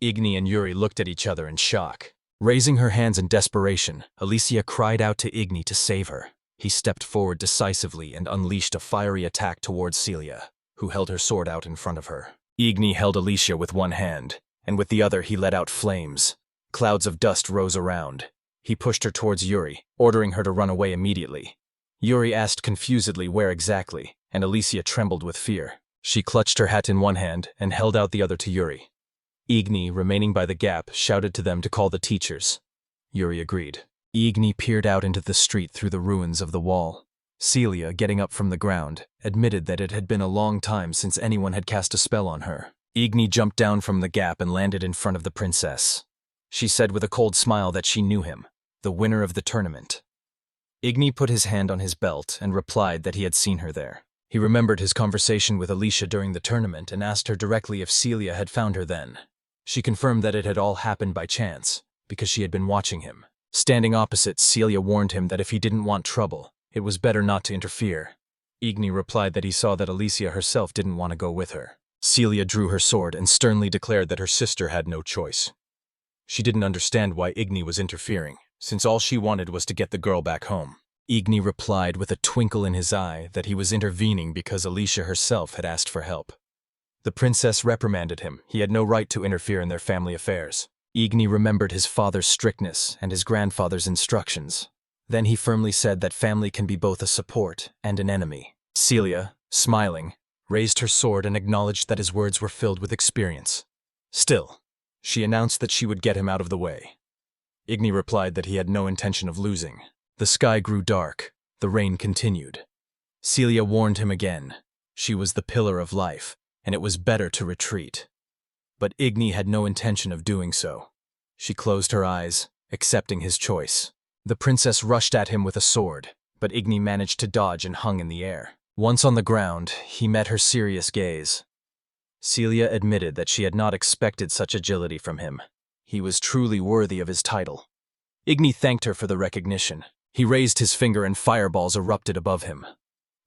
Speaker 1: Igny and Yuri looked at each other in shock. Raising her hands in desperation, Alicia cried out to Igny to save her. He stepped forward decisively and unleashed a fiery attack towards Celia, who held her sword out in front of her. Igny held Alicia with one hand, and with the other he let out flames. Clouds of dust rose around. He pushed her towards Yuri, ordering her to run away immediately. Yuri asked confusedly where exactly, and Alicia trembled with fear. She clutched her hat in one hand and held out the other to Yuri. Igny, remaining by the gap, shouted to them to call the teachers. Yuri agreed. Igny peered out into the street through the ruins of the wall. Celia, getting up from the ground, admitted that it had been a long time since anyone had cast a spell on her. Igny jumped down from the gap and landed in front of the princess. She said with a cold smile that she knew him, the winner of the tournament. Igny put his hand on his belt and replied that he had seen her there. He remembered his conversation with Alicia during the tournament and asked her directly if Celia had found her then. She confirmed that it had all happened by chance, because she had been watching him. Standing opposite, Celia warned him that if he didn't want trouble, it was better not to interfere. Igny replied that he saw that Alicia herself didn't want to go with her. Celia drew her sword and sternly declared that her sister had no choice. She didn't understand why Igny was interfering, since all she wanted was to get the girl back home. Igny replied with a twinkle in his eye that he was intervening because Alicia herself had asked for help. The princess reprimanded him. He had no right to interfere in their family affairs. Igny remembered his father's strictness and his grandfather's instructions. Then he firmly said that family can be both a support and an enemy. Celia, smiling, raised her sword and acknowledged that his words were filled with experience. Still, she announced that she would get him out of the way. Igny replied that he had no intention of losing. The sky grew dark. The rain continued. Celia warned him again. She was the pillar of life, and it was better to retreat. But Igny had no intention of doing so. She closed her eyes, accepting his choice. The princess rushed at him with a sword, but Igny managed to dodge and hung in the air. Once on the ground, he met her serious gaze. Celia admitted that she had not expected such agility from him. He was truly worthy of his title. Igny thanked her for the recognition. He raised his finger and fireballs erupted above him.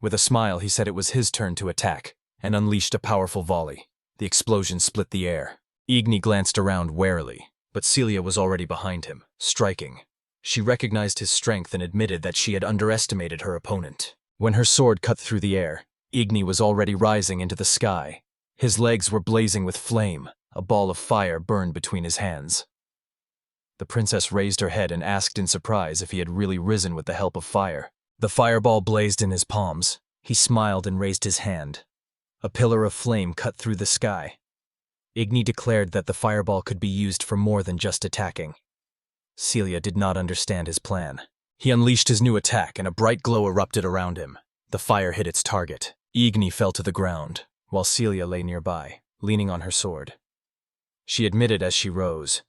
Speaker 1: With a smile, he said it was his turn to attack, and unleashed a powerful volley. The explosion split the air. Igny glanced around warily, but Celia was already behind him, striking. She recognized his strength and admitted that she had underestimated her opponent. When her sword cut through the air, Igny was already rising into the sky. His legs were blazing with flame. A ball of fire burned between his hands. The princess raised her head and asked in surprise if he had really risen with the help of fire. The fireball blazed in his palms. He smiled and raised his hand. A pillar of flame cut through the sky. Igny declared that the fireball could be used for more than just attacking. Celia did not understand his plan. He unleashed his new attack and a bright glow erupted around him. The fire hit its target. Igny fell to the ground, while Celia lay nearby, leaning on her sword. She admitted as she rose.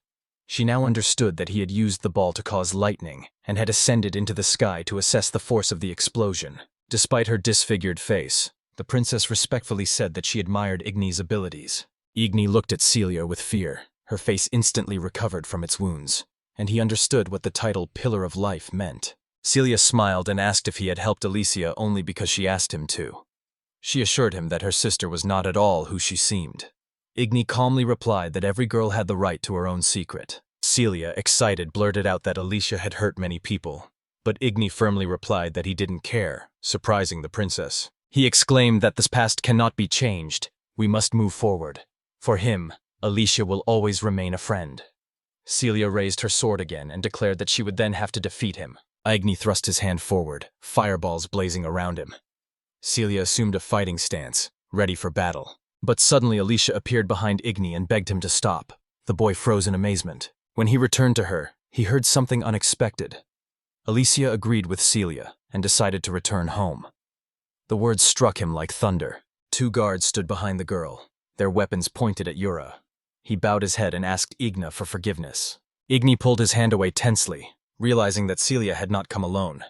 Speaker 1: She now understood that he had used the ball to cause lightning and had ascended into the sky to assess the force of the explosion. Despite her disfigured face, the princess respectfully said that she admired Igny's abilities. Igny looked at Celia with fear. Her face instantly recovered from its wounds. and he understood what the title Pillar of Life meant. Celia smiled and asked if he had helped Alicia only because she asked him to. She assured him that her sister was not at all who she seemed. Igny calmly replied that every girl had the right to her own secret. Celia, excited, blurted out that Alicia had hurt many people, but Igny firmly replied that he didn't care, surprising the princess. He exclaimed that this past cannot be changed. We must move forward. For him, Alicia will always remain a friend. Celia raised her sword again and declared that she would then have to defeat him. Igny thrust his hand forward, fireballs blazing around him. Celia assumed a fighting stance, ready for battle. But suddenly Alicia appeared behind Igny and begged him to stop. The boy froze in amazement. When he returned to her, he heard something unexpected. Alicia agreed with Celia and decided to return home. The words struck him like thunder. 2 guards stood behind the girl, their weapons pointed at Yura. He bowed his head and asked Igny for forgiveness. Igny pulled his hand away tensely, realizing that Celia had not come alone.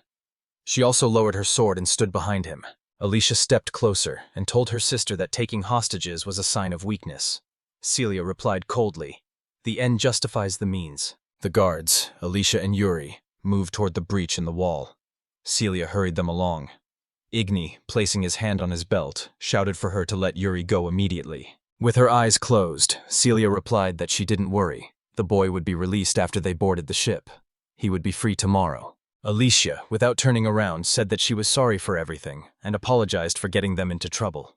Speaker 1: She also lowered her sword and stood behind him. Alicia stepped closer and told her sister that taking hostages was a sign of weakness. Celia replied coldly, "The end justifies the means." The guards, Alicia and Yuri, moved toward the breach in the wall. Celia hurried them along. Igny, placing his hand on his belt, shouted for her to let Yuri go immediately. With her eyes closed, Celia replied that she didn't worry. The boy would be released after they boarded the ship. He would be free tomorrow. Alicia, without turning around, said that she was sorry for everything and apologized for getting them into trouble.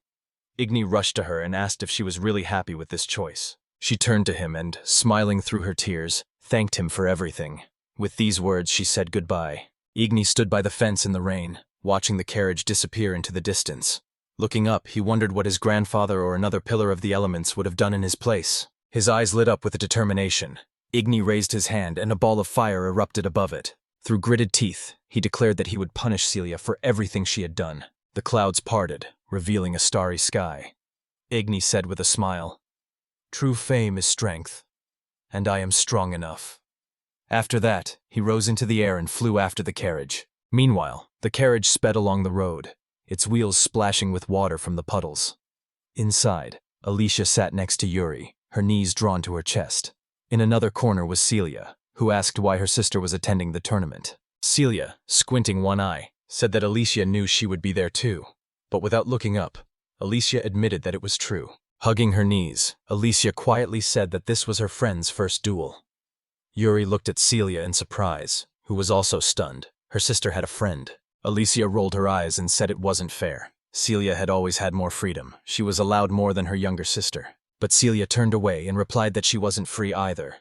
Speaker 1: Igny rushed to her and asked if she was really happy with this choice. She turned to him and, smiling through her tears, thanked him for everything. With these words, she said goodbye. Igny stood by the fence in the rain, watching the carriage disappear into the distance. Looking up, he wondered what his grandfather or another pillar of the elements would have done in his place. His eyes lit up with determination. Igny raised his hand and a ball of fire erupted above it. Through gritted teeth, he declared that he would punish Celia for everything she had done. The clouds parted, revealing a starry sky. Igny said with a smile, "True fame is strength, and I am strong enough." After that, he rose into the air and flew after the carriage. Meanwhile, the carriage sped along the road, its wheels splashing with water from the puddles. Inside, Alicia sat next to Yuri, her knees drawn to her chest. In another corner was Celia, who asked why her sister was attending the tournament. Celia, squinting one eye, said that Alicia knew she would be there too. But without looking up, Alicia admitted that it was true. Hugging her knees, Alicia quietly said that this was her friend's first duel. Yuri looked at Celia in surprise, who was also stunned. Her sister had a friend. Alicia rolled her eyes and said it wasn't fair. Celia had always had more freedom. She was allowed more than her younger sister. But Celia turned away and replied that she wasn't free either.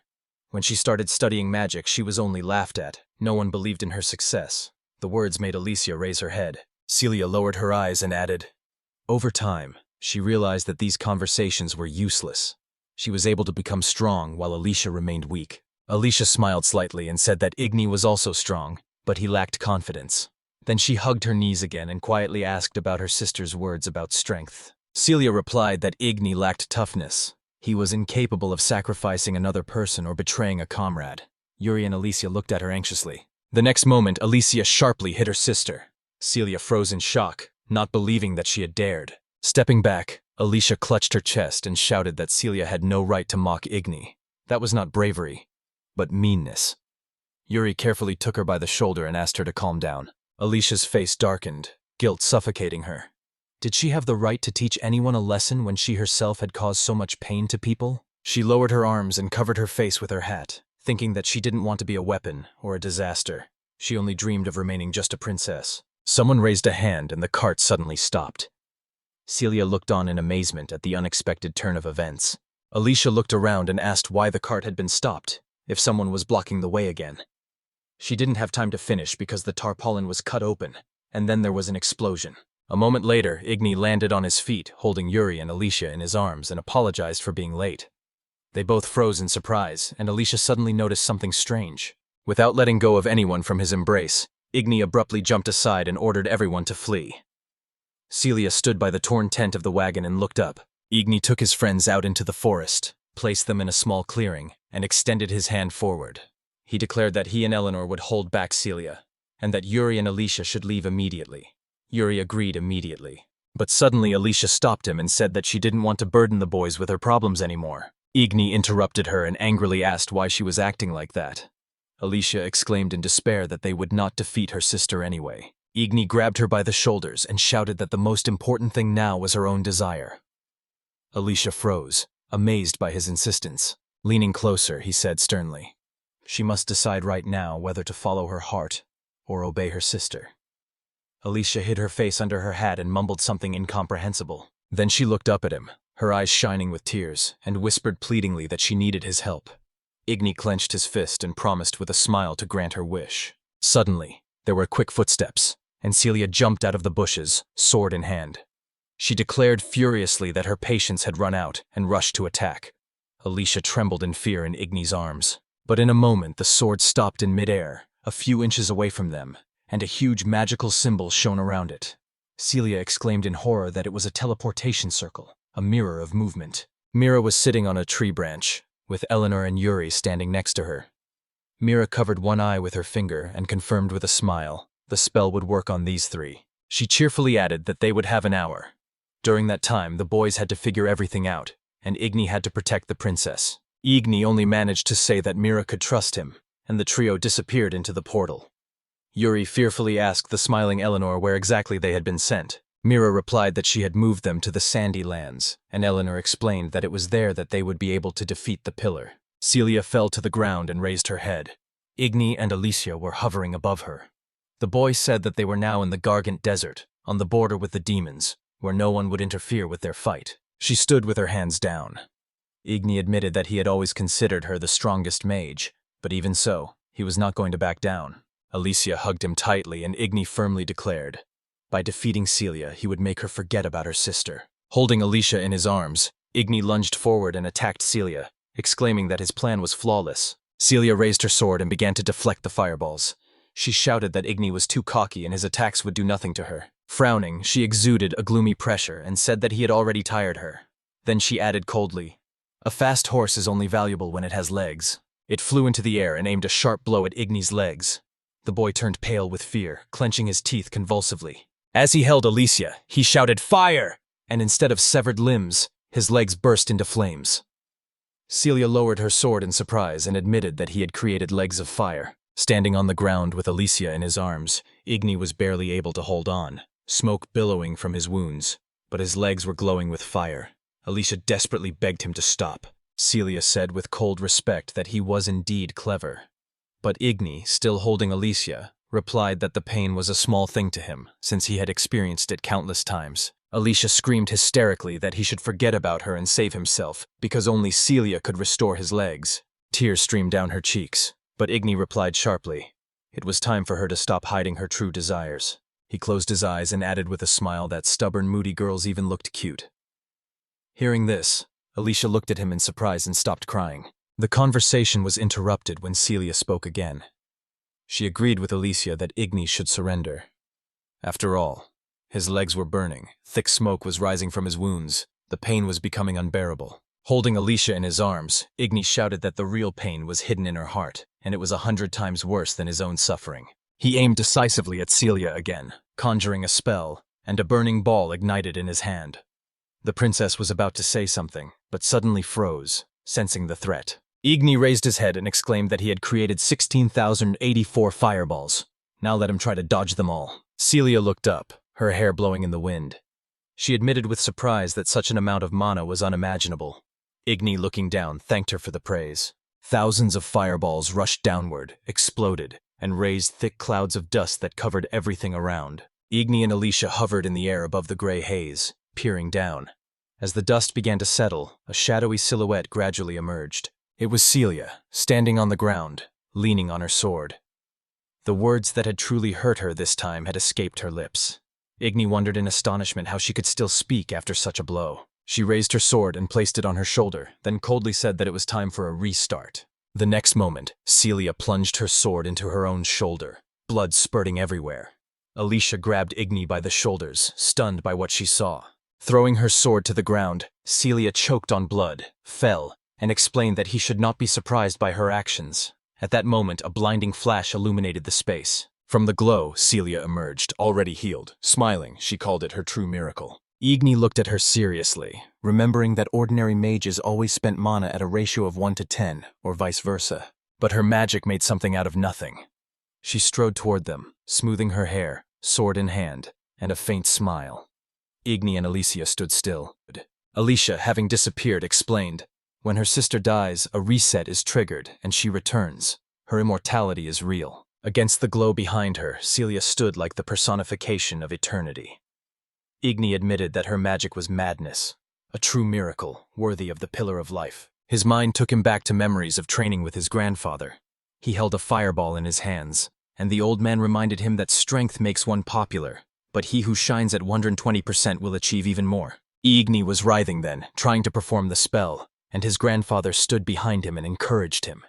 Speaker 1: When she started studying magic, she was only laughed at. No one believed in her success. The words made Alicia raise her head. Celia lowered her eyes and added, "Over time, she realized that these conversations were useless. She was able to become strong while Alicia remained weak." Alicia smiled slightly and said that Igny was also strong, but he lacked confidence. Then she hugged her knees again and quietly asked about her sister's words about strength. Celia replied that Igny lacked toughness. He was incapable of sacrificing another person or betraying a comrade. Yuri and Alicia looked at her anxiously. The next moment, Alicia sharply hit her sister. Celia froze in shock, not believing that she had dared. Stepping back, Alicia clutched her chest and shouted that Celia had no right to mock Igny. That was not bravery, but meanness. Yuri carefully took her by the shoulder and asked her to calm down. Alicia's face darkened, guilt suffocating her. Did she have the right to teach anyone a lesson when she herself had caused so much pain to people? She lowered her arms and covered her face with her hat, thinking that she didn't want to be a weapon or a disaster. She only dreamed of remaining just a princess. Someone raised a hand and the cart suddenly stopped. Celia looked on in amazement at the unexpected turn of events. Alicia looked around and asked why the cart had been stopped, if someone was blocking the way again. She didn't have time to finish because the tarpaulin was cut open, and then there was an explosion. A moment later, Igny landed on his feet, holding Yuri and Alicia in his arms, and apologized for being late. They both froze in surprise, and Alicia suddenly noticed something strange. Without letting go of anyone from his embrace, Igny abruptly jumped aside and ordered everyone to flee. Celia stood by the torn tent of the wagon and looked up. Igny took his friends out into the forest, placed them in a small clearing, and extended his hand forward. He declared that he and Eleanor would hold back Celia, and that Yuri and Alicia should leave immediately. Yuri agreed immediately. But suddenly Alicia stopped him and said that she didn't want to burden the boys with her problems anymore. Igny interrupted her and angrily asked why she was acting like that. Alicia exclaimed in despair that they would not defeat her sister anyway. Igny grabbed her by the shoulders and shouted that the most important thing now was her own desire. Alicia froze, amazed by his insistence. Leaning closer, he said sternly, "She must decide right now whether to follow her heart or obey her sister." Alicia hid her face under her hat and mumbled something incomprehensible. Then she looked up at him, her eyes shining with tears, and whispered pleadingly that she needed his help. Igny clenched his fist and promised with a smile to grant her wish. Suddenly, there were quick footsteps, and Celia jumped out of the bushes, sword in hand. She declared furiously that her patience had run out and rushed to attack. Alicia trembled in fear in Igny's arms. But in a moment the sword stopped in midair, a few inches away from them, and a huge magical symbol shone around it. Celia exclaimed in horror that it was a teleportation circle, a mirror of movement. Mira was sitting on a tree branch, with Eleanor and Yuri standing next to her. Mira covered one eye with her finger and confirmed with a smile the spell would work on these three. She cheerfully added that they would have an hour. During that time, the boys had to figure everything out, and Igny had to protect the princess. Igny only managed to say that Mira could trust him, and the trio disappeared into the portal. Yuri fearfully asked the smiling Eleanor where exactly they had been sent. Mira replied that she had moved them to the Sandy Lands, and Eleanor explained that it was there that they would be able to defeat the pillar. Celia fell to the ground and raised her head. Igny and Alicia were hovering above her. The boy said that they were now in the Gargant Desert, on the border with the demons, where no one would interfere with their fight. She stood with her hands down. Igny admitted that he had always considered her the strongest mage, but even so, he was not going to back down. Alicia hugged him tightly, and Igny firmly declared, by defeating Celia, he would make her forget about her sister. Holding Alicia in his arms, Igny lunged forward and attacked Celia, exclaiming that his plan was flawless. Celia raised her sword and began to deflect the fireballs. She shouted that Igny was too cocky and his attacks would do nothing to her. Frowning, she exuded a gloomy pressure and said that he had already tired her. Then she added coldly, "A fast horse is only valuable when it has legs." It flew into the air and aimed a sharp blow at Igny's legs. The boy turned pale with fear, clenching his teeth convulsively. As he held Alicia, he shouted, "Fire!" And instead of severed limbs, his legs burst into flames. Celia lowered her sword in surprise and admitted that he had created legs of fire. Standing on the ground with Alicia in his arms, Igny was barely able to hold on, smoke billowing from his wounds, but his legs were glowing with fire. Alicia desperately begged him to stop. Celia said with cold respect that he was indeed clever. But Igny, still holding Alicia, replied that the pain was a small thing to him, since he had experienced it countless times. Alicia screamed hysterically that he should forget about her and save himself, because only Celia could restore his legs. Tears streamed down her cheeks, but Igny replied sharply. It was time for her to stop hiding her true desires. He closed his eyes and added with a smile that stubborn, moody girls even looked cute. Hearing this, Alicia looked at him in surprise and stopped crying. The conversation was interrupted when Celia spoke again. She agreed with Alicia that Igny should surrender. After all, his legs were burning, thick smoke was rising from his wounds, the pain was becoming unbearable. Holding Alicia in his arms, Igny shouted that the real pain was hidden in her heart, and it was 100 times worse than his own suffering. He aimed decisively at Celia again, conjuring a spell, and a burning ball ignited in his hand. The princess was about to say something, but suddenly froze, sensing the threat. Igny raised his head and exclaimed that he had created 16,084 fireballs. Now let him try to dodge them all. Celia looked up, her hair blowing in the wind. She admitted with surprise that such an amount of mana was unimaginable. Igny, looking down, thanked her for the praise. Thousands of fireballs rushed downward, exploded, and raised thick clouds of dust that covered everything around. Igny and Alicia hovered in the air above the gray haze, peering down. As the dust began to settle, a shadowy silhouette gradually emerged. It was Celia, standing on the ground, leaning on her sword. The words that had truly hurt her this time had escaped her lips. Igny wondered in astonishment how she could still speak after such a blow. She raised her sword and placed it on her shoulder, then coldly said that it was time for a restart. The next moment, Celia plunged her sword into her own shoulder, blood spurting everywhere. Alicia grabbed Igny by the shoulders, stunned by what she saw. Throwing her sword to the ground, Celia choked on blood, fell, and explained that he should not be surprised by her actions. At that moment, a blinding flash illuminated the space. From the glow, Celia emerged, already healed. Smiling, she called it her true miracle. Igny looked at her seriously, remembering that ordinary mages always spent mana at a ratio of 1 to 10, or vice versa. but her magic made something out of nothing. She strode toward them, smoothing her hair, sword in hand, and a faint smile. Igny and Alicia stood still. Alicia, having disappeared, explained, "When her sister dies, a reset is triggered, and she returns. Her immortality is real." Against the glow behind her, Celia stood like the personification of eternity. Igny admitted that her magic was madness, a true miracle, worthy of the Pillar of Life. His mind took him back to memories of training with his grandfather. He held a fireball in his hands, and the old man reminded him that strength makes one popular, but he who shines at 120% will achieve even more. Igny was writhing then, trying to perform the spell, and his grandfather stood behind him and encouraged him.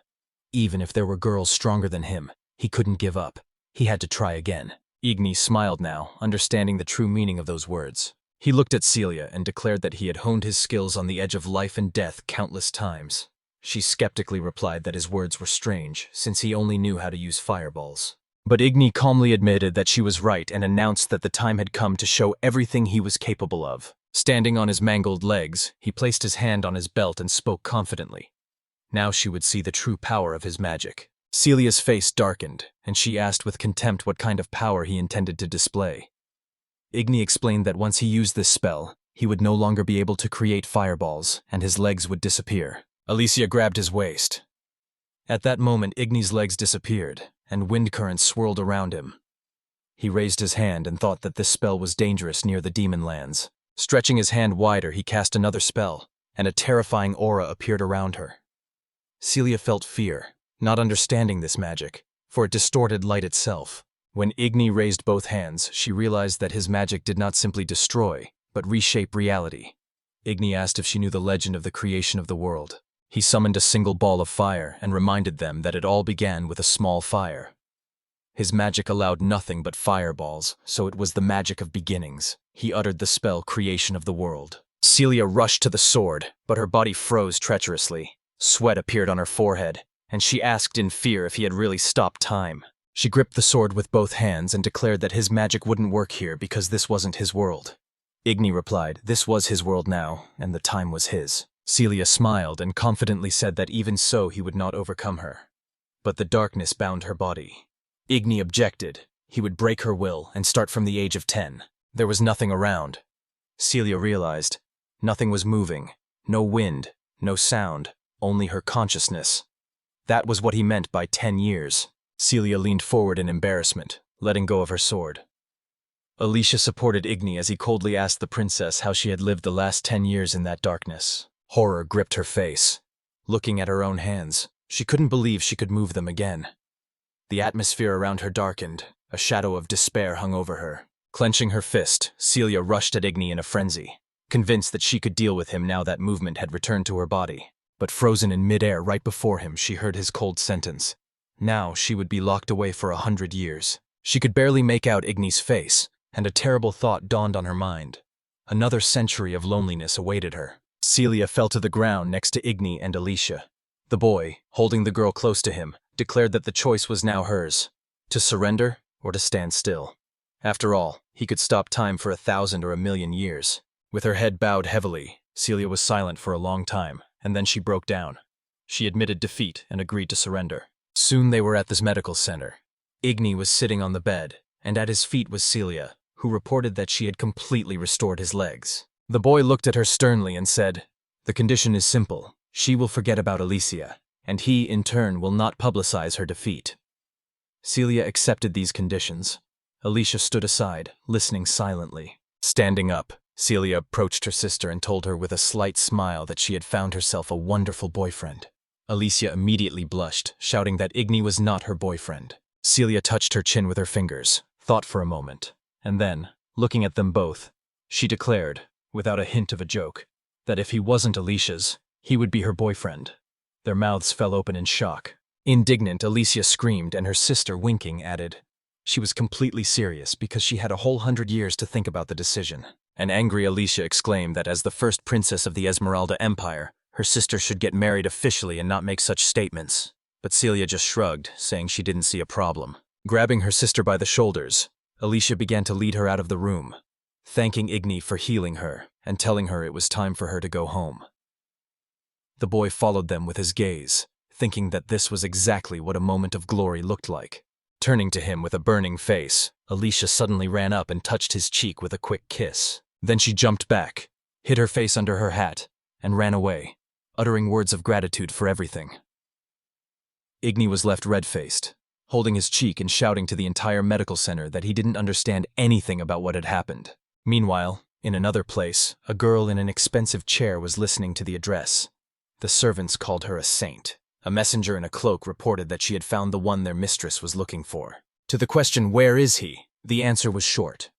Speaker 1: Even if there were girls stronger than him, he couldn't give up. He had to try again. Igny smiled now, understanding the true meaning of those words. He looked at Celia and declared that he had honed his skills on the edge of life and death countless times. She skeptically replied that his words were strange, since he only knew how to use fireballs. But Igny calmly admitted that she was right and announced that the time had come to show everything he was capable of. Standing on his mangled legs, he placed his hand on his belt and spoke confidently. Now she would see the true power of his magic. Celia's face darkened, and she asked with contempt what kind of power he intended to display. Igny explained that once he used this spell, he would no longer be able to create fireballs, and his legs would disappear. Alicia grabbed his waist. At that moment, Igny's legs disappeared, and wind currents swirled around him. He raised his hand and thought that this spell was dangerous near the demon lands. Stretching his hand wider, he cast another spell, and a terrifying aura appeared around her. Celia felt fear, not understanding this magic, for it distorted light itself. When Igny raised both hands, she realized that his magic did not simply destroy, but reshape reality. Igny asked if she knew the legend of the creation of the world. He summoned a single ball of fire and reminded them that it all began with a small fire. His magic allowed nothing but fireballs, so it was the magic of beginnings. He uttered the spell creation of the world. Celia rushed to the sword, but her body froze treacherously. Sweat appeared on her forehead, and she asked in fear if he had really stopped time. She gripped the sword with both hands and declared that his magic wouldn't work here because this wasn't his world. Igny replied, this was his world now, and the time was his. Celia smiled and confidently said that even so he would not overcome her. But the darkness bound her body. Igny objected. He would break her will and start from the age of 10. There was nothing around. Celia realized. Nothing was moving. No wind, no sound, only her consciousness. That was what he meant by 10 years. Celia leaned forward in embarrassment, letting go of her sword. Alicia supported Igny as he coldly asked the princess how she had lived the last 10 years in that darkness. Horror gripped her face. Looking at her own hands, she couldn't believe she could move them again. The atmosphere around her darkened. A shadow of despair hung over her. Clenching her fist, Celia rushed at Igny in a frenzy, convinced that she could deal with him now that movement had returned to her body. But frozen in midair right before him, she heard his cold sentence. Now she would be locked away for 100 years. She could barely make out Igny's face, and a terrible thought dawned on her mind. Another century of loneliness awaited her. Celia fell to the ground next to Igny and Alicia. The boy, holding the girl close to him, declared that the choice was now hers, to surrender or to stand still. After all, he could stop time for 1,000 or 1,000,000 years. With her head bowed heavily, Celia was silent for a long time, and then she broke down. She admitted defeat and agreed to surrender. Soon they were at this medical center. Igny was sitting on the bed, and at his feet was Celia, who reported that she had completely restored his legs. The boy looked at her sternly and said, "The condition is simple. She will forget about Alicia, and he, in turn, will not publicize her defeat." Celia accepted these conditions. Alicia stood aside, listening silently. Standing up, Celia approached her sister and told her with a slight smile that she had found herself a wonderful boyfriend. Alicia immediately blushed, shouting that Igny was not her boyfriend. Celia touched her chin with her fingers, thought for a moment, and then, looking at them both, she declared, without a hint of a joke, that if he wasn't Alicia's, he would be her boyfriend. Their mouths fell open in shock. Indignant, Alicia screamed, and her sister, winking, added, she was completely serious because she had a whole 100 years to think about the decision. An angry Alicia exclaimed that as the first princess of the Esmeralda Empire, her sister should get married officially and not make such statements. But Celia just shrugged, saying she didn't see a problem. Grabbing her sister by the shoulders, Alicia began to lead her out of the room, thanking Igny for healing her and telling her it was time for her to go home. The boy followed them with his gaze, thinking that this was exactly what a moment of glory looked like. Turning to him with a burning face, Alicia suddenly ran up and touched his cheek with a quick kiss. Then she jumped back, hid her face under her hat, and ran away, uttering words of gratitude for everything. Igny was left red-faced, holding his cheek and shouting to the entire medical center that he didn't understand anything about what had happened. Meanwhile, in another place, a girl in an expensive chair was listening to the address. The servants called her a saint. A messenger in a cloak reported that she had found the one their mistress was looking for. To the question, "Where is he?" the answer was short.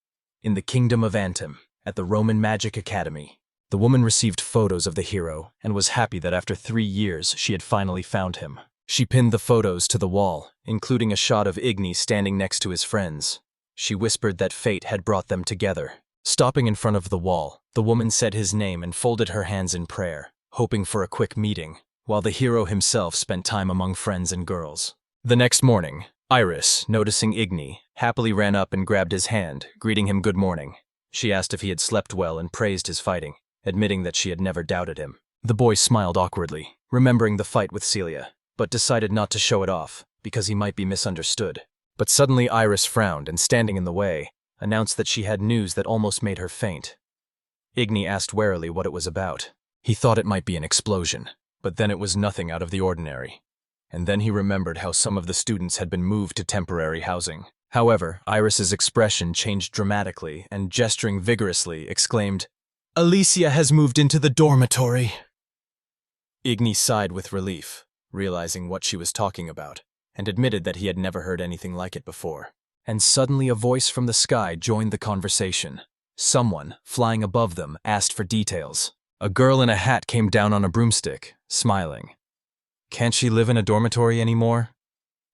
Speaker 1: In the kingdom of Antim, at the Roman Magic Academy. The woman received photos of the hero and was happy that after 3 years she had finally found him. She pinned the photos to the wall, including a shot of Igny standing next to his friends. She whispered that fate had brought them together. Stopping in front of the wall, the woman said his name and folded her hands in prayer, hoping for a quick meeting, while the hero himself spent time among friends and girls. The next morning, Iris, noticing Igny, happily ran up and grabbed his hand, greeting him good morning. She asked if he had slept well and praised his fighting, admitting that she had never doubted him. The boy smiled awkwardly, remembering the fight with Celia, but decided not to show it off, because he might be misunderstood. But suddenly Iris frowned and, standing in the way, announced that she had news that almost made her faint. Igny asked warily what it was about. He thought it might be an explosion, but then it was nothing out of the ordinary. And then he remembered how some of the students had been moved to temporary housing. However, Iris's expression changed dramatically and, gesturing vigorously, exclaimed, "Alicia has moved into the dormitory!" Igny sighed with relief, realizing what she was talking about, and admitted that he had never heard anything like it before. And suddenly a voice from the sky joined the conversation. Someone, flying above them, asked for details. A girl in a hat came down on a broomstick, smiling. Can't she live in a dormitory anymore?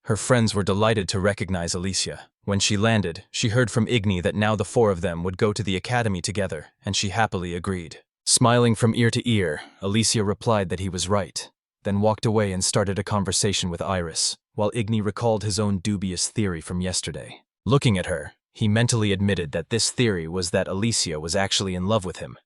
Speaker 1: Her friends were delighted to recognize Alicia. When she landed, she heard from Igny that now the 4 of them would go to the academy together, and she happily agreed. Smiling from ear to ear, Alicia replied that he was right, then walked away and started a conversation with Iris, while Igny recalled his own dubious theory from yesterday. Looking at her, he mentally admitted that this theory was that Alicia was actually in love with him.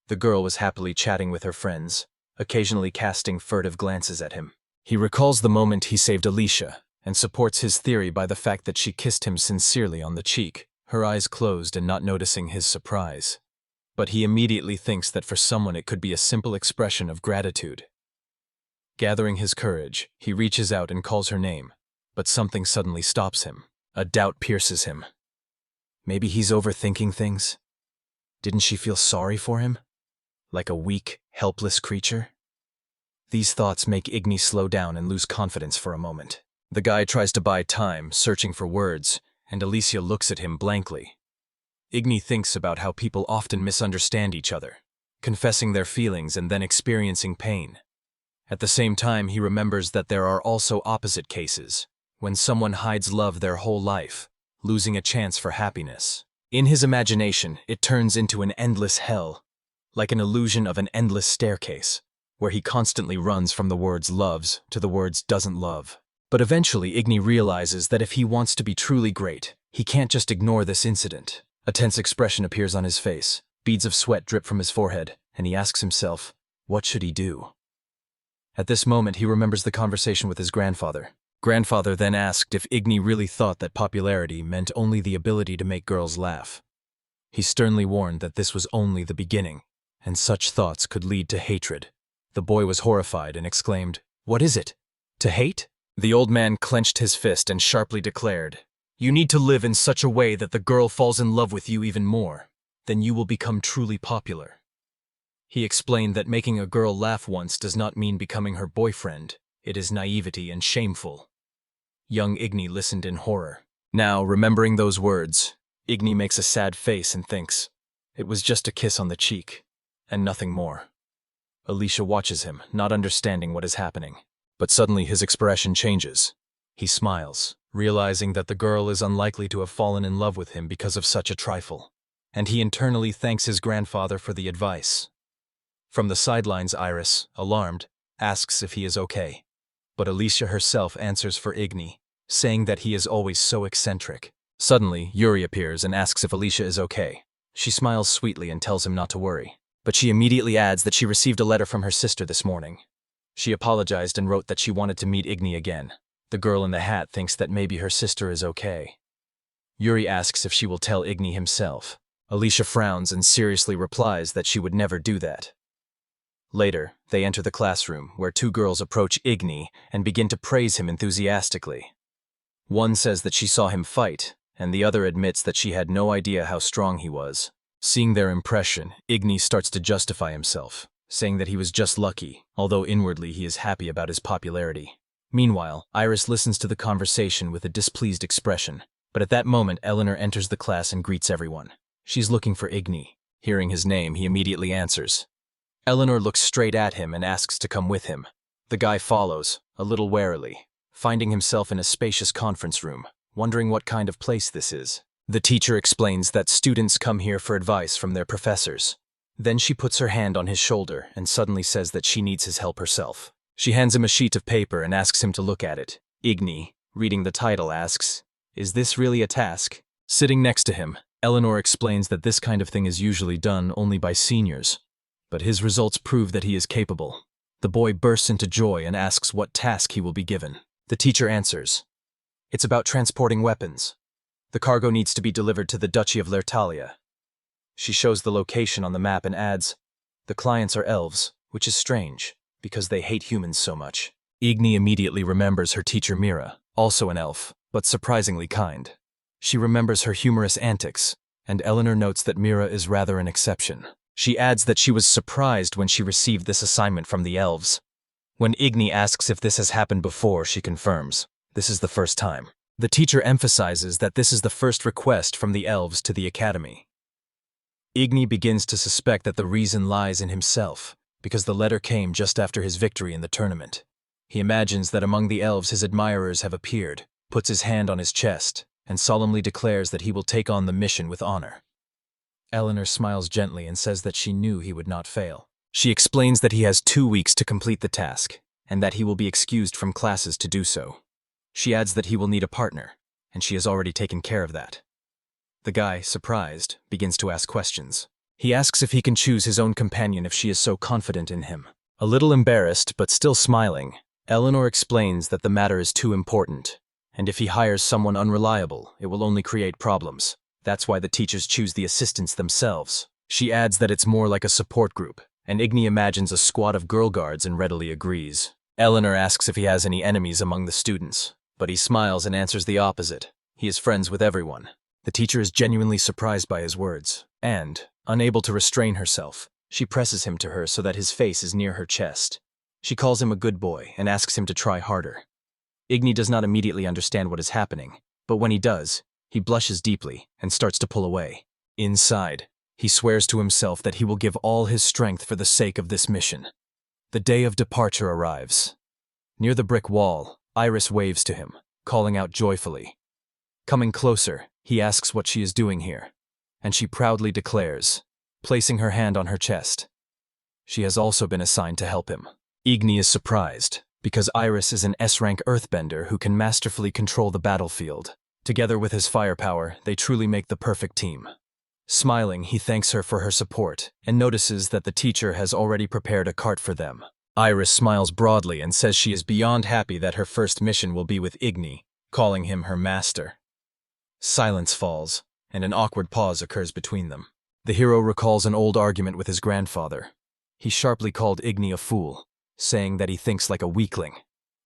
Speaker 1: The girl was happily chatting with her friends, occasionally casting furtive glances at him. He recalls the moment he saved Alicia, and supports his theory by the fact that she kissed him sincerely on the cheek, her eyes closed and not noticing his surprise. But he immediately thinks that for someone it could be a simple expression of gratitude. Gathering his courage, he reaches out and calls her name, but something suddenly stops him. A doubt pierces him. Maybe he's overthinking things? Didn't she feel sorry for him? Like a weak, helpless creature? These thoughts make Igny slow down and lose confidence for a moment. The guy tries to buy time, searching for words, and Alicia looks at him blankly. Igny thinks about how people often misunderstand each other, confessing their feelings and then experiencing pain. At the same time, he remembers that there are also opposite cases, when someone hides love their whole life, losing a chance for happiness. In his imagination, it turns into an endless hell, like an illusion of an endless staircase, where he constantly runs from the words loves to the words doesn't love. But eventually, Igny realizes that if he wants to be truly great, he can't just ignore this incident. A tense expression appears on his face, beads of sweat drip from his forehead, and he asks himself, what should he do? At this moment, he remembers the conversation with his grandfather. Grandfather then asked if Igny really thought that popularity meant only the ability to make girls laugh. He sternly warned that this was only the beginning, and such thoughts could lead to hatred. The boy was horrified and exclaimed, "What is it? To hate?" The old man clenched his fist and sharply declared, "You need to live in such a way that the girl falls in love with you even more. Then you will become truly popular." He explained that making a girl laugh once does not mean becoming her boyfriend. It is naivety and shameful. Young Igny listened in horror. Now, remembering those words, Igny makes a sad face and thinks, it was just a kiss on the cheek, and nothing more. Alicia watches him, not understanding what is happening. But suddenly his expression changes. He smiles, realizing that the girl is unlikely to have fallen in love with him because of such a trifle. And he internally thanks his grandfather for the advice. From the sidelines, Iris, alarmed, asks if he is okay. But Alicia herself answers for Igny, saying that he is always so eccentric. Suddenly, Yuri appears and asks if Alicia is okay. She smiles sweetly and tells him not to worry. But she immediately adds that she received a letter from her sister this morning. She apologized and wrote that she wanted to meet Igny again. The girl in the hat thinks that maybe her sister is okay. Yuri asks if she will tell Igny himself. Alicia frowns and seriously replies that she would never do that. Later, they enter the classroom, where two girls approach Igny and begin to praise him enthusiastically. One says that she saw him fight, and the other admits that she had no idea how strong he was. Seeing their impression, Igny starts to justify himself, saying that he was just lucky, although inwardly he is happy about his popularity. Meanwhile, Iris listens to the conversation with a displeased expression, but at that moment Eleanor enters the class and greets everyone. She's looking for Igny. Hearing his name, he immediately answers. Eleanor looks straight at him and asks to come with him. The guy follows, a little warily, finding himself in a spacious conference room, wondering what kind of place this is. The teacher explains that students come here for advice from their professors. Then she puts her hand on his shoulder and suddenly says that she needs his help herself. She hands him a sheet of paper and asks him to look at it. Igny, reading the title, asks, "Is this really a task?" Sitting next to him, Eleanor explains that this kind of thing is usually done only by seniors, but his results prove that he is capable. The boy bursts into joy and asks what task he will be given. The teacher answers, "It's about transporting weapons. The cargo needs to be delivered to the Duchy of Lertalia." She shows the location on the map and adds, "The clients are elves, which is strange, because they hate humans so much." Igny immediately remembers her teacher Mira, also an elf, but surprisingly kind. She remembers her humorous antics, and Eleanor notes that Mira is rather an exception. She adds that she was surprised when she received this assignment from the elves. When Igny asks if this has happened before, she confirms, this is the first time. The teacher emphasizes that this is the first request from the elves to the academy. Igny begins to suspect that the reason lies in himself, because the letter came just after his victory in the tournament. He imagines that among the elves his admirers have appeared, puts his hand on his chest, and solemnly declares that he will take on the mission with honor. Eleanor smiles gently and says that she knew he would not fail. She explains that he has 2 weeks to complete the task, and that he will be excused from classes to do so. She adds that he will need a partner, and she has already taken care of that. The guy, surprised, begins to ask questions. He asks if he can choose his own companion if she is so confident in him. A little embarrassed, but still smiling, Eleanor explains that the matter is too important, and if he hires someone unreliable, it will only create problems. That's why the teachers choose the assistants themselves. She adds that it's more like a support group, and Igny imagines a squad of girl guards and readily agrees. Eleanor asks if he has any enemies among the students, but he smiles and answers the opposite. He is friends with everyone. The teacher is genuinely surprised by his words, and, unable to restrain herself, she presses him to her so that his face is near her chest. She calls him a good boy and asks him to try harder. Igny does not immediately understand what is happening, but when he does, he blushes deeply and starts to pull away. Inside, he swears to himself that he will give all his strength for the sake of this mission. The day of departure arrives. Near the brick wall, Iris waves to him, calling out joyfully. Coming closer, he asks what she is doing here, and she proudly declares, placing her hand on her chest. She has also been assigned to help him. Igny is surprised, because Iris is an S-rank earthbender who can masterfully control the battlefield. Together with his firepower, they truly make the perfect team. Smiling, he thanks her for her support, and notices that the teacher has already prepared a cart for them. Iris smiles broadly and says she is beyond happy that her first mission will be with Igny, calling him her master. Silence falls, and an awkward pause occurs between them. The hero recalls an old argument with his grandfather. He sharply called Igny a fool, saying that he thinks like a weakling.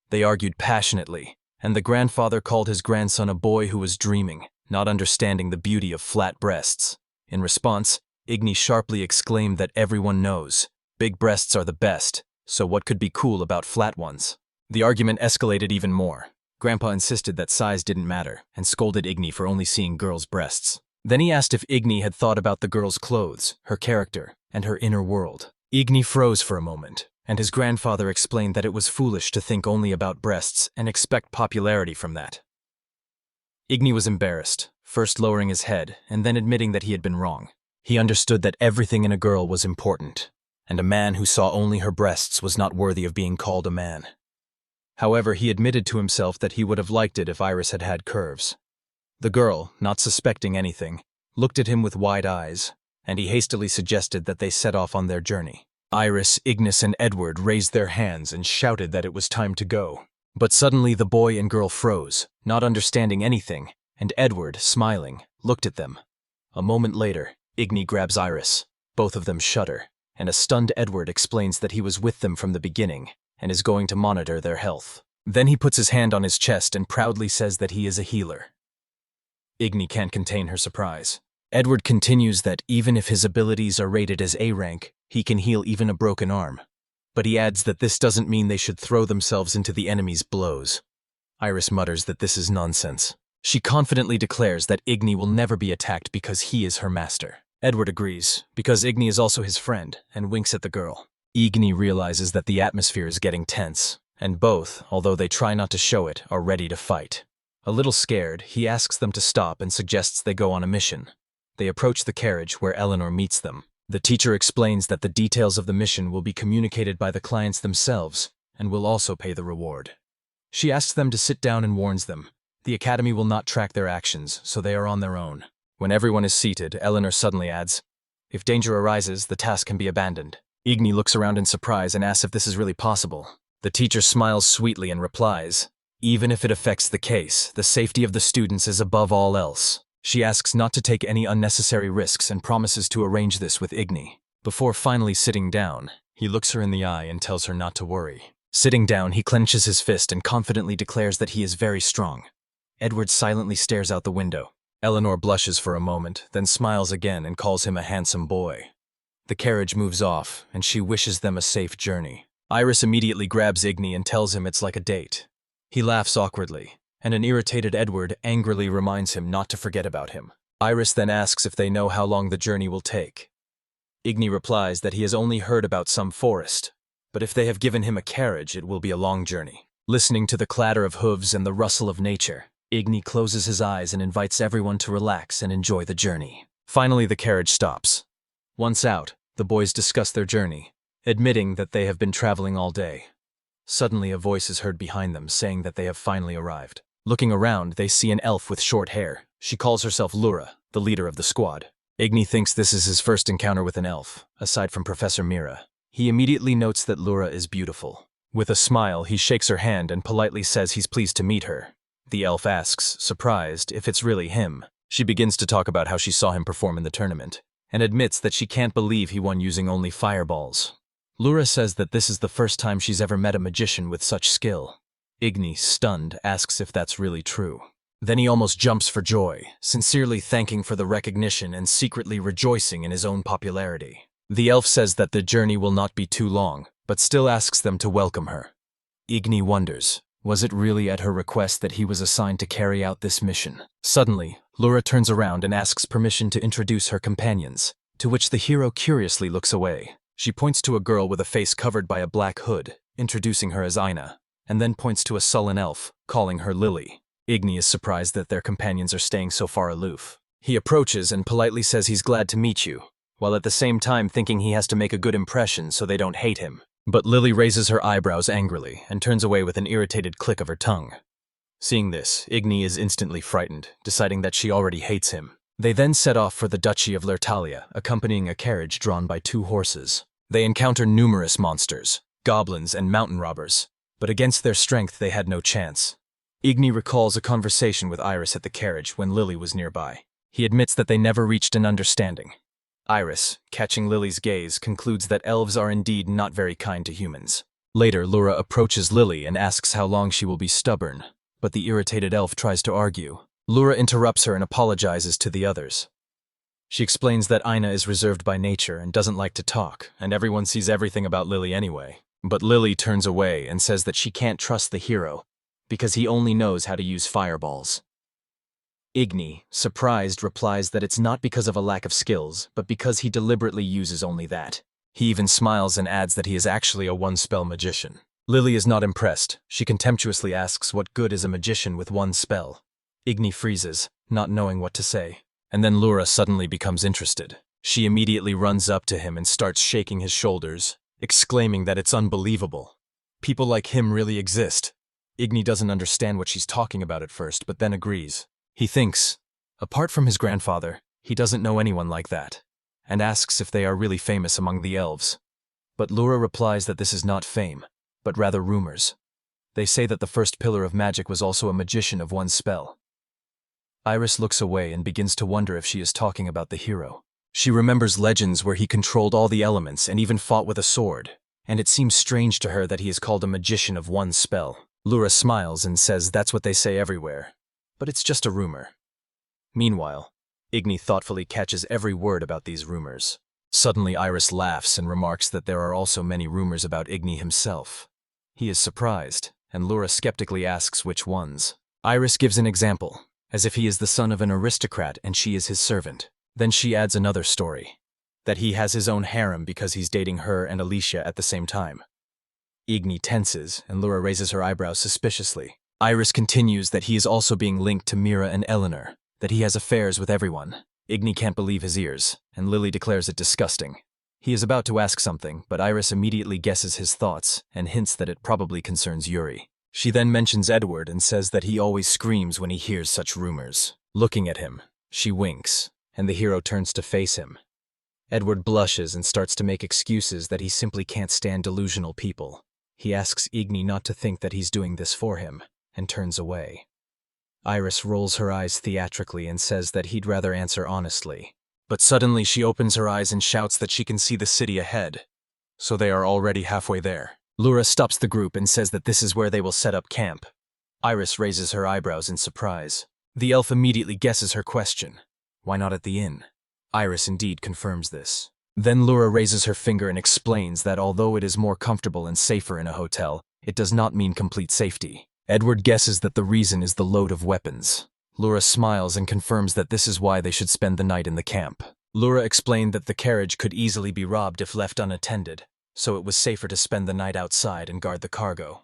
Speaker 1: They argued passionately, and the grandfather called his grandson a boy who was dreaming, not understanding the beauty of flat breasts. In response, Igny sharply exclaimed that everyone knows, big breasts are the best, so what could be cool about flat ones? The argument escalated even more. Grandpa insisted that size didn't matter, and scolded Igny for only seeing girls' breasts. Then he asked if Igny had thought about the girl's clothes, her character, and her inner world. Igny froze for a moment, and his grandfather explained that it was foolish to think only about breasts and expect popularity from that. Igny was embarrassed, first lowering his head and then admitting that he had been wrong. He understood that everything in a girl was important, and a man who saw only her breasts was not worthy of being called a man. However, he admitted to himself that he would have liked it if Iris had had curves. The girl, not suspecting anything, looked at him with wide eyes, and he hastily suggested that they set off on their journey. Iris, Ignis, and Edward raised their hands and shouted that it was time to go. But suddenly the boy and girl froze, not understanding anything, and Edward, smiling, looked at them. A moment later, Igny grabs Iris. Both of them shudder, and a stunned Edward explains that he was with them from the beginning and is going to monitor their health. Then he puts his hand on his chest and proudly says that he is a healer. Igny can't contain her surprise. Edward continues that even if his abilities are rated as A rank, he can heal even a broken arm. But he adds that this doesn't mean they should throw themselves into the enemy's blows. Iris mutters that this is nonsense. She confidently declares that Igny will never be attacked because he is her master. Edward agrees, because Igny is also his friend, and winks at the girl. Igny realizes that the atmosphere is getting tense, and both, although they try not to show it, are ready to fight. A little scared, he asks them to stop and suggests they go on a mission. They approach the carriage where Eleanor meets them. The teacher explains that the details of the mission will be communicated by the clients themselves and will also pay the reward. She asks them to sit down and warns them. The academy will not track their actions, so they are on their own. When everyone is seated, Eleanor suddenly adds, "If danger arises, the task can be abandoned." Igny looks around in surprise and asks if this is really possible. The teacher smiles sweetly and replies, "Even if it affects the case, the safety of the students is above all else." She asks not to take any unnecessary risks and promises to arrange this with Igny. Before finally sitting down, he looks her in the eye and tells her not to worry. Sitting down, he clenches his fist and confidently declares that he is very strong. Edward silently stares out the window. Eleanor blushes for a moment, then smiles again and calls him a handsome boy. The carriage moves off, and she wishes them a safe journey. Iris immediately grabs Igny and tells him it's like a date. He laughs awkwardly, and an irritated Edward angrily reminds him not to forget about him. Iris then asks if they know how long the journey will take. Igny replies that he has only heard about some forest, but if they have given him a carriage, it will be a long journey. Listening to the clatter of hooves and the rustle of nature, Igny closes his eyes and invites everyone to relax and enjoy the journey. Finally, the carriage stops. Once out, the boys discuss their journey, admitting that they have been traveling all day. Suddenly, a voice is heard behind them saying that they have finally arrived. Looking around, they see an elf with short hair. She calls herself Lura, the leader of the squad. Igny thinks this is his first encounter with an elf, aside from Professor Mira. He immediately notes that Lura is beautiful. With a smile, he shakes her hand and politely says he's pleased to meet her. The elf asks, surprised, if it's really him. She begins to talk about how she saw him perform in the tournament, and admits that she can't believe he won using only fireballs. Lura says that this is the first time she's ever met a magician with such skill. Igny, stunned, asks if that's really true. Then he almost jumps for joy, sincerely thanking for the recognition and secretly rejoicing in his own popularity. The elf says that the journey will not be too long, but still asks them to welcome her. Igny wonders, was it really at her request that he was assigned to carry out this mission? Suddenly, Lura turns around and asks permission to introduce her companions, to which the hero curiously looks away. She points to a girl with a face covered by a black hood, introducing her as Ina, and then points to a sullen elf, calling her Lily. Igny is surprised that their companions are staying so far aloof. He approaches and politely says he's glad to meet you, while at the same time thinking he has to make a good impression so they don't hate him. But Lily raises her eyebrows angrily and turns away with an irritated click of her tongue. Seeing this, Igny is instantly frightened, deciding that she already hates him. They then set off for the Duchy of Lertalia, accompanying a carriage drawn by 2 horses. They encounter numerous monsters, goblins and mountain robbers, but against their strength they had no chance. Igny recalls a conversation with Iris at the carriage when Lily was nearby. He admits that they never reached an understanding. Iris, catching Lily's gaze, concludes that elves are indeed not very kind to humans. Later, Lura approaches Lily and asks how long she will be stubborn, but the irritated elf tries to argue. Lura interrupts her and apologizes to the others. She explains that Ina is reserved by nature and doesn't like to talk, and everyone sees everything about Lily anyway. But Lily turns away and says that she can't trust the hero, because he only knows how to use fireballs. Igny, surprised, replies that it's not because of a lack of skills, but because he deliberately uses only that. He even smiles and adds that he is actually a one-spell magician. Lily is not impressed. She contemptuously asks what good is a magician with 1 spell. Igny freezes, not knowing what to say. And then Lura suddenly becomes interested. She immediately runs up to him and starts shaking his shoulders, exclaiming that it's unbelievable. People like him really exist. Igny doesn't understand what she's talking about at first, but then agrees. He thinks, apart from his grandfather, he doesn't know anyone like that, and asks if they are really famous among the elves. But Lura replies that this is not fame, but rather rumors. They say that the first pillar of magic was also a magician of one spell. Iris looks away and begins to wonder if she is talking about the hero. She remembers legends where he controlled all the elements and even fought with a sword, and it seems strange to her that he is called a magician of one spell. Lura smiles and says that's what they say everywhere, but it's just a rumor. Meanwhile, Igny thoughtfully catches every word about these rumors. Suddenly Iris laughs and remarks that there are also many rumors about Igny himself. He is surprised, and Lura skeptically asks which ones. Iris gives an example, as if he is the son of an aristocrat and she is his servant. Then she adds another story, that he has his own harem because he's dating her and Alicia at the same time. Igny tenses, and Lura raises her eyebrows suspiciously. Iris continues that he is also being linked to Mira and Eleanor, that he has affairs with everyone. Igny can't believe his ears, and Lily declares it disgusting. He is about to ask something, but Iris immediately guesses his thoughts and hints that it probably concerns Yuri. She then mentions Edward and says that he always screams when he hears such rumors. Looking at him, she winks, and the hero turns to face him. Edward blushes and starts to make excuses that he simply can't stand delusional people. He asks Igny not to think that he's doing this for him, and turns away. Iris rolls her eyes theatrically and says that he'd rather answer honestly. But suddenly she opens her eyes and shouts that she can see the city ahead. So they are already halfway there. Lura stops the group and says that this is where they will set up camp. Iris raises her eyebrows in surprise. The elf immediately guesses her question. Why not at the inn? Iris indeed confirms this. Then Lura raises her finger and explains that although it is more comfortable and safer in a hotel, it does not mean complete safety. Edward guesses that the reason is the load of weapons. Lura smiles and confirms that this is why they should spend the night in the camp. Lura explained that the carriage could easily be robbed if left unattended, so it was safer to spend the night outside and guard the cargo.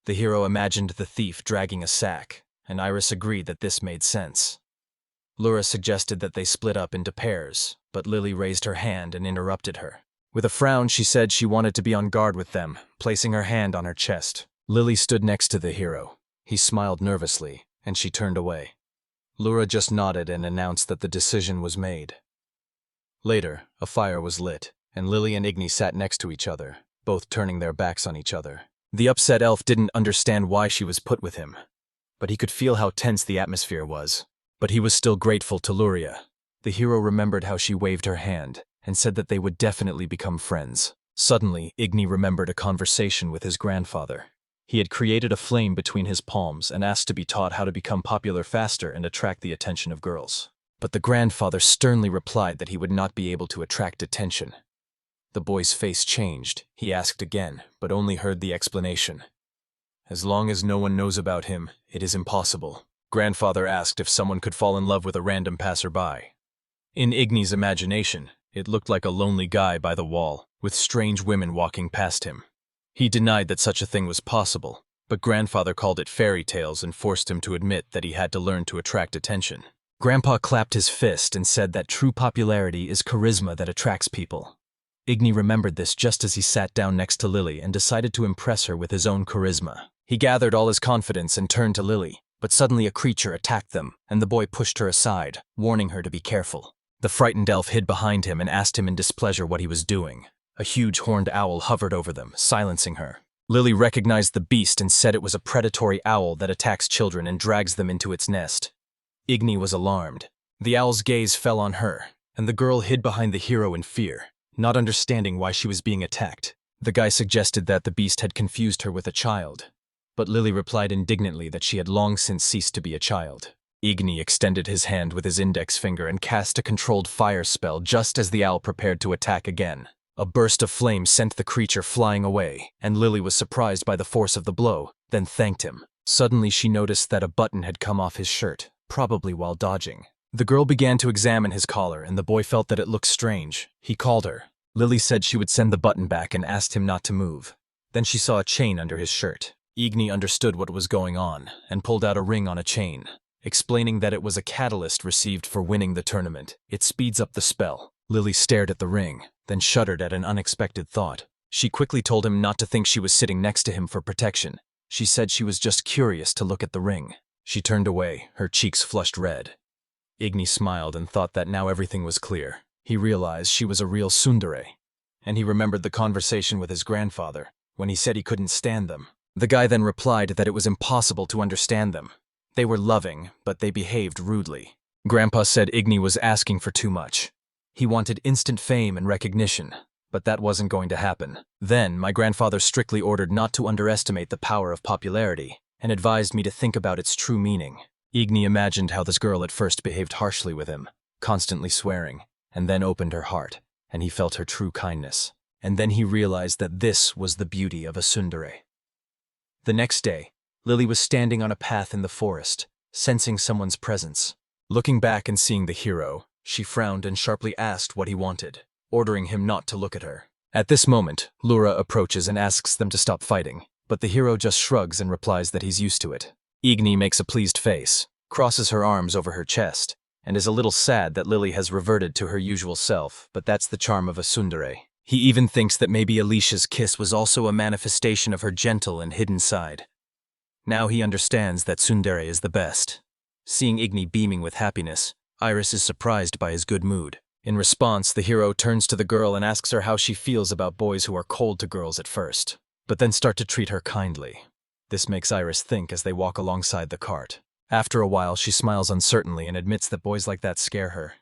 Speaker 1: The hero imagined the thief dragging a sack, and Iris agreed that this made sense. Lura suggested that they split up into pairs, but Lily raised her hand and interrupted her. With a frown, she said she wanted to be on guard with them, placing her hand on her chest. Lily stood next to the hero. He smiled nervously, and she turned away. Lura just nodded and announced that the decision was made. Later, a fire was lit, and Lily and Igny sat next to each other, both turning their backs on each other. The upset elf didn't understand why she was put with him, but he could feel how tense the atmosphere was. But he was still grateful to Luria. The hero remembered how she waved her hand, and said that they would definitely become friends. Suddenly, Igny remembered a conversation with his grandfather. He had created a flame between his palms and asked to be taught how to become popular faster and attract the attention of girls. But the grandfather sternly replied that he would not be able to attract attention. The boy's face changed. He asked again, but only heard the explanation. As long as no one knows about him, it is impossible. Grandfather asked if someone could fall in love with a random passerby. In Igny's imagination, it looked like a lonely guy by the wall, with strange women walking past him. He denied that such a thing was possible, but Grandfather called it fairy tales and forced him to admit that he had to learn to attract attention. Grandpa clapped his fist and said that true popularity is charisma that attracts people. Igny remembered this just as he sat down next to Lily and decided to impress her with his own charisma. He gathered all his confidence and turned to Lily, but suddenly a creature attacked them, and the boy pushed her aside, warning her to be careful. The frightened elf hid behind him and asked him in displeasure what he was doing. A huge horned owl hovered over them, silencing her. Lily recognized the beast and said it was a predatory owl that attacks children and drags them into its nest. Igny was alarmed. The owl's gaze fell on her, and the girl hid behind the hero in fear, not understanding why she was being attacked. The guy suggested that the beast had confused her with a child, but Lily replied indignantly that she had long since ceased to be a child. Igny extended his hand with his index finger and cast a controlled fire spell just as the owl prepared to attack again. A burst of flame sent the creature flying away, and Lily was surprised by the force of the blow, then thanked him. Suddenly she noticed that a button had come off his shirt, probably while dodging. The girl began to examine his collar, and the boy felt that it looked strange. He called her. Lily said she would send the button back and asked him not to move. Then she saw a chain under his shirt. Igny understood what was going on, and pulled out a ring on a chain, explaining that it was a catalyst received for winning the tournament. It speeds up the spell. Lily stared at the ring, then shuddered at an unexpected thought. She quickly told him not to think she was sitting next to him for protection. She said she was just curious to look at the ring. She turned away, her cheeks flushed red. Igny smiled and thought that now everything was clear. He realized she was a real tsundere. and he remembered the conversation with his grandfather, when he said he couldn't stand them. The guy then replied that it was impossible to understand them. They were loving, but they behaved rudely. Grandpa said Igny was asking for too much. He wanted instant fame and recognition, but that wasn't going to happen. Then, my grandfather strictly ordered not to underestimate the power of popularity, and advised me to think about its true meaning. Igny imagined how this girl at first behaved harshly with him, constantly swearing, and then opened her heart, and he felt her true kindness. And then he realized that this was the beauty of a tsundere. The next day, Lily was standing on a path in the forest, sensing someone's presence. Looking back and seeing the hero, she frowned and sharply asked what he wanted, ordering him not to look at her. At this moment, Lura approaches and asks them to stop fighting, but the hero just shrugs and replies that he's used to it. Igny makes a pleased face, crosses her arms over her chest, and is a little sad that Lily has reverted to her usual self, but that's the charm of a tsundere. He even thinks that maybe Alicia's kiss was also a manifestation of her gentle and hidden side. Now he understands that tsundere is the best. Seeing Igny beaming with happiness, Iris is surprised by his good mood. In response, the hero turns to the girl and asks her how she feels about boys who are cold to girls at first, but then start to treat her kindly. This makes Iris think as they walk alongside the cart. After a while, she smiles uncertainly and admits that boys like that scare her.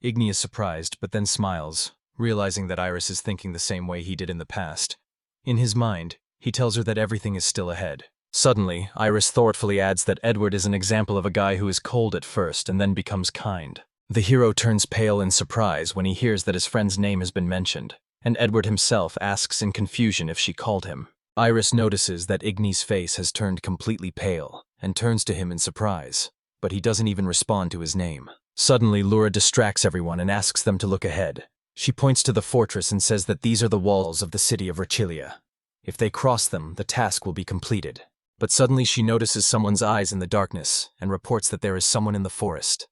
Speaker 1: Igny is surprised, but then smiles, realizing that Iris is thinking the same way he did in the past. In his mind, he tells her that everything is still ahead. Suddenly, Iris thoughtfully adds that Edward is an example of a guy who is cold at first and then becomes kind. The hero turns pale in surprise when he hears that his friend's name has been mentioned, and Edward himself asks in confusion if she called him. Iris notices that Igny's face has turned completely pale and turns to him in surprise, but he doesn't even respond to his name. Suddenly, Lura distracts everyone and asks them to look ahead. She points to the fortress and says that these are the walls of the city of Rachilia. If they cross them, the task will be completed. But suddenly she notices someone's eyes in the darkness and reports that there is someone in the forest.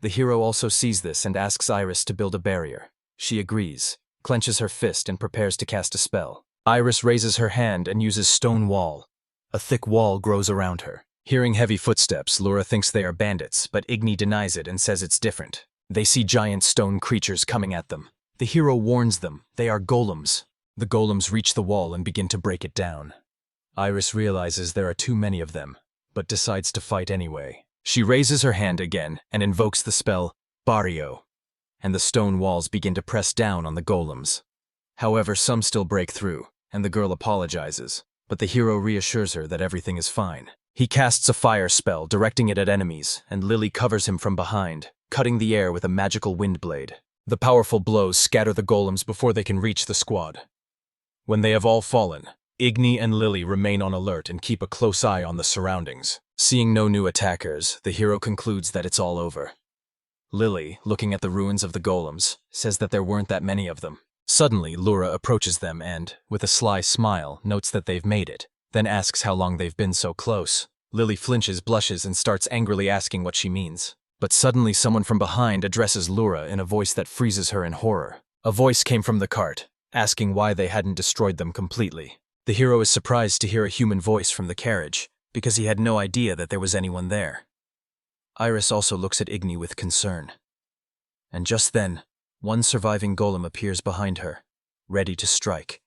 Speaker 1: The hero also sees this and asks Iris to build a barrier. She agrees, clenches her fist and prepares to cast a spell. Iris raises her hand and uses stone wall. A thick wall grows around her. Hearing heavy footsteps, Lura thinks they are bandits, but Igny denies it and says it's different. They see giant stone creatures coming at them. The hero warns them, they are golems. The golems reach the wall and begin to break it down. Iris realizes there are too many of them, but decides to fight anyway. She raises her hand again and invokes the spell Barrio, and the stone walls begin to press down on the golems. However, some still break through, and the girl apologizes, but the hero reassures her that everything is fine. He casts a fire spell, directing it at enemies, and Lily covers him from behind, cutting the air with a magical wind blade. The powerful blows scatter the golems before they can reach the squad. When they have all fallen, Igny and Lily remain on alert and keep a close eye on the surroundings. Seeing no new attackers, the hero concludes that it's all over. Lily, looking at the ruins of the golems, says that there weren't that many of them. Suddenly, Lura approaches them and, with a sly smile, notes that they've made it, then asks how long they've been so close. Lily flinches, blushes, and starts angrily asking what she means. But suddenly someone from behind addresses Lura in a voice that freezes her in horror. A voice came from the cart, asking why they hadn't destroyed them completely. The hero is surprised to hear a human voice from the carriage, because he had no idea that there was anyone there. Iris also looks at Igny with concern. And just then, one surviving golem appears behind her, ready to strike.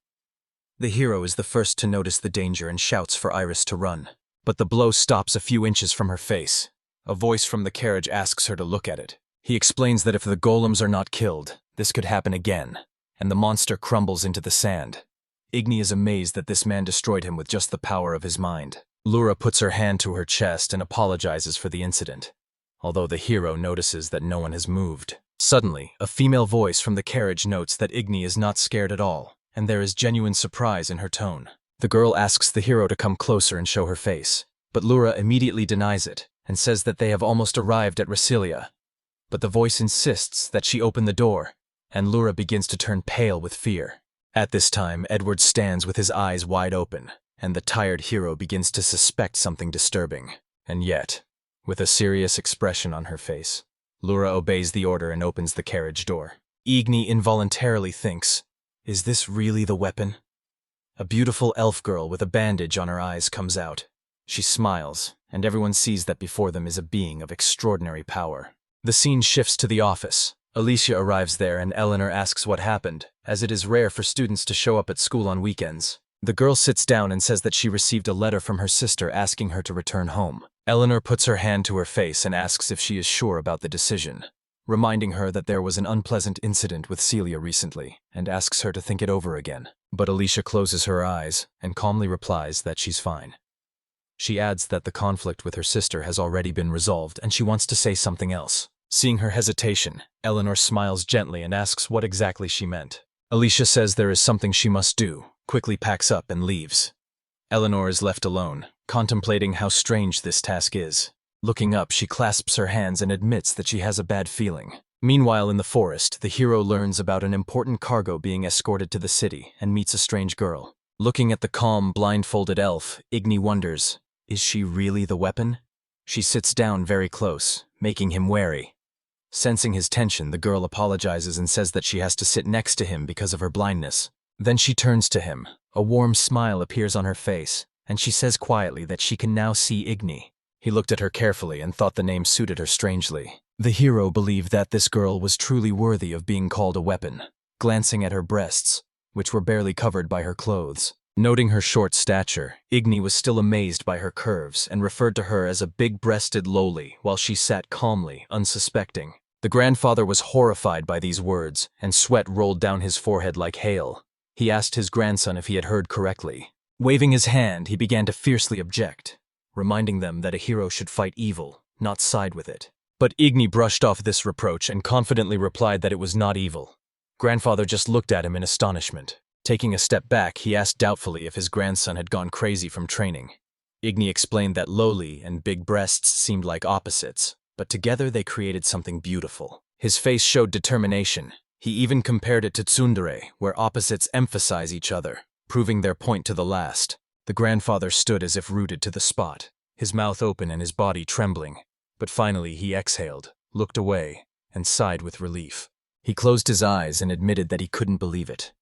Speaker 1: The hero is the first to notice the danger and shouts for Iris to run. But the blow stops a few inches from her face. A voice from the carriage asks her to look at it. He explains that if the golems are not killed, this could happen again, and the monster crumbles into the sand. Igny is amazed that this man destroyed him with just the power of his mind. Lura puts her hand to her chest and apologizes for the incident, although the hero notices that no one has moved. Suddenly, a female voice from the carriage notes that Igny is not scared at all, and there is genuine surprise in her tone. The girl asks the hero to come closer and show her face, but Lura immediately denies it and says that they have almost arrived at Rachilia. But the voice insists that she open the door, and Lura begins to turn pale with fear. At this time, Edward stands with his eyes wide open, and the tired hero begins to suspect something disturbing. And yet, with a serious expression on her face, Lura obeys the order and opens the carriage door. Igny involuntarily thinks, is this really the weapon? A beautiful elf girl with a bandage on her eyes comes out. She smiles, and everyone sees that before them is a being of extraordinary power. The scene shifts to the office. Alicia arrives there and Eleanor asks what happened, as it is rare for students to show up at school on weekends. The girl sits down and says that she received a letter from her sister asking her to return home. Eleanor puts her hand to her face and asks if she is sure about the decision, reminding her that there was an unpleasant incident with Celia recently, and asks her to think it over again. But Alicia closes her eyes and calmly replies that she's fine. She adds that the conflict with her sister has already been resolved and she wants to say something else. Seeing her hesitation, Eleanor smiles gently and asks what exactly she meant. Alicia says there is something she must do, quickly packs up and leaves. Eleanor is left alone, contemplating how strange this task is. Looking up, she clasps her hands and admits that she has a bad feeling. Meanwhile, in the forest, the hero learns about an important cargo being escorted to the city and meets a strange girl. Looking at the calm, blindfolded elf, Igny wonders, is she really the weapon? She sits down very close, making him wary. Sensing his tension, the girl apologizes and says that she has to sit next to him because of her blindness. Then she turns to him. A warm smile appears on her face, and she says quietly that she can now see Igny. He looked at her carefully and thought the name suited her strangely. The hero believed that this girl was truly worthy of being called a weapon, glancing at her breasts, which were barely covered by her clothes. Noting her short stature, Igny was still amazed by her curves and referred to her as a big-breasted lowly while she sat calmly, unsuspecting. The grandfather was horrified by these words, and sweat rolled down his forehead like hail. He asked his grandson if he had heard correctly. Waving his hand, he began to fiercely object, reminding them that a hero should fight evil, not side with it. But Igny brushed off this reproach and confidently replied that it was not evil. Grandfather just looked at him in astonishment. Taking a step back, he asked doubtfully if his grandson had gone crazy from training. Igny explained that lowly and big breasts seemed like opposites, but together they created something beautiful. His face showed determination. He even compared it to tsundere, where opposites emphasize each other, proving their point to the last. The grandfather stood as if rooted to the spot, his mouth open and his body trembling. But finally he exhaled, looked away, and sighed with relief. He closed his eyes and admitted that he couldn't believe it.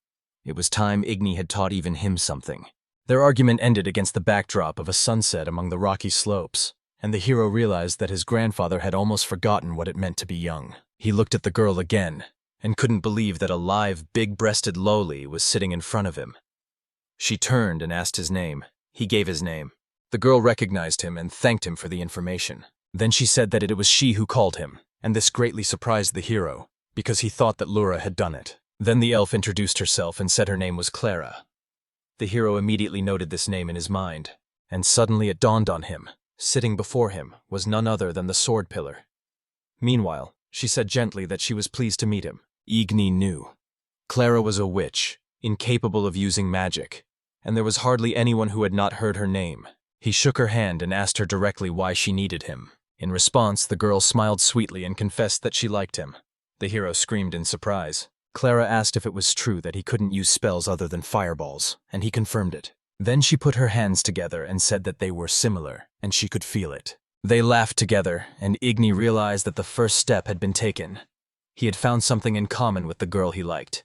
Speaker 1: It was time Igny had taught even him something. Their argument ended against the backdrop of a sunset among the rocky slopes, and the hero realized that his grandfather had almost forgotten what it meant to be young. He looked at the girl again, and couldn't believe that a live, big-breasted lowly was sitting in front of him. She turned and asked his name. He gave his name. The girl recognized him and thanked him for the information. Then she said that it was she who called him, and this greatly surprised the hero, because he thought that Lura had done it. Then the elf introduced herself and said her name was Clara. The hero immediately noted this name in his mind, and suddenly it dawned on him. Sitting before him was none other than the sword pillar. Meanwhile, she said gently that she was pleased to meet him. Igny knew. Clara was a witch, incapable of using magic, and there was hardly anyone who had not heard her name. He shook her hand and asked her directly why she needed him. In response, the girl smiled sweetly and confessed that she liked him. The hero screamed in surprise. Clara asked if it was true that he couldn't use spells other than fireballs, and he confirmed it. Then she put her hands together and said that they were similar, and she could feel it. They laughed together, and Igny realized that the first step had been taken. He had found something in common with the girl he liked.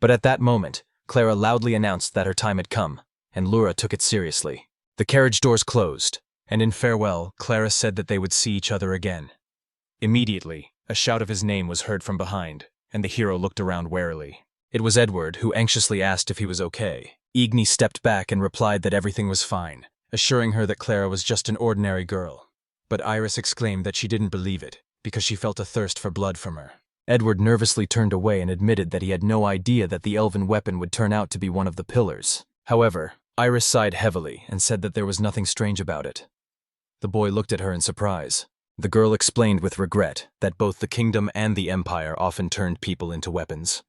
Speaker 1: But at that moment, Clara loudly announced that her time had come, and Lura took it seriously. The carriage doors closed, and in farewell, Clara said that they would see each other again. Immediately, a shout of his name was heard from behind, and the hero looked around warily. It was Edward, who anxiously asked if he was okay. Igny stepped back and replied that everything was fine, assuring her that Clara was just an ordinary girl. But Iris exclaimed that she didn't believe it, because she felt a thirst for blood from her. Edward nervously turned away and admitted that he had no idea that the elven weapon would turn out to be one of the pillars. However, Iris sighed heavily and said that there was nothing strange about it. The boy looked at her in surprise. The girl explained with regret that both the kingdom and the empire often turned people into weapons.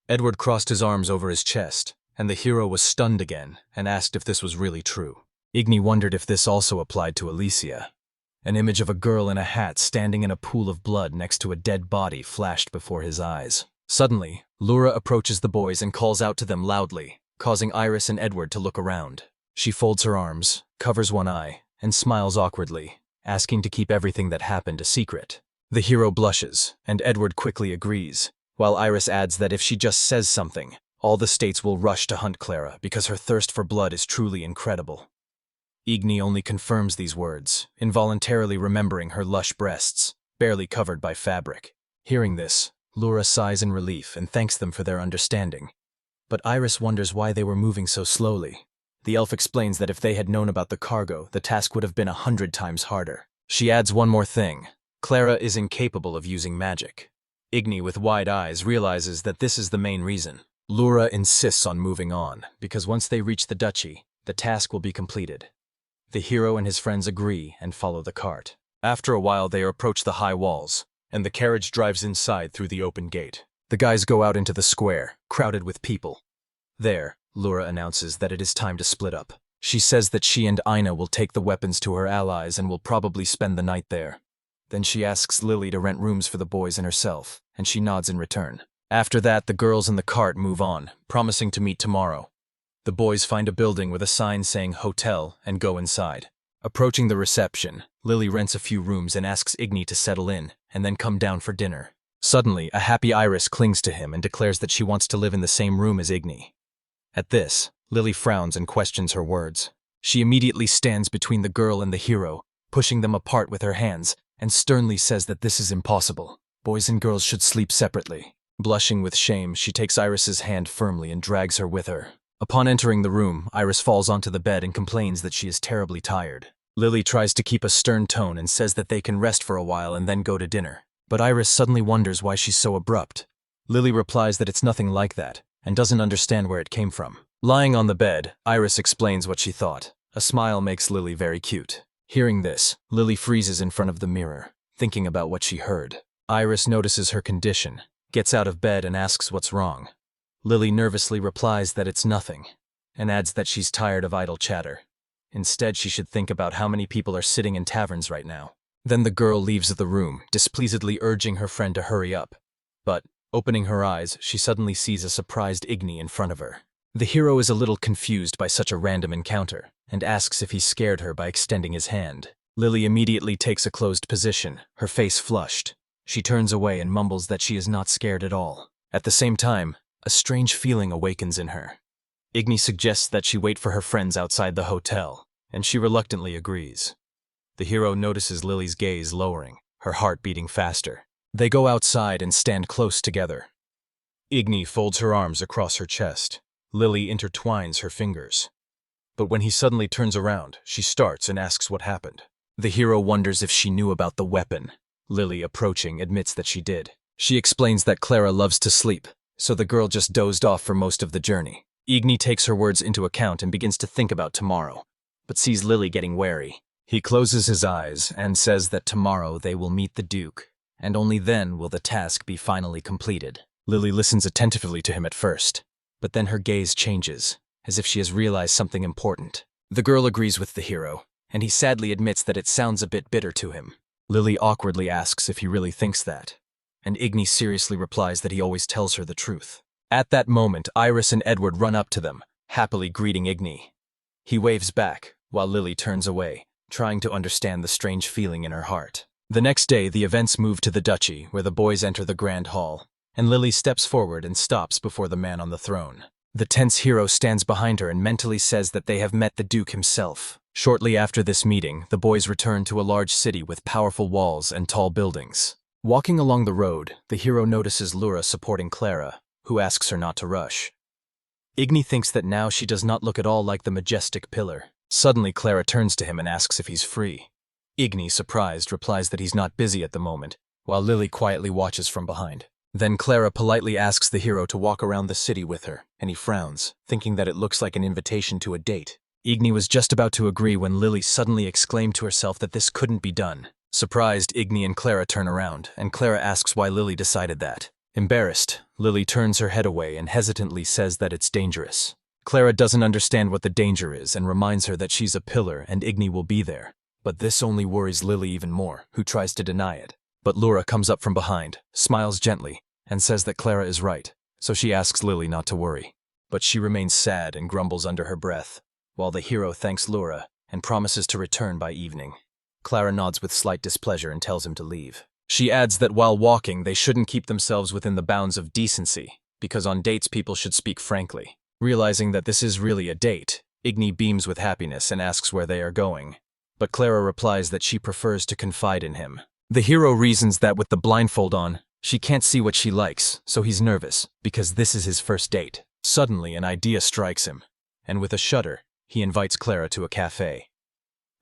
Speaker 1: Edward crossed his arms over his chest, and the hero was stunned again and asked if this was really true. Igny wondered if this also applied to Alicia. An image of a girl in a hat standing in a pool of blood next to a dead body flashed before his eyes. Suddenly, Lura approaches the boys and calls out to them loudly, causing Iris and Edward to look around. She folds her arms, covers one eye, and smiles awkwardly, asking to keep everything that happened a secret. The hero blushes, and Edward quickly agrees, while Iris adds that if she just says something, all the states will rush to hunt Clara because her thirst for blood is truly incredible. Igny only confirms these words, involuntarily remembering her lush breasts, barely covered by fabric. Hearing this, Lura sighs in relief and thanks them for their understanding. But Iris wonders why they were moving so slowly. The elf explains that if they had known about the cargo, the task would have been 100 times harder. She adds one more thing. Clara is incapable of using magic. Igny, with wide eyes, realizes that this is the main reason. Lura insists on moving on, because once they reach the duchy, the task will be completed. The hero and his friends agree and follow the cart. After a while, they approach the high walls, and the carriage drives inside through the open gate. The guys go out into the square, crowded with people. There, Lura announces that it is time to split up. She says that she and Ina will take the weapons to her allies and will probably spend the night there. Then she asks Lily to rent rooms for the boys and herself, and she nods in return. After that, the girls in the cart move on, promising to meet tomorrow. The boys find a building with a sign saying hotel and go inside. Approaching the reception, Lily rents a few rooms and asks Igny to settle in and then come down for dinner. Suddenly, a happy Iris clings to him and declares that she wants to live in the same room as Igny. At this, Lily frowns and questions her words. She immediately stands between the girl and the hero, pushing them apart with her hands, and sternly says that this is impossible. Boys and girls should sleep separately. Blushing with shame, she takes Iris's hand firmly and drags her with her. Upon entering the room, Iris falls onto the bed and complains that she is terribly tired. Lily tries to keep a stern tone and says that they can rest for a while and then go to dinner. But Iris suddenly wonders why she's so abrupt. Lily replies that it's nothing like that, and doesn't understand where it came from. Lying on the bed, Iris explains what she thought. A smile makes Lily very cute. Hearing this, Lily freezes in front of the mirror, thinking about what she heard. Iris notices her condition, gets out of bed and asks what's wrong. Lily nervously replies that it's nothing, and adds that she's tired of idle chatter. Instead, she should think about how many people are sitting in taverns right now. Then the girl leaves the room, displeasedly urging her friend to hurry up. But, opening her eyes, she suddenly sees a surprised Igny in front of her. The hero is a little confused by such a random encounter, and asks if he scared her by extending his hand. Lily immediately takes a closed position, her face flushed. She turns away and mumbles that she is not scared at all. At the same time, a strange feeling awakens in her. Igny suggests that she wait for her friends outside the hotel, and she reluctantly agrees. The hero notices Lily's gaze lowering, her heart beating faster. They go outside and stand close together. Igny folds her arms across her chest. Lily intertwines her fingers. But when he suddenly turns around, she starts and asks what happened. The hero wonders if she knew about the weapon. Lily, approaching, admits that she did. She explains that Clara loves to sleep, so the girl just dozed off for most of the journey. Igny takes her words into account and begins to think about tomorrow, but sees Lily getting wary. He closes his eyes and says that tomorrow they will meet the Duke, and only then will the task be finally completed. Lily listens attentively to him at first, but then her gaze changes, as if she has realized something important. The girl agrees with the hero, and he sadly admits that it sounds a bit bitter to him. Lily awkwardly asks if he really thinks that, and Igny seriously replies that he always tells her the truth. At that moment, Iris and Edward run up to them, happily greeting Igny. He waves back, while Lily turns away, trying to understand the strange feeling in her heart. The next day, the events move to the duchy, where the boys enter the grand hall, and Lily steps forward and stops before the man on the throne. The tense hero stands behind her and mentally says that they have met the Duke himself. Shortly after this meeting, the boys return to a large city with powerful walls and tall buildings. Walking along the road, the hero notices Lura supporting Clara, who asks her not to rush. Igny thinks that now she does not look at all like the majestic pillar. Suddenly, Clara turns to him and asks if he's free. Igny, surprised, replies that he's not busy at the moment, while Lily quietly watches from behind. Then Clara politely asks the hero to walk around the city with her, and he frowns, thinking that it looks like an invitation to a date. Igny was just about to agree when Lily suddenly exclaimed to herself that this couldn't be done. Surprised, Igny and Clara turn around, and Clara asks why Lily decided that. Embarrassed, Lily turns her head away and hesitantly says that it's dangerous. Clara doesn't understand what the danger is and reminds her that she's a pillar and Igny will be there. But this only worries Lily even more, who tries to deny it. But Lura comes up from behind, smiles gently, and says that Clara is right, so she asks Lily not to worry. But she remains sad and grumbles under her breath, while the hero thanks Lura and promises to return by evening. Clara nods with slight displeasure and tells him to leave. She adds that while walking, they shouldn't keep themselves within the bounds of decency, because on dates people should speak frankly. Realizing that this is really a date, Igny beams with happiness and asks where they are going. But Clara replies that she prefers to confide in him. The hero reasons that with the blindfold on, She can't see what she likes, so he's nervous, because this is his first date. Suddenly, an idea strikes him, and with a shudder, he invites Clara to a cafe.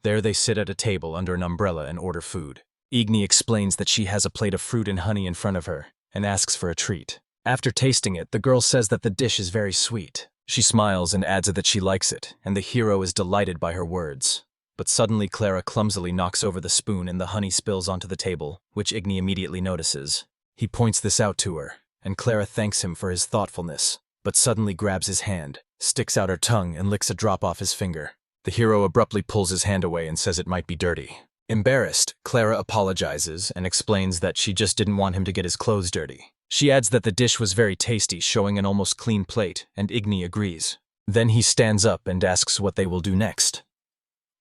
Speaker 1: There they sit at a table under an umbrella and order food. Igny explains that she has a plate of fruit and honey in front of her, and asks for a treat. After tasting it, the girl says that the dish is very sweet. She smiles and adds that she likes it, and the hero is delighted by her words. But suddenly Clara clumsily knocks over the spoon and the honey spills onto the table, which Igny immediately notices. He points this out to her, and Clara thanks him for his thoughtfulness, but suddenly grabs his hand, sticks out her tongue and licks a drop off his finger. The hero abruptly pulls his hand away and says it might be dirty. Embarrassed, Clara apologizes and explains that she just didn't want him to get his clothes dirty. She adds that the dish was very tasty, showing an almost clean plate, and Igny agrees. Then he stands up and asks what they will do next.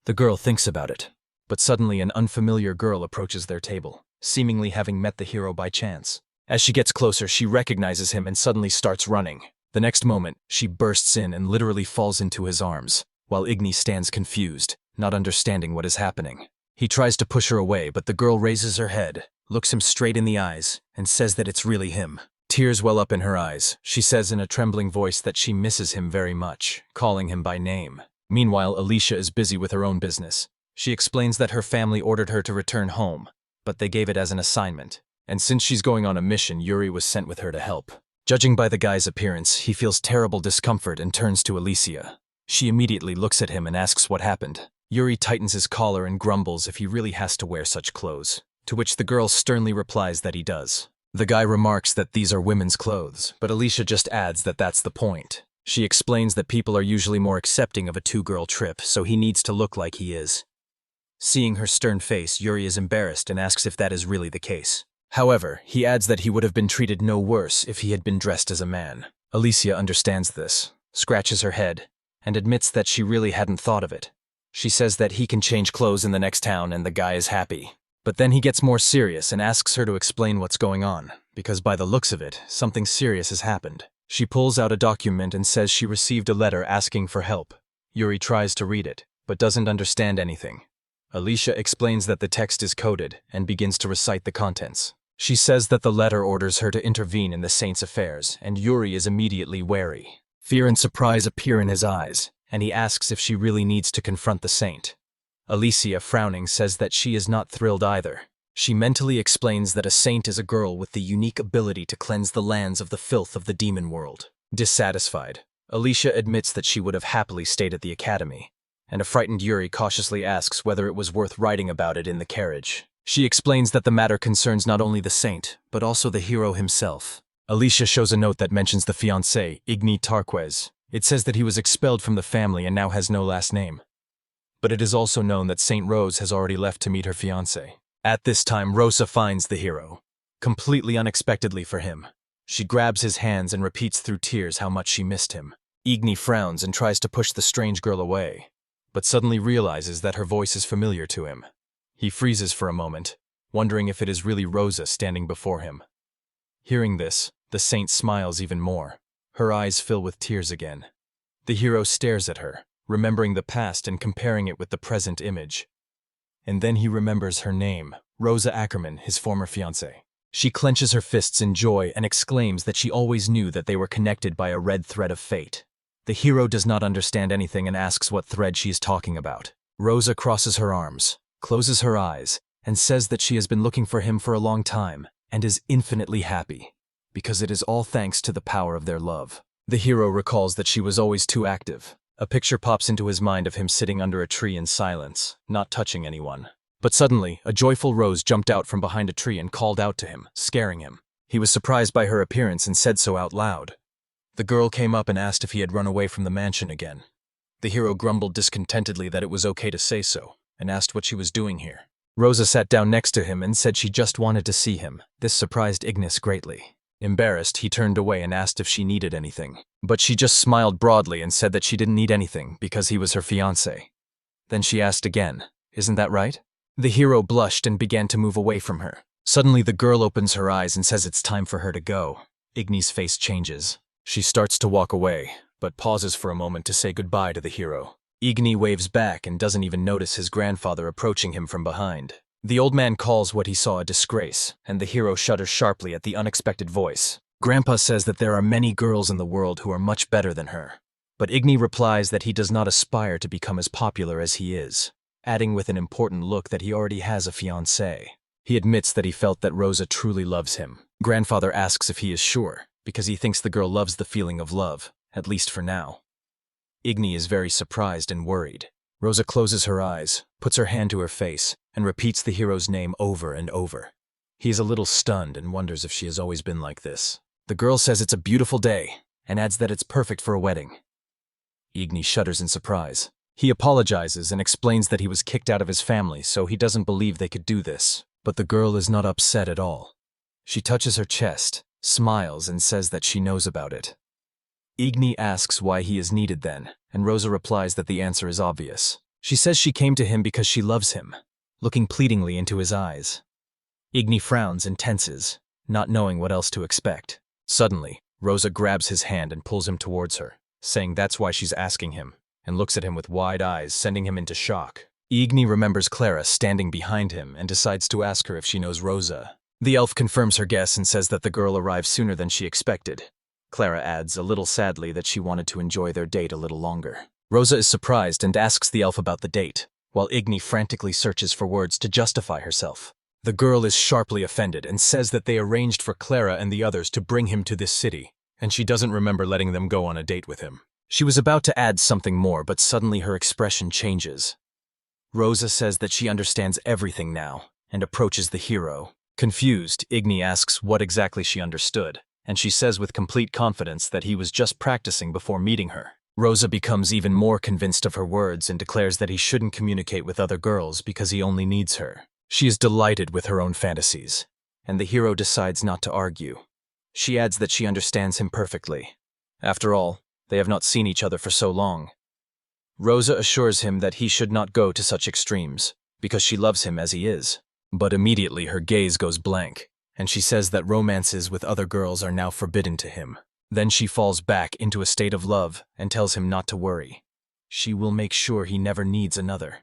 Speaker 1: The girl thinks about it, but suddenly an unfamiliar girl approaches their table, seemingly having met the hero by chance. As she gets closer, she recognizes him and suddenly starts running. The next moment, she bursts in and literally falls into his arms, while Igny stands confused, not understanding what is happening. He tries to push her away, but the girl raises her head, looks him straight in the eyes, and says that it's really him. Tears well up in her eyes. She says in a trembling voice that she misses him very much, calling him by name. Meanwhile, Alicia is busy with her own business. She explains that her family ordered her to return home, but they gave it as an assignment. And since she's going on a mission, Yuri was sent with her to help. Judging by the guy's appearance, he feels terrible discomfort and turns to Alicia. She immediately looks at him and asks what happened. Yuri tightens his collar and grumbles if he really has to wear such clothes, to which the girl sternly replies that he does. The guy remarks that these are women's clothes, but Alicia just adds that that's the point. She explains that people are usually more accepting of a two-girl trip, so he needs to look like he is. Seeing her stern face, Yuri is embarrassed and asks if that is really the case. However, he adds that he would have been treated no worse if he had been dressed as a man. Alicia understands this, scratches her head, and admits that she really hadn't thought of it. She says that he can change clothes in the next town and the guy is happy. But then he gets more serious and asks her to explain what's going on, because by the looks of it, something serious has happened. She pulls out a document and says she received a letter asking for help. Yuri tries to read it, but doesn't understand anything. Alicia explains that the text is coded and begins to recite the contents. She says that the letter orders her to intervene in the saint's affairs, and Yuri is immediately wary. Fear and surprise appear in his eyes, and he asks if she really needs to confront the saint. Alicia, frowning, says that she is not thrilled either. She mentally explains that a saint is a girl with the unique ability to cleanse the lands of the filth of the demon world. Dissatisfied, Alicia admits that she would have happily stayed at the academy, and a frightened Yuri cautiously asks whether it was worth writing about it in the carriage. She explains that the matter concerns not only the saint, but also the hero himself. Alicia shows a note that mentions the fiancé, Igny Tarquez. It says that he was expelled from the family and now has no last name. But it is also known that Saint Rose has already left to meet her fiancé. At this time, Rosa finds the hero, completely unexpectedly for him. She grabs his hands and repeats through tears how much she missed him. Igny frowns and tries to push the strange girl away, but suddenly realizes that her voice is familiar to him. He freezes for a moment, wondering if it is really Rosa standing before him. Hearing this, the saint smiles even more. Her eyes fill with tears again. The hero stares at her, remembering the past and comparing it with the present image. And then he remembers her name, Rosa Ackerman, his former fiancée. She clenches her fists in joy and exclaims that she always knew that they were connected by a red thread of fate. The hero does not understand anything and asks what thread she is talking about. Rosa crosses her arms, closes her eyes, and says that she has been looking for him for a long time and is infinitely happy, because it is all thanks to the power of their love. The hero recalls that she was always too active. A picture pops into his mind of him sitting under a tree in silence, not touching anyone. But suddenly, a joyful Rose jumped out from behind a tree and called out to him, scaring him. He was surprised by her appearance and said so out loud. The girl came up and asked if he had run away from the mansion again. The hero grumbled discontentedly that it was okay to say so, and asked what she was doing here. Rosa sat down next to him and said she just wanted to see him. This surprised Ignis greatly. Embarrassed, he turned away and asked if she needed anything. But she just smiled broadly and said that she didn't need anything because he was her fiancé. Then she asked again, "Isn't that right?" The hero blushed and began to move away from her. Suddenly the girl opens her eyes and says it's time for her to go. Igny's face changes. She starts to walk away, but pauses for a moment to say goodbye to the hero. Igny waves back and doesn't even notice his grandfather approaching him from behind. The old man calls what he saw a disgrace, and the hero shudders sharply at the unexpected voice. Grandpa says that there are many girls in the world who are much better than her. But Igny replies that he does not aspire to become as popular as he is, adding with an important look that he already has a fiancée. He admits that he felt that Rosa truly loves him. Grandfather asks if he is sure, because he thinks the girl loves the feeling of love, at least for now. Igny is very surprised and worried. Rosa closes her eyes, puts her hand to her face, and repeats the hero's name over and over. He is a little stunned and wonders if she has always been like this. The girl says it's a beautiful day, and adds that it's perfect for a wedding. Igny shudders in surprise. He apologizes and explains that he was kicked out of his family, so he doesn't believe they could do this. But the girl is not upset at all. She touches her chest, smiles, and says that she knows about it. Igny asks why he is needed then, and Rosa replies that the answer is obvious. She says she came to him because she loves him, looking pleadingly into his eyes. Igny frowns and tenses, not knowing what else to expect. Suddenly, Rosa grabs his hand and pulls him towards her, saying that's why she's asking him, and looks at him with wide eyes, sending him into shock. Igny remembers Clara standing behind him and decides to ask her if she knows Rosa. The elf confirms her guess and says that the girl arrived sooner than she expected. Clara adds, a little sadly, that she wanted to enjoy their date a little longer. Rosa is surprised and asks the elf about the date, while Igny frantically searches for words to justify herself. The girl is sharply offended and says that they arranged for Clara and the others to bring him to this city, and she doesn't remember letting them go on a date with him. She was about to add something more, but suddenly her expression changes. Rosa says that she understands everything now, and approaches the hero. Confused, Igny asks what exactly she understood, and she says with complete confidence that he was just practicing before meeting her. Rosa becomes even more convinced of her words and declares that he shouldn't communicate with other girls because he only needs her. She is delighted with her own fantasies, and the hero decides not to argue. She adds that she understands him perfectly. After all, they have not seen each other for so long. Rosa assures him that he should not go to such extremes, because she loves him as he is. But immediately her gaze goes blank, and she says that romances with other girls are now forbidden to him. Then she falls back into a state of love and tells him not to worry. She will make sure he never needs another.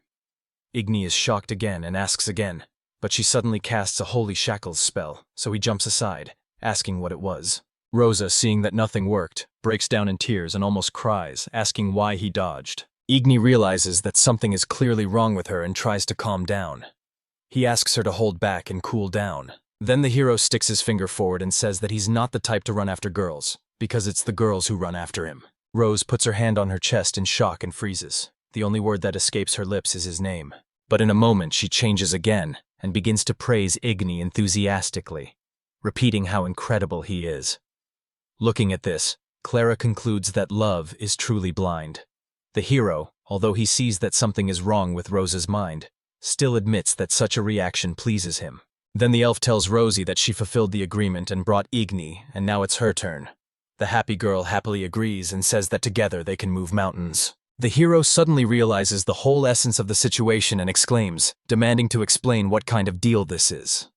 Speaker 1: Igny is shocked again and asks again, but she suddenly casts a holy shackles spell, so he jumps aside, asking what it was. Rosa, seeing that nothing worked, breaks down in tears and almost cries, asking why he dodged. Igny realizes that something is clearly wrong with her and tries to calm down. He asks her to hold back and cool down. Then the hero sticks his finger forward and says that he's not the type to run after girls, because it's the girls who run after him. Rose puts her hand on her chest in shock and freezes. The only word that escapes her lips is his name. But in a moment she changes again and begins to praise Igny enthusiastically, repeating how incredible he is. Looking at this, Clara concludes that love is truly blind. The hero, although he sees that something is wrong with Rosa's mind, still admits that such a reaction pleases him. Then the elf tells Rosie that she fulfilled the agreement and brought Igny, and now it's her turn. The happy girl happily agrees and says that together they can move mountains. The hero suddenly realizes the whole essence of the situation and exclaims, demanding to explain what kind of deal this is.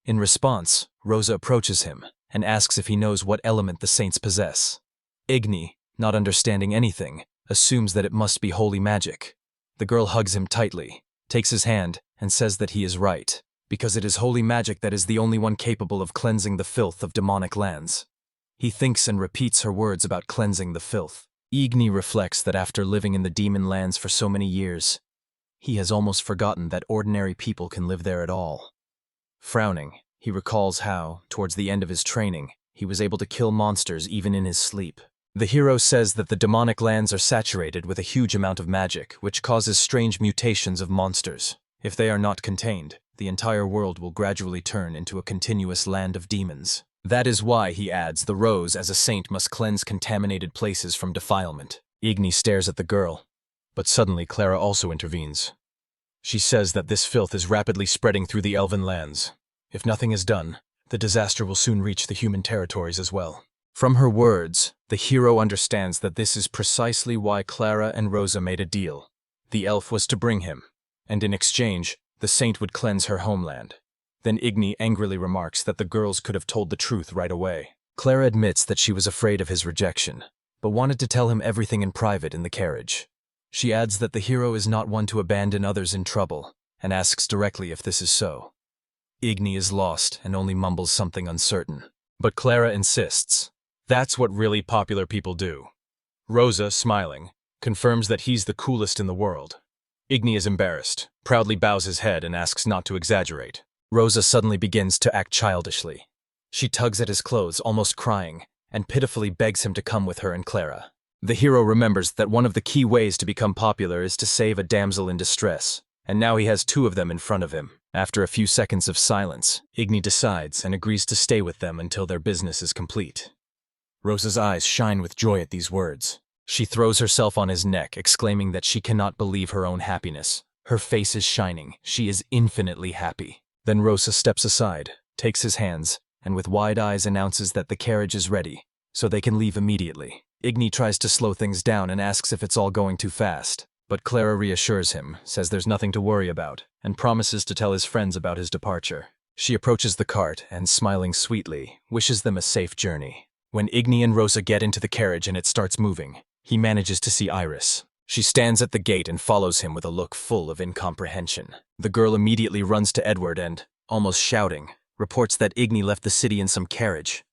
Speaker 1: In response, Rosa approaches him and asks if he knows what element the saints possess. Igny, not understanding anything, assumes that it must be holy magic. The girl hugs him tightly, takes his hand, and says that he is right, because it is holy magic that is the only one capable of cleansing the filth of demonic lands. He thinks and repeats her words about cleansing the filth. Igny reflects that after living in the demon lands for so many years, he has almost forgotten that ordinary people can live there at all. Frowning, he recalls how, towards the end of his training, he was able to kill monsters even in his sleep. The hero says that the demonic lands are saturated with a huge amount of magic, which causes strange mutations of monsters. If they are not contained, the entire world will gradually turn into a continuous land of demons. That is why, he adds, the rose as a saint must cleanse contaminated places from defilement. Igny stares at the girl, but suddenly Clara also intervenes. She says that this filth is rapidly spreading through the elven lands. If nothing is done, the disaster will soon reach the human territories as well. From her words, the hero understands that this is precisely why Clara and Rosa made a deal. The elf was to bring him, and in exchange, the saint would cleanse her homeland. Then Igny angrily remarks that the girls could have told the truth right away. Clara admits that she was afraid of his rejection, but wanted to tell him everything in private in the carriage. She adds that the hero is not one to abandon others in trouble, and asks directly if this is so. Igny is lost and only mumbles something uncertain. But Clara insists. That's what really popular people do. Rosa, smiling, confirms that he's the coolest in the world. Igny is embarrassed, proudly bows his head and asks not to exaggerate. Rosa suddenly begins to act childishly. She tugs at his clothes, almost crying, and pitifully begs him to come with her and Clara. The hero remembers that one of the key ways to become popular is to save a damsel in distress, and now he has two of them in front of him. After a few seconds of silence, Igny decides and agrees to stay with them until their business is complete. Rosa's eyes shine with joy at these words. She throws herself on his neck, exclaiming that she cannot believe her own happiness. Her face is shining. She is infinitely happy. Then Rosa steps aside, takes his hands, and with wide eyes announces that the carriage is ready, so they can leave immediately. Igny tries to slow things down and asks if it's all going too fast. But Clara reassures him, says there's nothing to worry about, and promises to tell his friends about his departure. She approaches the cart and, smiling sweetly, wishes them a safe journey. When Igny and Rosa get into the carriage and it starts moving, he manages to see Iris. She stands at the gate and follows him with a look full of incomprehension. The girl immediately runs to Edward and, almost shouting, reports that Igny left the city in some carriage.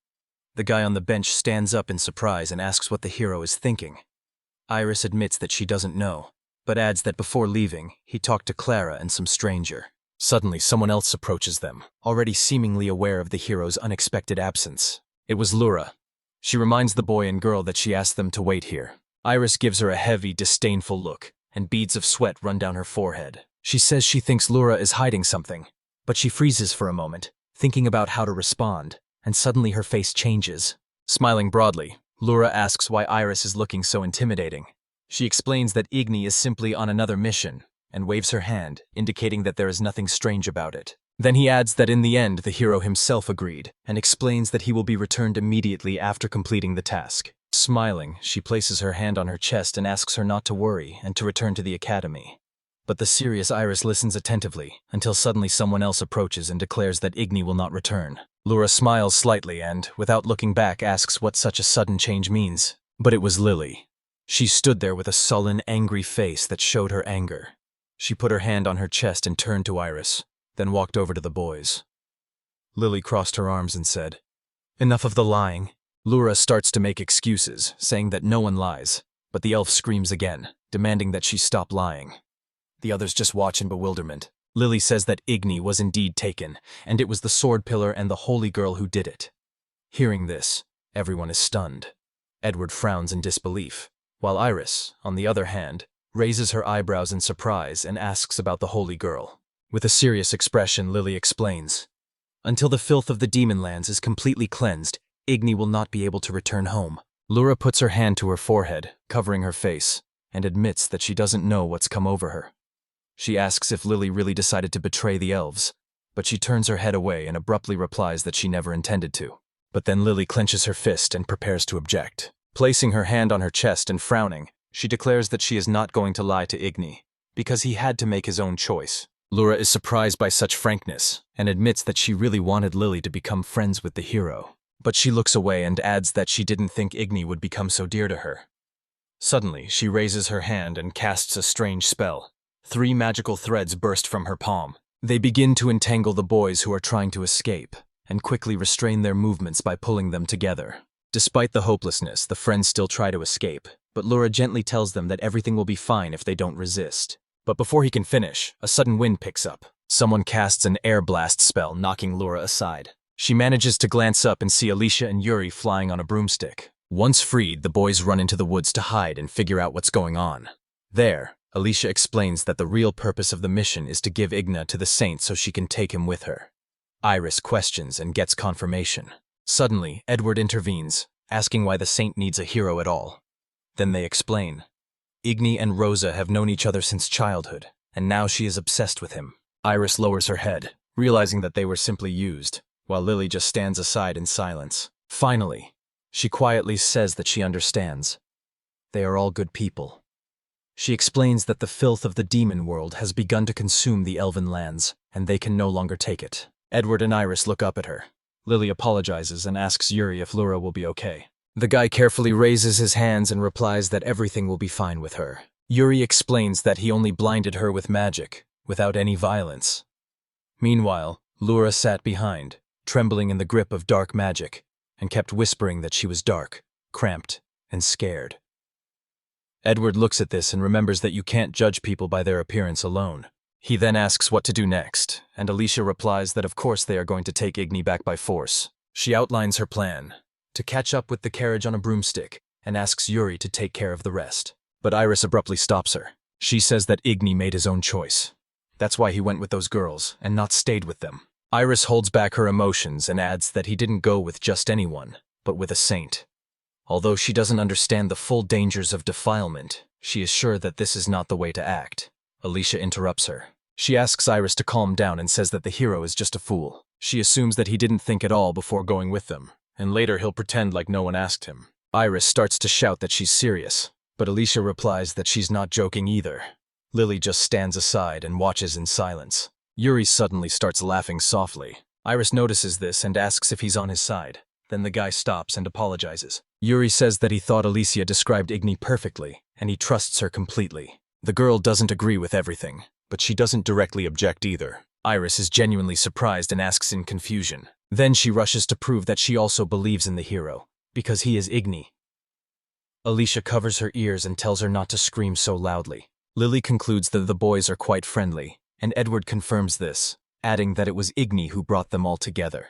Speaker 1: The guy on the bench stands up in surprise and asks what the hero is thinking. Iris admits that she doesn't know, but adds that before leaving, he talked to Clara and some stranger. Suddenly, someone else approaches them, already seemingly aware of the hero's unexpected absence. It was Lura. She reminds the boy and girl that she asked them to wait here. Iris gives her a heavy, disdainful look, and beads of sweat run down her forehead. She says she thinks Lura is hiding something, but she freezes for a moment, thinking about how to respond, and suddenly her face changes. Smiling broadly, Lura asks why Iris is looking so intimidating. She explains that Igny is simply on another mission, and waves her hand, indicating that there is nothing strange about it. Then he adds that in the end the hero himself agreed, and explains that he will be returned immediately after completing the task. Smiling, she places her hand on her chest and asks her not to worry and to return to the academy. But the serious Iris listens attentively, until suddenly someone else approaches and declares that Igny will not return. Lura smiles slightly and, without looking back, asks what such a sudden change means. But it was Lily. She stood there with a sullen, angry face that showed her anger. She put her hand on her chest and turned to Iris, then walked over to the boys. Lily crossed her arms and said, "Enough of the lying." Lura starts to make excuses, saying that no one lies, but the elf screams again, demanding that she stop lying. The others just watch in bewilderment. Lily says that Igny was indeed taken, and it was the sword pillar and the holy girl who did it. Hearing this, everyone is stunned. Edward frowns in disbelief, while Iris, on the other hand, raises her eyebrows in surprise and asks about the holy girl. With a serious expression, Lily explains, "Until the filth of the demon lands is completely cleansed, Igny will not be able to return home." Lura puts her hand to her forehead, covering her face, and admits that she doesn't know what's come over her. She asks if Lily really decided to betray the elves, but she turns her head away and abruptly replies that she never intended to. But then Lily clenches her fist and prepares to object. Placing her hand on her chest and frowning, she declares that she is not going to lie to Igny, because he had to make his own choice. Lura is surprised by such frankness, and admits that she really wanted Lily to become friends with the hero. But she looks away and adds that she didn't think Igny would become so dear to her. Suddenly, she raises her hand and casts a strange spell. 3 magical threads burst from her palm. They begin to entangle the boys who are trying to escape, and quickly restrain their movements by pulling them together. Despite the hopelessness, the friends still try to escape, but Lura gently tells them that everything will be fine if they don't resist. But before he can finish, a sudden wind picks up. Someone casts an air blast spell, knocking Lura aside. She manages to glance up and see Alicia and Yuri flying on a broomstick. Once freed, the boys run into the woods to hide and figure out what's going on. There, Alicia explains that the real purpose of the mission is to give Igny to the saint so she can take him with her. Iris questions and gets confirmation. Suddenly, Edward intervenes, asking why the saint needs a hero at all. Then they explain. Igny and Rosa have known each other since childhood, and now she is obsessed with him. Iris lowers her head, realizing that they were simply used, while Lily just stands aside in silence. Finally, she quietly says that she understands. They are all good people. She explains that the filth of the demon world has begun to consume the elven lands, and they can no longer take it. Edward and Iris look up at her. Lily apologizes and asks Yuri if Lura will be okay. The guy carefully raises his hands and replies that everything will be fine with her. Yuri explains that he only blinded her with magic, without any violence. Meanwhile, Lura sat behind, trembling in the grip of dark magic, and kept whispering that she was dark, cramped, and scared. Edward looks at this and remembers that you can't judge people by their appearance alone. He then asks what to do next, and Alicia replies that of course they are going to take Igny back by force. She outlines her plan, to catch up with the carriage on a broomstick, and asks Yuri to take care of the rest. But Iris abruptly stops her. She says that Igny made his own choice. That's why he went with those girls, and not stayed with them. Iris holds back her emotions and adds that he didn't go with just anyone, but with a saint. Although she doesn't understand the full dangers of defilement, she is sure that this is not the way to act. Alicia interrupts her. She asks Iris to calm down and says that the hero is just a fool. She assumes that he didn't think at all before going with them, and later he'll pretend like no one asked him. Iris starts to shout that she's serious, but Alicia replies that she's not joking either. Lily just stands aside and watches in silence. Yuri suddenly starts laughing softly. Iris notices this and asks if he's on his side. Then the guy stops and apologizes. Yuri says that he thought Alicia described Igny perfectly, and he trusts her completely. The girl doesn't agree with everything, but she doesn't directly object either. Iris is genuinely surprised and asks in confusion. Then she rushes to prove that she also believes in the hero, because he is Igny. Alicia covers her ears and tells her not to scream so loudly. Lily concludes that the boys are quite friendly, and Edward confirms this, adding that it was Igny who brought them all together.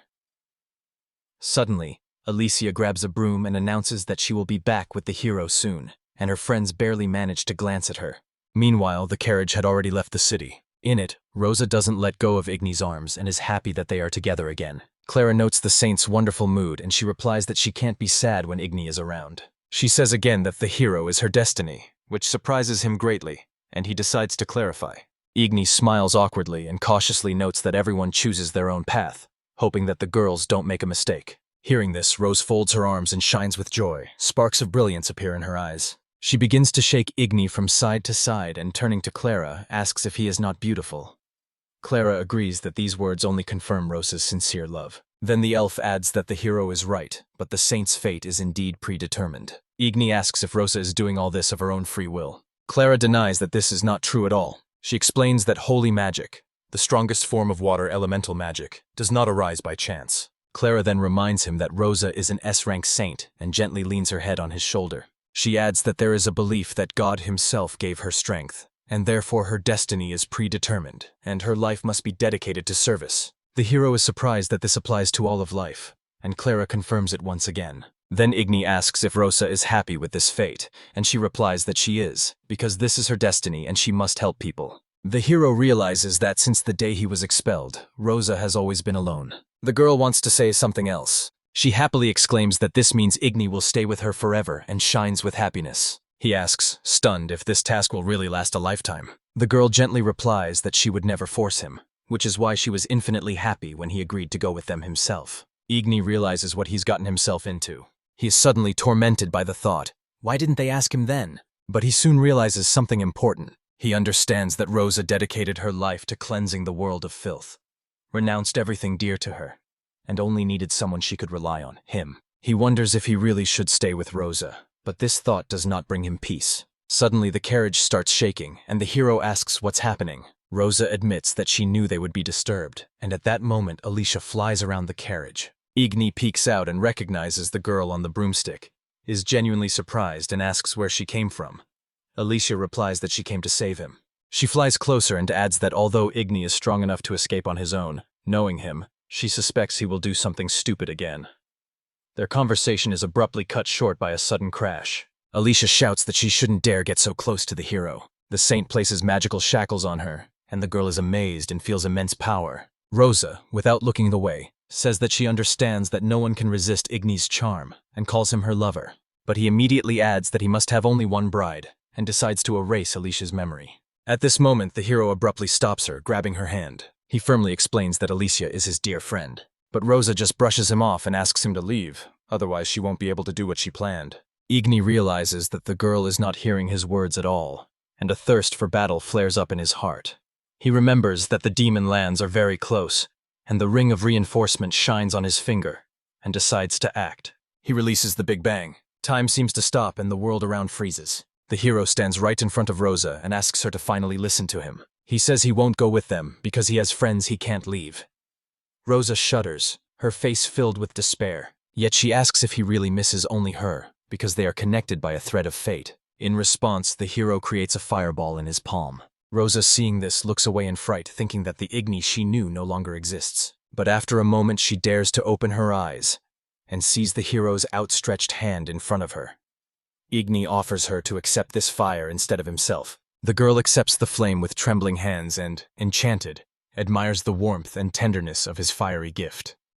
Speaker 1: Suddenly, Alicia grabs a broom and announces that she will be back with the hero soon, and her friends barely manage to glance at her. Meanwhile, the carriage had already left the city. In it, Rosa doesn't let go of Igny's arms and is happy that they are together again. Clara notes the saint's wonderful mood and she replies that she can't be sad when Igny is around. She says again that the hero is her destiny, which surprises him greatly, and he decides to clarify. Igny smiles awkwardly and cautiously notes that everyone chooses their own path, hoping that the girls don't make a mistake. Hearing this, Rose folds her arms and shines with joy. Sparks of brilliance appear in her eyes. She begins to shake Igny from side to side and, turning to Clara, asks if he is not beautiful. Clara agrees that these words only confirm Rosa's sincere love. Then the elf adds that the hero is right, but the saint's fate is indeed predetermined. Igny asks if Rosa is doing all this of her own free will. Clara denies that this is not true at all. She explains that holy magic, the strongest form of water elemental magic, does not arise by chance. Clara then reminds him that Rosa is an S-rank saint and gently leans her head on his shoulder. She adds that there is a belief that God himself gave her strength, and therefore her destiny is predetermined, and her life must be dedicated to service. The hero is surprised that this applies to all of life, and Clara confirms it once again. Then Igny asks if Rosa is happy with this fate, and she replies that she is, because this is her destiny and she must help people. The hero realizes that since the day he was expelled, Rosa has always been alone. The girl wants to say something else. She happily exclaims that this means Igny will stay with her forever and shines with happiness. He asks, stunned, if this task will really last a lifetime. The girl gently replies that she would never force him, which is why she was infinitely happy when he agreed to go with them himself. Igny realizes what he's gotten himself into. He is suddenly tormented by the thought, why didn't they ask him then? But he soon realizes something important. He understands that Rosa dedicated her life to cleansing the world of filth, renounced everything dear to her, and only needed someone she could rely on, him. He wonders if he really should stay with Rosa, but this thought does not bring him peace. Suddenly the carriage starts shaking, and the hero asks what's happening. Rosa admits that she knew they would be disturbed, and at that moment Alicia flies around the carriage. Igny peeks out and recognizes the girl on the broomstick, is genuinely surprised and asks where she came from. Alicia replies that she came to save him. She flies closer and adds that although Igny is strong enough to escape on his own, knowing him, she suspects he will do something stupid again. Their conversation is abruptly cut short by a sudden crash. Alicia shouts that she shouldn't dare get so close to the hero. The saint places magical shackles on her, and the girl is amazed and feels immense power. Rosa, without looking the way, says that she understands that no one can resist Igny's charm, and calls him her lover. But he immediately adds that he must have only one bride, and decides to erase Alicia's memory. At this moment, the hero abruptly stops her, grabbing her hand. He firmly explains that Alicia is his dear friend. But Rosa just brushes him off and asks him to leave, otherwise she won't be able to do what she planned. Igny realizes that the girl is not hearing his words at all, and a thirst for battle flares up in his heart. He remembers that the demon lands are very close, and the ring of reinforcement shines on his finger, and decides to act. He releases the Big Bang. Time seems to stop and the world around freezes. The hero stands right in front of Rosa and asks her to finally listen to him. He says he won't go with them because he has friends he can't leave. Rosa shudders, her face filled with despair. Yet she asks if he really misses only her, because they are connected by a thread of fate. In response, the hero creates a fireball in his palm. Rosa, seeing this, looks away in fright, thinking that the Igny she knew no longer exists. But after a moment she dares to open her eyes, and sees the hero's outstretched hand in front of her. Igny offers her to accept this fire instead of himself. The girl accepts the flame with trembling hands and, enchanted, admires the warmth and tenderness of his fiery gift.